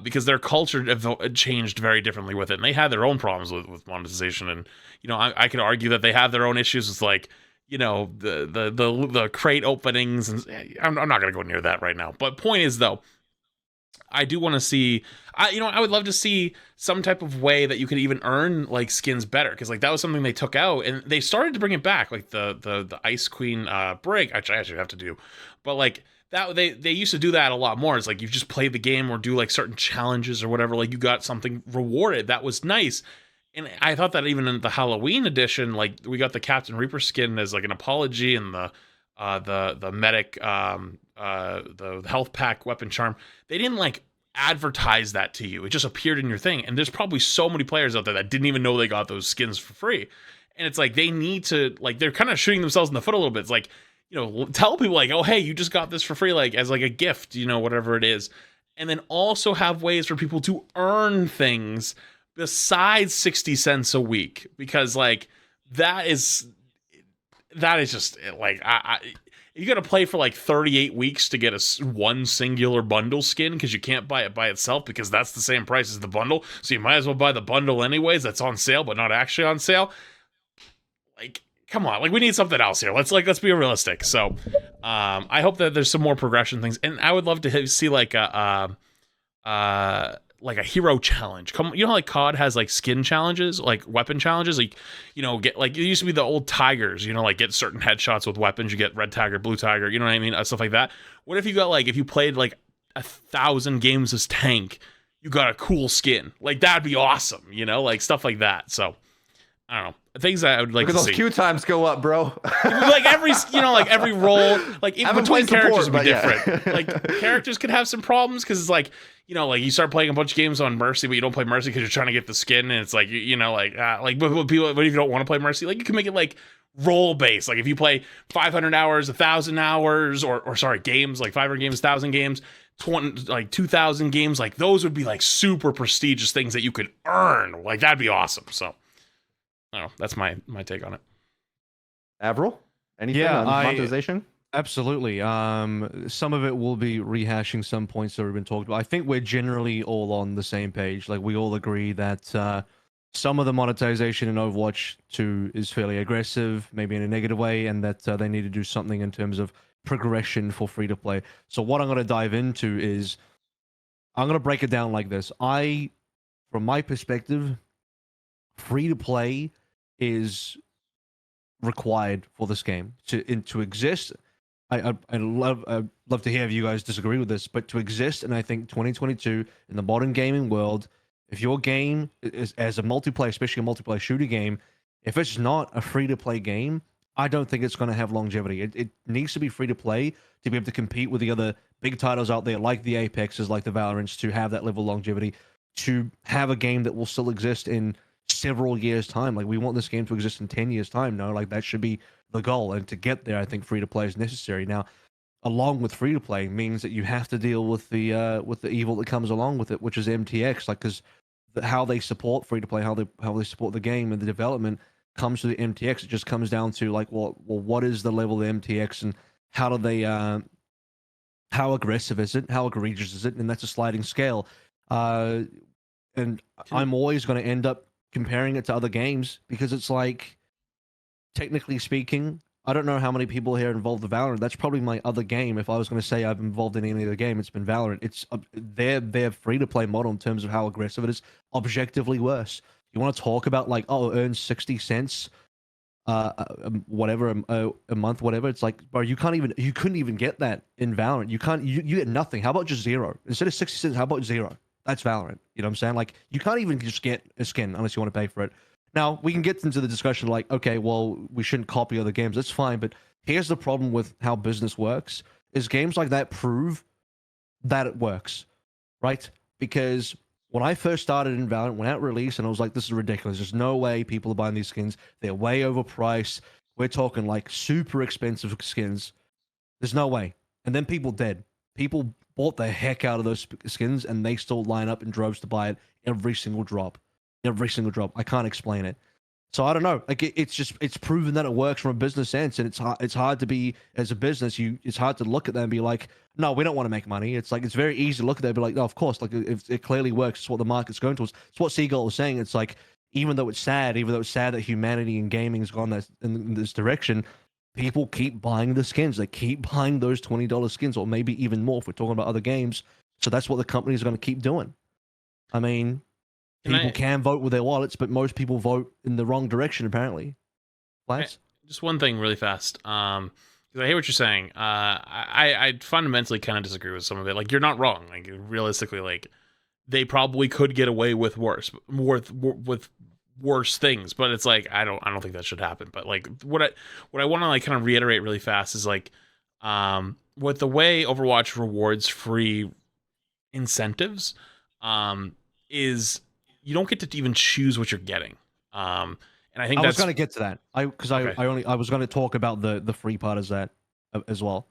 because their culture have changed very differently with it. And they had their own problems with monetization. And, I could argue that they have their own issues with like, the crate openings. And I'm not going to go near that right now. But point is, though, I do want to see, I would love to see some type of way that you could even earn like skins better. Cause like that was something they took out and they started to bring it back. Like the Ice Queen brig, which I actually have to do. But like, that they used to do that a lot more. It's like you just play the game or do like certain challenges or whatever, like you got something rewarded. That was nice. And I thought that even in the Halloween edition, like we got the Captain Reaper skin as like an apology, and the medic the health pack weapon charm, they didn't like advertise that to you. It just appeared in your thing. And there's probably so many players out there that didn't even know they got those skins for free. And it's like they need to, like, they're kind of shooting themselves in the foot a little bit. It's like, tell people like, oh, hey, you just got this for free, like as like a gift, whatever it is. And then also have ways for people to earn things besides 60 cents a week, because like that is just like, you got to play for like 38 weeks to get one singular bundle skin because you can't buy it by itself because that's the same price as the bundle. So you might as well buy the bundle anyways. That's on sale, but not actually on sale. Like, come on, like we need something else here. Let's be realistic. So, I hope that there's some more progression things, and I would love to see like a hero challenge. How like COD has like skin challenges, like weapon challenges, like get like it used to be the old tigers, like get certain headshots with weapons, you get red tiger, blue tiger, you know what I mean, stuff like that. What if you got like if you played like 1,000 games as tank, you got a cool skin? Like that'd be awesome, like stuff like that. So I don't know. Things I would like to see. Those queue times go up, bro. Like every role, like in between characters would be different. Yeah. Like characters could have some problems because it's like, like you start playing a bunch of games on Mercy, but you don't play Mercy because you're trying to get the skin, and it's like, but people, what if you don't want to play Mercy? Like you can make it like role based. Like if you play 500 hours, 1,000 hours, or sorry, games like 500 games, 1,000 games, 2,000 games, like those would be like super prestigious things that you could earn. Like that'd be awesome. So. I don't know. That's my take on it. Avril, anything on monetization? Absolutely. Some of it will be rehashing some points that have been talked about. I think we're generally all on the same page. Like we all agree that some of the monetization in Overwatch 2 is fairly aggressive, maybe in a negative way, and that they need to do something in terms of progression for free to play. So what I'm going to dive into is I'm going to break it down like this. From my perspective, free to play is required for this game to exist. I'd love to hear if you guys disagree with this, but to exist, and I think 2022 in the modern gaming world, if your game is as a multiplayer, especially a multiplayer shooter game, if it's not a free to play game, I don't think it's going to have longevity. It needs to be free to play to be able to compete with the other big titles out there, like the Apexes, like the Valorants, to have that level of longevity, to have a game that will still exist in several years' time. Like, we want this game to exist in 10 years' time. No, like, that should be the goal. And to get there, I think free to play is necessary. Now, along with free to play means that you have to deal with the evil that comes along with it, which is MTX. Like, because how they support free to play, how they support the game and the development comes to the MTX. It just comes down to like, well, what is the level of MTX, and how do they how aggressive is it, how egregious is it, and that's a sliding scale. And I'm always going to end up comparing it to other games, because it's like, technically speaking, I don't know how many people here involved in Valorant. That's probably my other game. If I was going to say I've involved in any other game, it's been Valorant. It's their free-to-play model in terms of how aggressive it is, objectively worse. You want to talk about like, oh, earn 60 cents, whatever, a month, whatever. It's like, bro, you couldn't even get that in Valorant. You get nothing. How about just zero? Instead of 60 cents, how about zero? That's Valorant. You know what I'm saying? Like, you can't even just get a skin unless you want to pay for it. Now, we can get into the discussion like, okay, well, we shouldn't copy other games. That's fine. But here's the problem with how business works, is games like that prove that it works, right? Because when I first started in Valorant, when it released, and I was like, this is ridiculous. There's no way people are buying these skins. They're way overpriced. We're talking like super expensive skins. There's no way. And then people did. People bought the heck out of those skins, and they still line up in droves to buy it every single drop. Every single drop. I can't explain it. So I don't know. Like, it's proven that it works from a business sense, and it's hard to be, as a business, it's hard to look at that and be like, no, we don't want to make money. It's like, it's very easy to look at that and be like, no, of course, like, if it clearly works, it's what the market's going towards. It's what Seagull was saying. It's like, even though it's sad that humanity and gaming has gone in this direction, people keep buying the skins. They keep buying those $20 skins, or maybe even more if we're talking about other games. So that's what the companies are going to keep doing. I mean, people can vote with their wallets, but most people vote in the wrong direction, apparently. Lance? Just one thing really fast. Because I hear what you're saying. I fundamentally kind of disagree with some of it. Like, you're not wrong. Like, realistically, like, they probably could get away with worse things, but it's like, I don't think that should happen. But like, what I want to like kind of reiterate really fast is like, with the way Overwatch rewards free incentives, is you don't get to even choose what you're getting. And I think I was going to get to that. I was going to talk about the free part as that as well.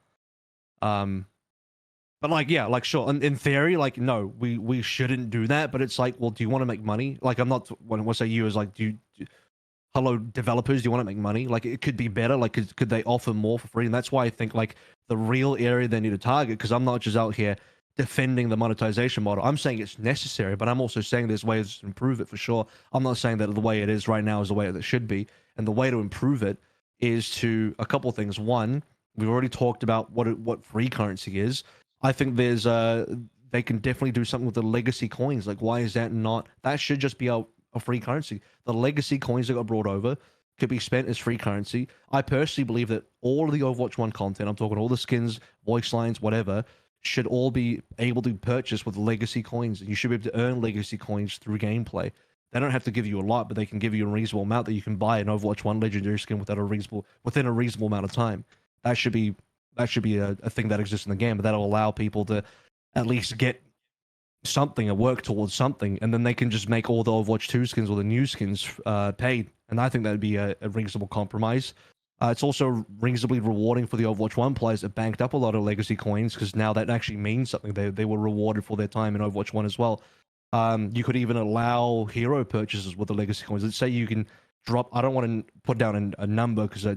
But like, yeah, like, sure. In theory, like, no, we shouldn't do that. But it's like, well, do you want to make money? Like, I'm not, when I say you, is like, hello, developers, do you want to make money? Like, it could be better. Like, could they offer more for free? And that's why I think like the real area they need to target, because I'm not just out here defending the monetization model. I'm saying it's necessary, but I'm also saying there's ways to improve it for sure. I'm not saying that the way it is right now is the way that it should be. And the way to improve it is to a couple of things. One, we've already talked about what free currency is. I think there's they can definitely do something with the legacy coins. Like, why is that not? That should just be a free currency. The legacy coins that got brought over could be spent as free currency. I personally believe that all of the Overwatch 1 content, I'm talking all the skins, voice lines, whatever, should all be able to be purchased with legacy coins. You should be able to earn legacy coins through gameplay. They don't have to give you a lot, but they can give you a reasonable amount that you can buy an Overwatch 1 legendary skin within a reasonable amount of time. That should be a thing that exists in the game, but that'll allow people to at least get something or work towards something, and then they can just make all the Overwatch 2 skins or the new skins paid. And I think that'd be a reasonable compromise. It's also reasonably rewarding for the Overwatch 1 players that banked up a lot of legacy coins, because now that actually means something. They were rewarded for their time in Overwatch 1 as well. You could even allow hero purchases with the legacy coins. Let's say you can drop, I don't want to put down a number because I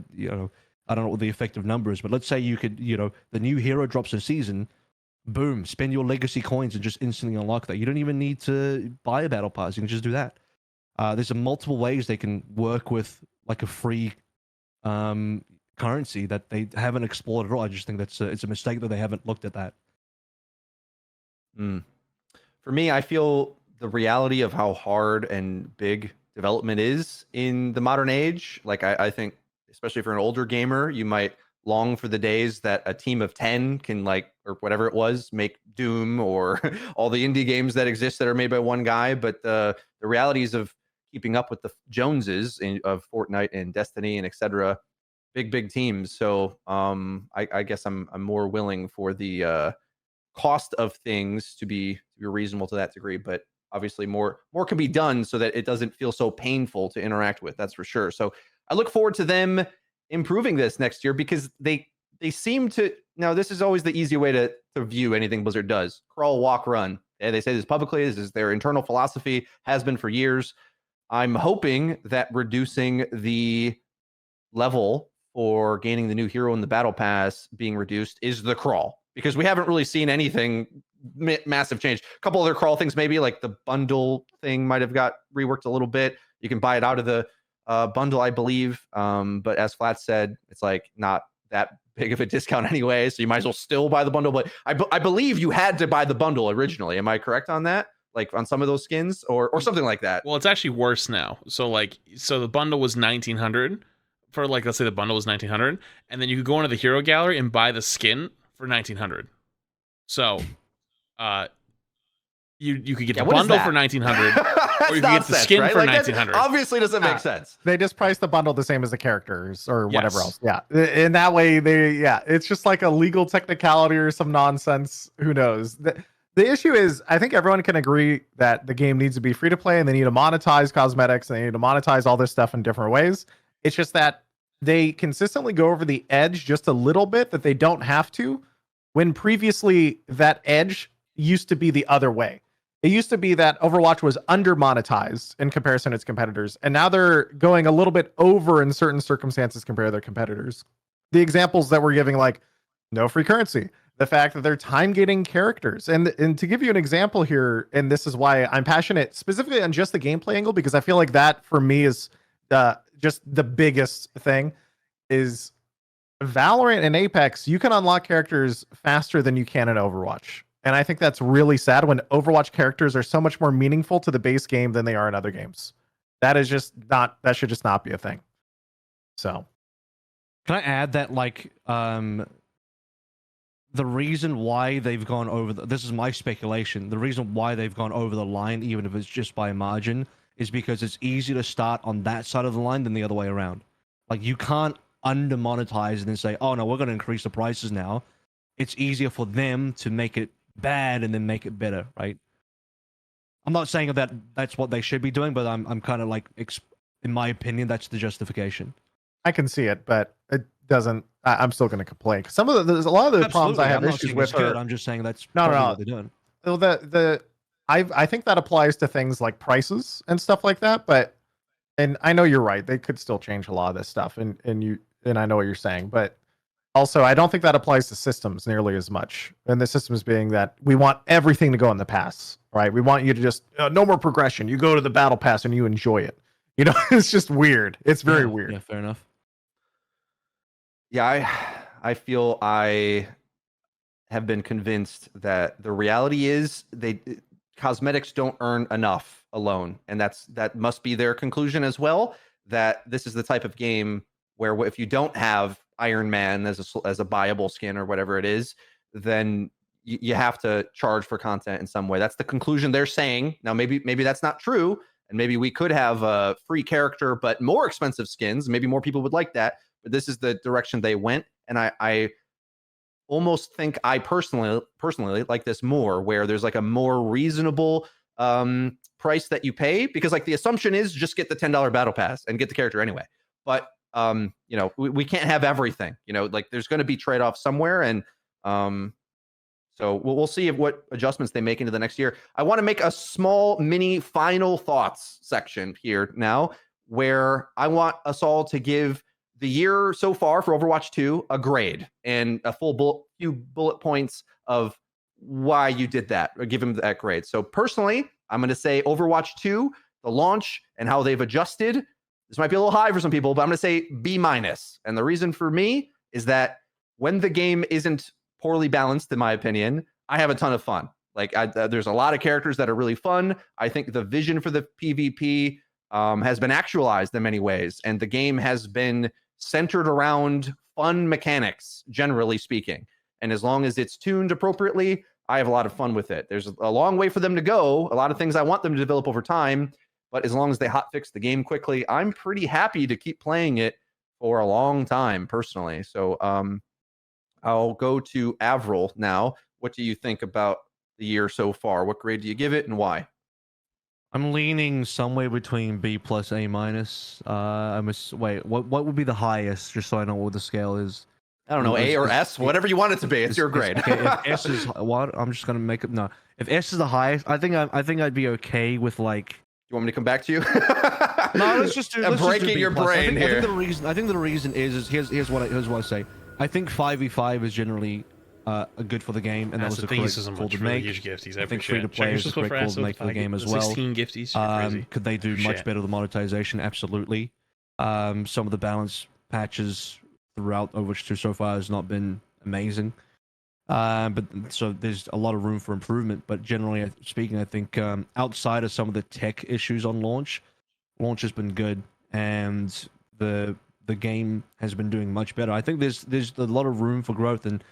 don't know what the effective number is, but let's say you could, the new hero drops a season, boom, spend your legacy coins and just instantly unlock that. You don't even need to buy a battle pass. You can just do that. There's multiple ways they can work with like a free currency that they haven't explored at all. I just think it's a mistake that they haven't looked at that. For me, I feel the reality of how hard and big development is in the modern age. Like, I think especially if you're an older gamer, you might long for the days that a team of 10 can, like, or whatever it was, make Doom or all the indie games that exist that are made by one guy. But the realities of keeping up with the Joneses of Fortnite and Destiny and etc. Big teams. So I guess I'm more willing for the cost of things to be reasonable to that degree, but obviously more can be done so that it doesn't feel so painful to interact with. That's for sure. So I look forward to them improving this next year, because they seem to. Now, this is always the easy way to view anything Blizzard does: crawl, walk, run. And they say this publicly. This is their internal philosophy, has been for years. I'm hoping that reducing the level for gaining the new hero in the battle pass being reduced is the crawl, because we haven't really seen anything massive change. A couple other crawl things, maybe like the bundle thing might have got reworked a little bit. You can buy it out of the bundle, I believe. But as Flat said, it's like not that big of a discount anyway, so you might as well still buy the bundle. But I believe you had to buy the bundle originally. Am I correct on that? Like on some of those skins or something like that? Well, it's actually worse now. So the bundle was 1900 for, like, let's say the bundle was 1900, and then you could go into the hero gallery and buy the skin for 1900. So you could get the bundle for 1900 or you could get the skin for 1900. Obviously doesn't make sense. They just price the bundle the same as the characters or whatever else. Yeah. In that way, it's just like a legal technicality or some nonsense. Who knows? The issue is, I think everyone can agree that the game needs to be free to play, and they need to monetize cosmetics, and they need to monetize all this stuff in different ways. It's just that they consistently go over the edge just a little bit, that they don't have to, when previously that edge used to be the other way. It used to be that Overwatch was under monetized in comparison to its competitors, and now they're going a little bit over in certain circumstances compared to their competitors. The examples that we're giving, like no free currency, the fact that they're time gating characters, and to give you an example here, and this is why I'm passionate specifically on just the gameplay angle, because I feel like that for me is just the biggest thing, is Valorant and Apex. You can unlock characters faster than you can in Overwatch. And I think that's really sad when Overwatch characters are so much more meaningful to the base game than they are in other games. That should just not be a thing. So, can I add that, like, the reason why they've gone over this is my speculation. The reason why they've gone over the line, even if it's just by a margin, is because it's easier to start on that side of the line than the other way around. Like, you can't under monetize and then say, oh no, we're going to increase the prices now. It's easier for them to make it bad and then make it better, right? I'm not saying that that's what they should be doing, but I'm kind of like, in my opinion, that's the justification. I can see it, but it doesn't. I'm still going to complain. There's a lot of the problems I have issues with. I'm just saying that's what they're doing. Well, I think that applies to things like prices and stuff like that. And I know you're right. They could still change a lot of this stuff, and I know what you're saying, but also I don't think that applies to systems nearly as much. And the systems being that we want everything to go in the pass, right? We want you to just no more progression. You go to the battle pass and you enjoy it. You know, it's just weird. It's very weird. Yeah, fair enough. Yeah, I feel I have been convinced that the reality is cosmetics don't earn enough alone, and that must be their conclusion as well. That this is the type of game where if you don't have Iron Man as a buyable skin or whatever it is, then you have to charge for content in some way. That's the conclusion they're saying. Now, maybe that's not true, and maybe we could have a free character but more expensive skins. Maybe more people would like that. But this is the direction they went, and I almost think I personally like this more, where there's like a more reasonable price that you pay, because like the assumption is just get the $10 battle pass and get the character anyway. But we can't have everything. Like there's going to be trade-offs somewhere, and so we'll see what adjustments they make into the next year. I want to make a small mini final thoughts section here now, where I want us all to give the year so far for Overwatch 2 a grade and a few bullet points of why you did that, or give him that grade. So personally, I'm going to say Overwatch 2, the launch and how they've adjusted. This might be a little high for some people, but I'm going to say B-. And the reason for me is that when the game isn't poorly balanced, in my opinion, I have a ton of fun. Like there's a lot of characters that are really fun. I think the vision for the PvP has been actualized in many ways, and the game has been centered around fun mechanics, generally speaking. And as long as it's tuned appropriately, I have a lot of fun with it. There's a long way for them to go. A lot of things I want them to develop over time, but as long as they hotfix the game quickly, I'm pretty happy to keep playing it for a long time, personally. So I'll go to Avril now. What do you think about the year so far? What grade do you give it, and why? I'm leaning somewhere between B plus A minus. Wait, what would be the highest? Just so I know what the scale is. I don't know, A or S, whatever you want it to be. It's your grade. Okay, if S is what? I'm just gonna make it. No, if S is the highest, I think I'd be okay with like. You want me to come back to you? No, let's just do. I'm breaking your brain here. I think the reason is here's what I say. I think 5v5 is generally good for the game, and that was the a thing. great This is a call much to really make. huge gifties. I think free to play is a great call to make for the game as well. 16 gifties. Could they do much better with monetization? Absolutely. Some of the balance patches throughout Overwatch 2 so far has not been amazing. But so there's a lot of room for improvement. But generally speaking, I think outside of some of the tech issues on launch has been good, and the game has been doing much better. I think there's a lot of room for growth, and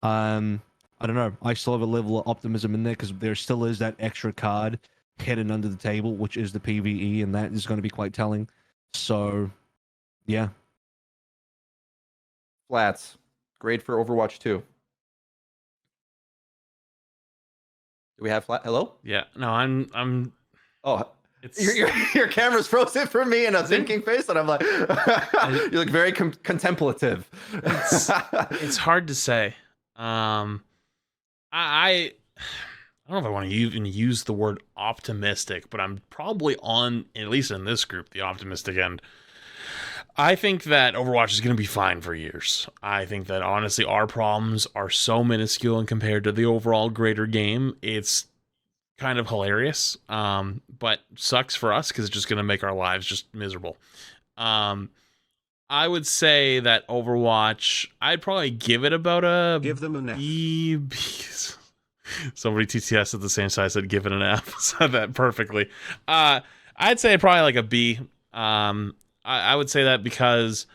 I don't know. I still have a level of optimism in there because there still is that extra card hidden under the table, which is the PvE, and that is going to be quite telling. So, yeah. Flats. Grade for Overwatch 2. Do we have flat? Hello? Yeah. No, I'm. Oh, It's your camera's frozen for me in a thinking face, and I'm like, you look very contemplative. it's hard to say. I don't know if I want to even use the word optimistic, but I'm probably on, at least in this group, the optimistic end. I think that Overwatch is going to be fine for years. I think that honestly, our problems are so minuscule and compared to the overall greater game, it's kind of hilarious. But sucks for us because it's just going to make our lives just miserable. I would say that Overwatch, I'd probably give it about a Give them an F. B. Somebody TTS at the same size said give it an F. Said that perfectly. I'd say probably like a B. I would say that because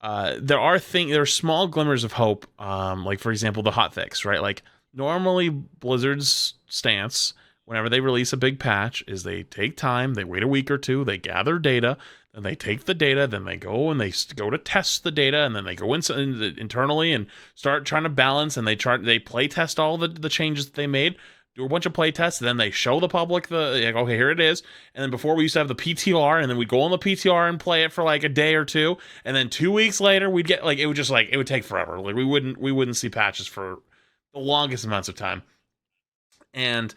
there are small glimmers of hope. Like for example, the hotfix, right? Like normally Blizzard's stance whenever they release a big patch is they take time, they wait a week or two, they gather data, and they take the data, then they go and they go to test the data, and then they go internally and start trying to balance, and they play test all the changes that they made, do a bunch of play tests, and then they show the public like, okay, here it is. And then before we used to have the PTR, and then we'd go on the PTR and play it for like a day or two, and then 2 weeks later we'd get like it would take forever. Like we wouldn't see patches for the longest amounts of time. And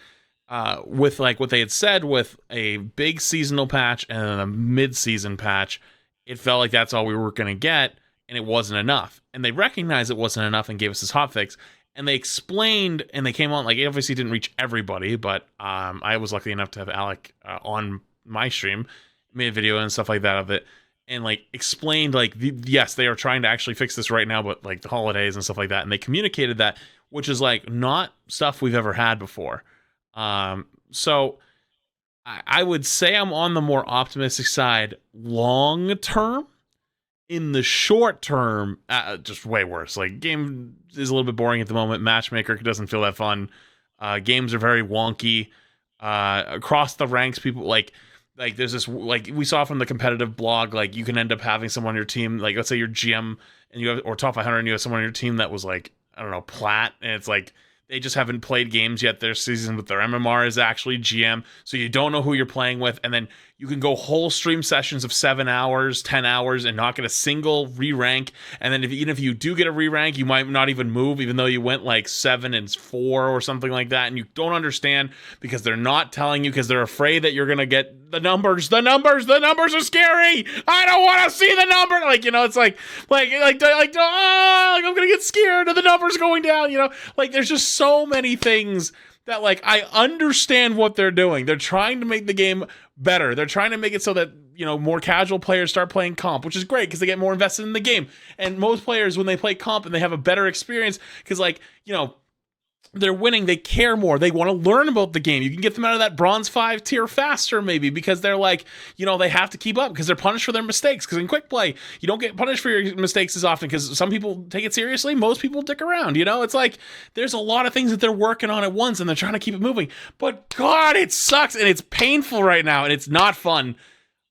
with like what they had said with a big seasonal patch and then a mid-season patch, it felt like that's all we were going to get, and it wasn't enough. And they recognized it wasn't enough and gave us this hotfix. And they explained, and they came on, like, it obviously didn't reach everybody, but I was lucky enough to have Alec on my stream, made a video and stuff like that of it, and, like, explained, like, yes, they are trying to actually fix this right now, but, like, the holidays and stuff like that. And they communicated that, which is, like, not stuff we've ever had before. So I would say I'm on the more optimistic side long term. In the short term, just way worse. Like, game is a little bit boring at the moment. Matchmaker doesn't feel that fun. Games are very wonky. Across the ranks, people like there's this, like we saw from the competitive blog, like you can end up having someone on your team, like let's say you're GM and you have, or top 500 and you have someone on your team that was like, I don't know, plat, and it's like they just haven't played games yet their season, but their MMR is actually GM, so you don't know who you're playing with, and then you can go whole stream sessions of 7 hours, 10 hours, and not get a single re-rank, and then even if you do get a re-rank, you might not even move, even though you went like 7 and 4 or something like that, and you don't understand because they're not telling you because they're afraid that you're gonna get the numbers. The numbers are scary. I don't want to see the number. Like, you know, it's like I'm gonna get scared of the numbers going down. You know, like there's just so many things that, like, I understand what they're doing. They're trying to make the game better. They're trying to make it so that, you know, more casual players start playing comp, which is great because they get more invested in the game. And most players, when they play comp and they have a better experience, because, like, you know, they're winning, they care more, they want to learn about the game. You can get them out of that bronze 5 tier faster maybe, because they're like, you know, they have to keep up because they're punished for their mistakes. Because in quick play, you don't get punished for your mistakes as often because some people take it seriously, most people dick around, you know. It's like there's a lot of things that they're working on at once and they're trying to keep it moving, but God, it sucks and it's painful right now and it's not fun.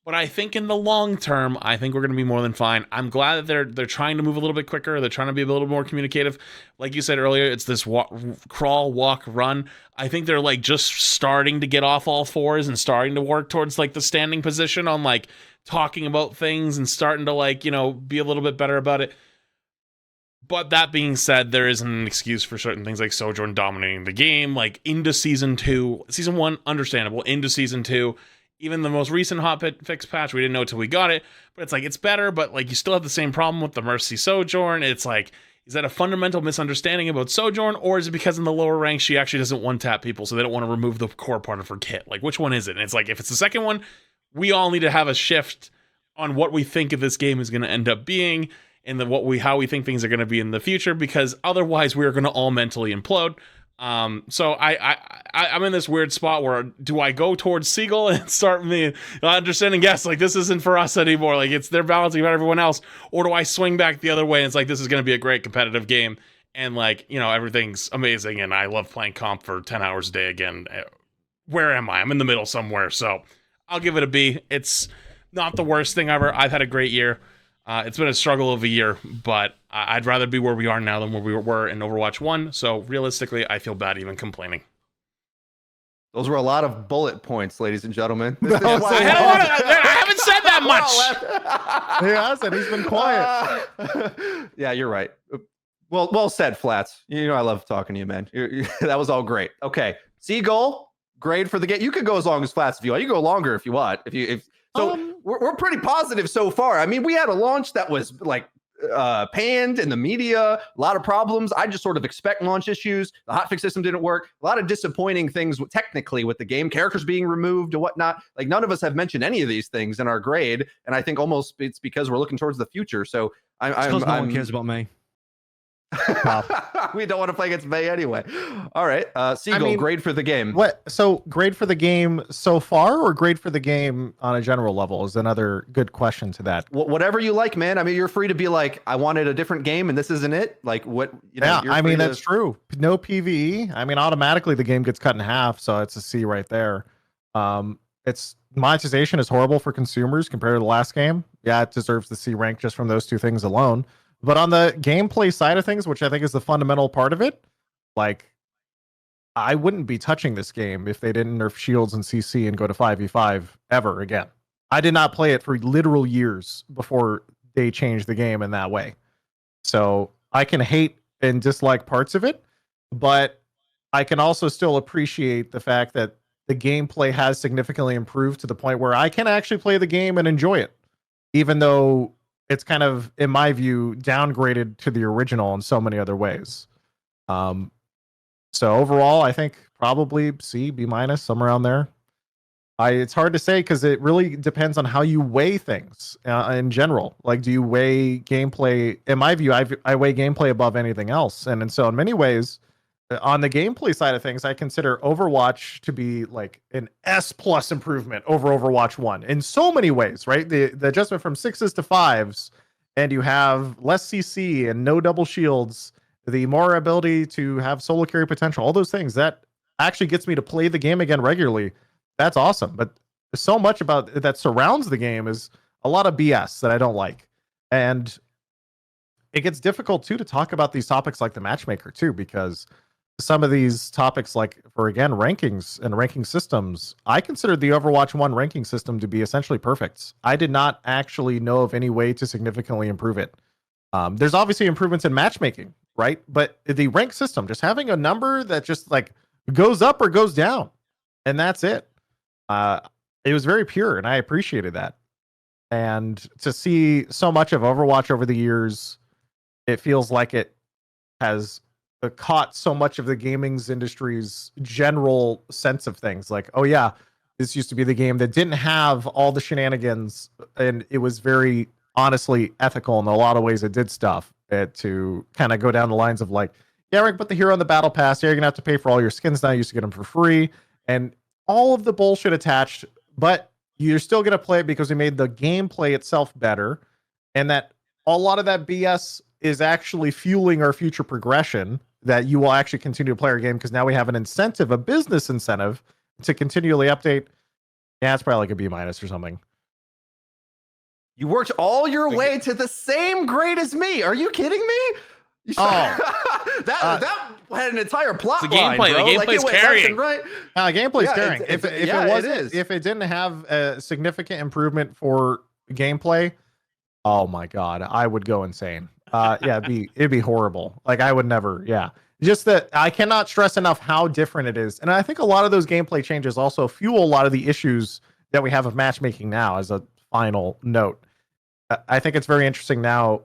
But I think in the long term, I think we're going to be more than fine. I'm glad that they're trying to move a little bit quicker. They're trying to be a little more communicative. Like you said earlier, it's this crawl, walk, run. I think they're like just starting to get off all fours and starting to work towards like the standing position on like talking about things and starting to like, you know, be a little bit better about it. But that being said, there isn't an excuse for certain things like Sojourn dominating the game, like into season 2. Season 1, understandable. Into season 2. Even the most recent hotfix patch, we didn't know till we got it, but it's like, it's better, but like you still have the same problem with the Mercy Sojourn. It's like, is that a fundamental misunderstanding about Sojourn, or is it because in the lower ranks she actually doesn't one-tap people, so they don't want to remove the core part of her kit? Like, which one is it? And it's like, if it's the second one, we all need to have a shift on what we think of this game is going to end up being, and how we think things are going to be in the future, because otherwise we are going to all mentally implode. So I'm in this weird spot where, do I go towards Seagull and start me understanding, yes, like this isn't for us anymore, like they're balancing about everyone else, or do I swing back the other way and it's like, this is going to be a great competitive game and like, you know, everything's amazing and I love playing comp for 10 hours a day again. Where am I? I'm in the middle somewhere, so I'll give it a B. It's not the worst thing ever. I've had a great year. It's been a struggle of a year, but I'd rather be where we are now than where we were in Overwatch 1. So realistically, I feel bad even complaining. Those were a lot of bullet points, ladies and gentlemen. I haven't said that much. He hasn't. He's been quiet. Yeah, you're right. Well said, Flats. You know I love talking to you, man. That was all great. Okay, Seagull, grade for the game. You could go as long as Flats if you want. You can go longer if you want. We're pretty positive so far. I mean, we had a launch that was like panned in the media, a lot of problems. I just sort of expect launch issues. The hotfix system didn't work. A lot of disappointing things technically with the game, characters being removed and whatnot. Like none of us have mentioned any of these things in our grade, and I think almost it's because we're looking towards the future. So no one cares about me. We don't want to play against May anyway. All right, Seagull, grade for the game. What? So grade for the game so far, or grade for the game on a general level is another good question to that. Whatever you like, man. I mean, you're free to be like, I wanted a different game and this isn't it. Like what? You know, yeah, I mean that's true. No PvE. I mean, automatically the game gets cut in half, so it's a C right there. It's monetization is horrible for consumers compared to the last game. Yeah, it deserves the C rank just from those two things alone. But on the gameplay side of things, which I think is the fundamental part of it, like, I wouldn't be touching this game if they didn't nerf shields and CC and go to 5v5 ever again. I did not play it for literal years before they changed the game in that way. So I can hate and dislike parts of it, but I can also still appreciate the fact that the gameplay has significantly improved to the point where I can actually play the game and enjoy it, even though it's kind of, in my view, downgraded to the original in so many other ways. So overall, I think probably C, B minus, somewhere around there. It's hard to say because it really depends on how you weigh things in general. Like, do you weigh gameplay? In my view, I weigh gameplay above anything else. And so in many ways, on the gameplay side of things, I consider Overwatch to be like an S+ improvement over Overwatch 1 in so many ways, right? The adjustment from 6s to 5s, and you have less CC and no double shields, the more ability to have solo carry potential, all those things that actually gets me to play the game again regularly. That's awesome. But so much about that surrounds the game is a lot of BS that I don't like. And it gets difficult too to talk about these topics like the matchmaker too, because some of these topics, like for again rankings and ranking systems, I consider the Overwatch 1 ranking system to be essentially perfect. I did not actually know of any way to significantly improve it. There's obviously improvements in matchmaking, right? But the rank system, just having a number that just like goes up or goes down, and that's it. It was very pure, and I appreciated that. And to see so much of Overwatch over the years, it feels like it has caught so much of the gaming's industry's general sense of things. Like, oh yeah, this used to be the game that didn't have all the shenanigans, and it was very honestly ethical in a lot of ways. It did stuff to kind of go down the lines of like, yeah, we're gonna put the hero on the battle pass. Yeah, you're gonna have to pay for all your skins now. You used to get them for free, and all of the bullshit attached. But you're still gonna play it because we made the gameplay itself better, and that a lot of that BS is actually fueling our future progression. That you will actually continue to play our game because now we have an incentive, a business incentive, to continually update. Yeah, it's probably like a B- or something. You worked all your way to the same grade as me. Are you kidding me? That had an entire plot It's the line, gameplay. bro. The gameplay's it went left carrying. and right. Gameplay's Yeah, carrying. If it wasn't, if it didn't have a significant improvement for gameplay, oh my god, I would go insane. Yeah, it'd be horrible. Like I would never. Yeah, just that I cannot stress enough how different it is, and I think a lot of those gameplay changes also fuel a lot of the issues that we have of matchmaking now. As a final note, I think it's very interesting now.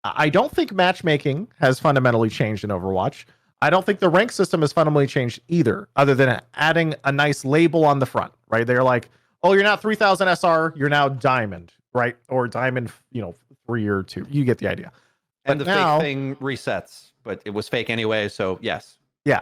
I don't think matchmaking has fundamentally changed in Overwatch. I don't think the rank system has fundamentally changed either, other than adding a nice label on the front, right? They're like, oh, you're not 3000 SR, you're now Diamond, right? Or Diamond, 3 or 2. You get the idea. And But the now, fake thing resets, but it was fake anyway, so yes. yeah.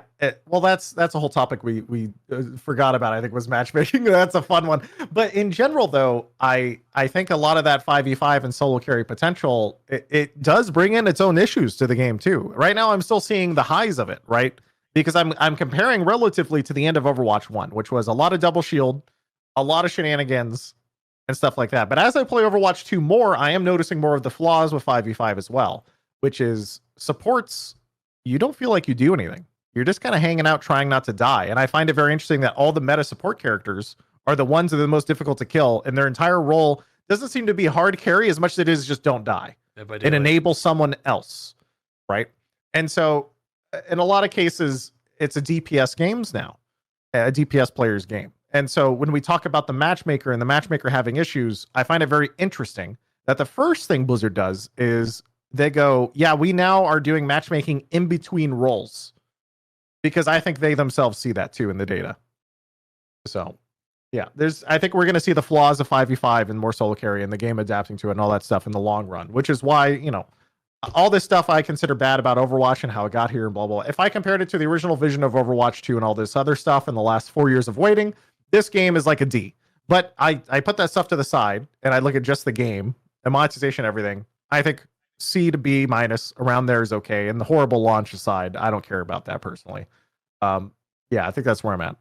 Well, that's a whole topic we forgot about. I think was matchmaking. That's a fun one. But in general, though, I think a lot of that 5v5 and solo carry potential it does bring in its own issues to the game too. Right now, I'm still seeing the highs of it, right? Because I'm comparing relatively to the end of Overwatch 1, which was a lot of double shield, a lot of shenanigans, and stuff like that. But as I play Overwatch 2 more, I am noticing more of the flaws with 5v5 as well, which is supports. You don't feel like you do anything. You're just kind of hanging out, trying not to die. And I find it very interesting that all the meta support characters are the ones that are the most difficult to kill, and their entire role doesn't seem to be hard carry as much as it is just don't die and enable someone else, right? And so, in a lot of cases, it's a DPS games now, a DPS player's game. And so, when we talk about the matchmaker and the matchmaker having issues, I find it very interesting that the first thing Blizzard does is they go, yeah, we now are doing matchmaking in between roles. Because I think they themselves see that too in the data. So, yeah, I think we're going to see the flaws of 5v5 and more solo carry and the game adapting to it and all that stuff in the long run, which is why, all this stuff I consider bad about Overwatch and how it got here and blah, blah, blah. If I compared it to the original vision of Overwatch 2 and all this other stuff in the last 4 years of waiting, this game is like a D. But I put that stuff to the side and I look at just the game, the monetization, everything. I think C to B minus around there is okay. And the horrible launch aside, I don't care about that personally. Yeah, I think that's where I'm at.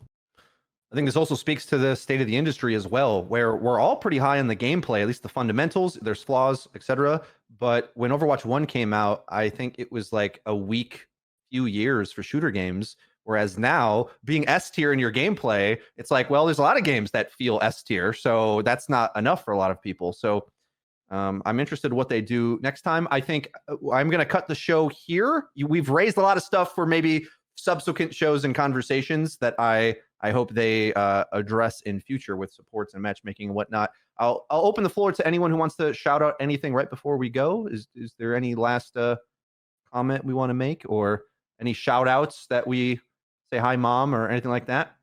I think this also speaks to the state of the industry as well, where we're all pretty high on the gameplay, at least the fundamentals. There's flaws, etc. But when Overwatch 1 came out, I think it was like a weak few years for shooter games. Whereas now, being S tier in your gameplay, it's like, well, there's a lot of games that feel S tier, so that's not enough for a lot of people. So I'm interested in what they do next time. I think I'm going to cut the show here. We've raised a lot of stuff for maybe subsequent shows and conversations that I hope they address in future with supports and matchmaking and whatnot. I'll open the floor to anyone who wants to shout out anything right before we go. Is there any last comment we want to make or any shout outs that we say hi mom or anything like that?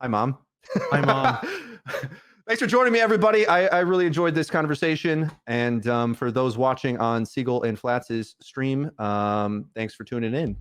Hi mom. Hi mom. Thanks for joining me, everybody. I really enjoyed this conversation. And for those watching on Siegel and Flats' stream, thanks for tuning in.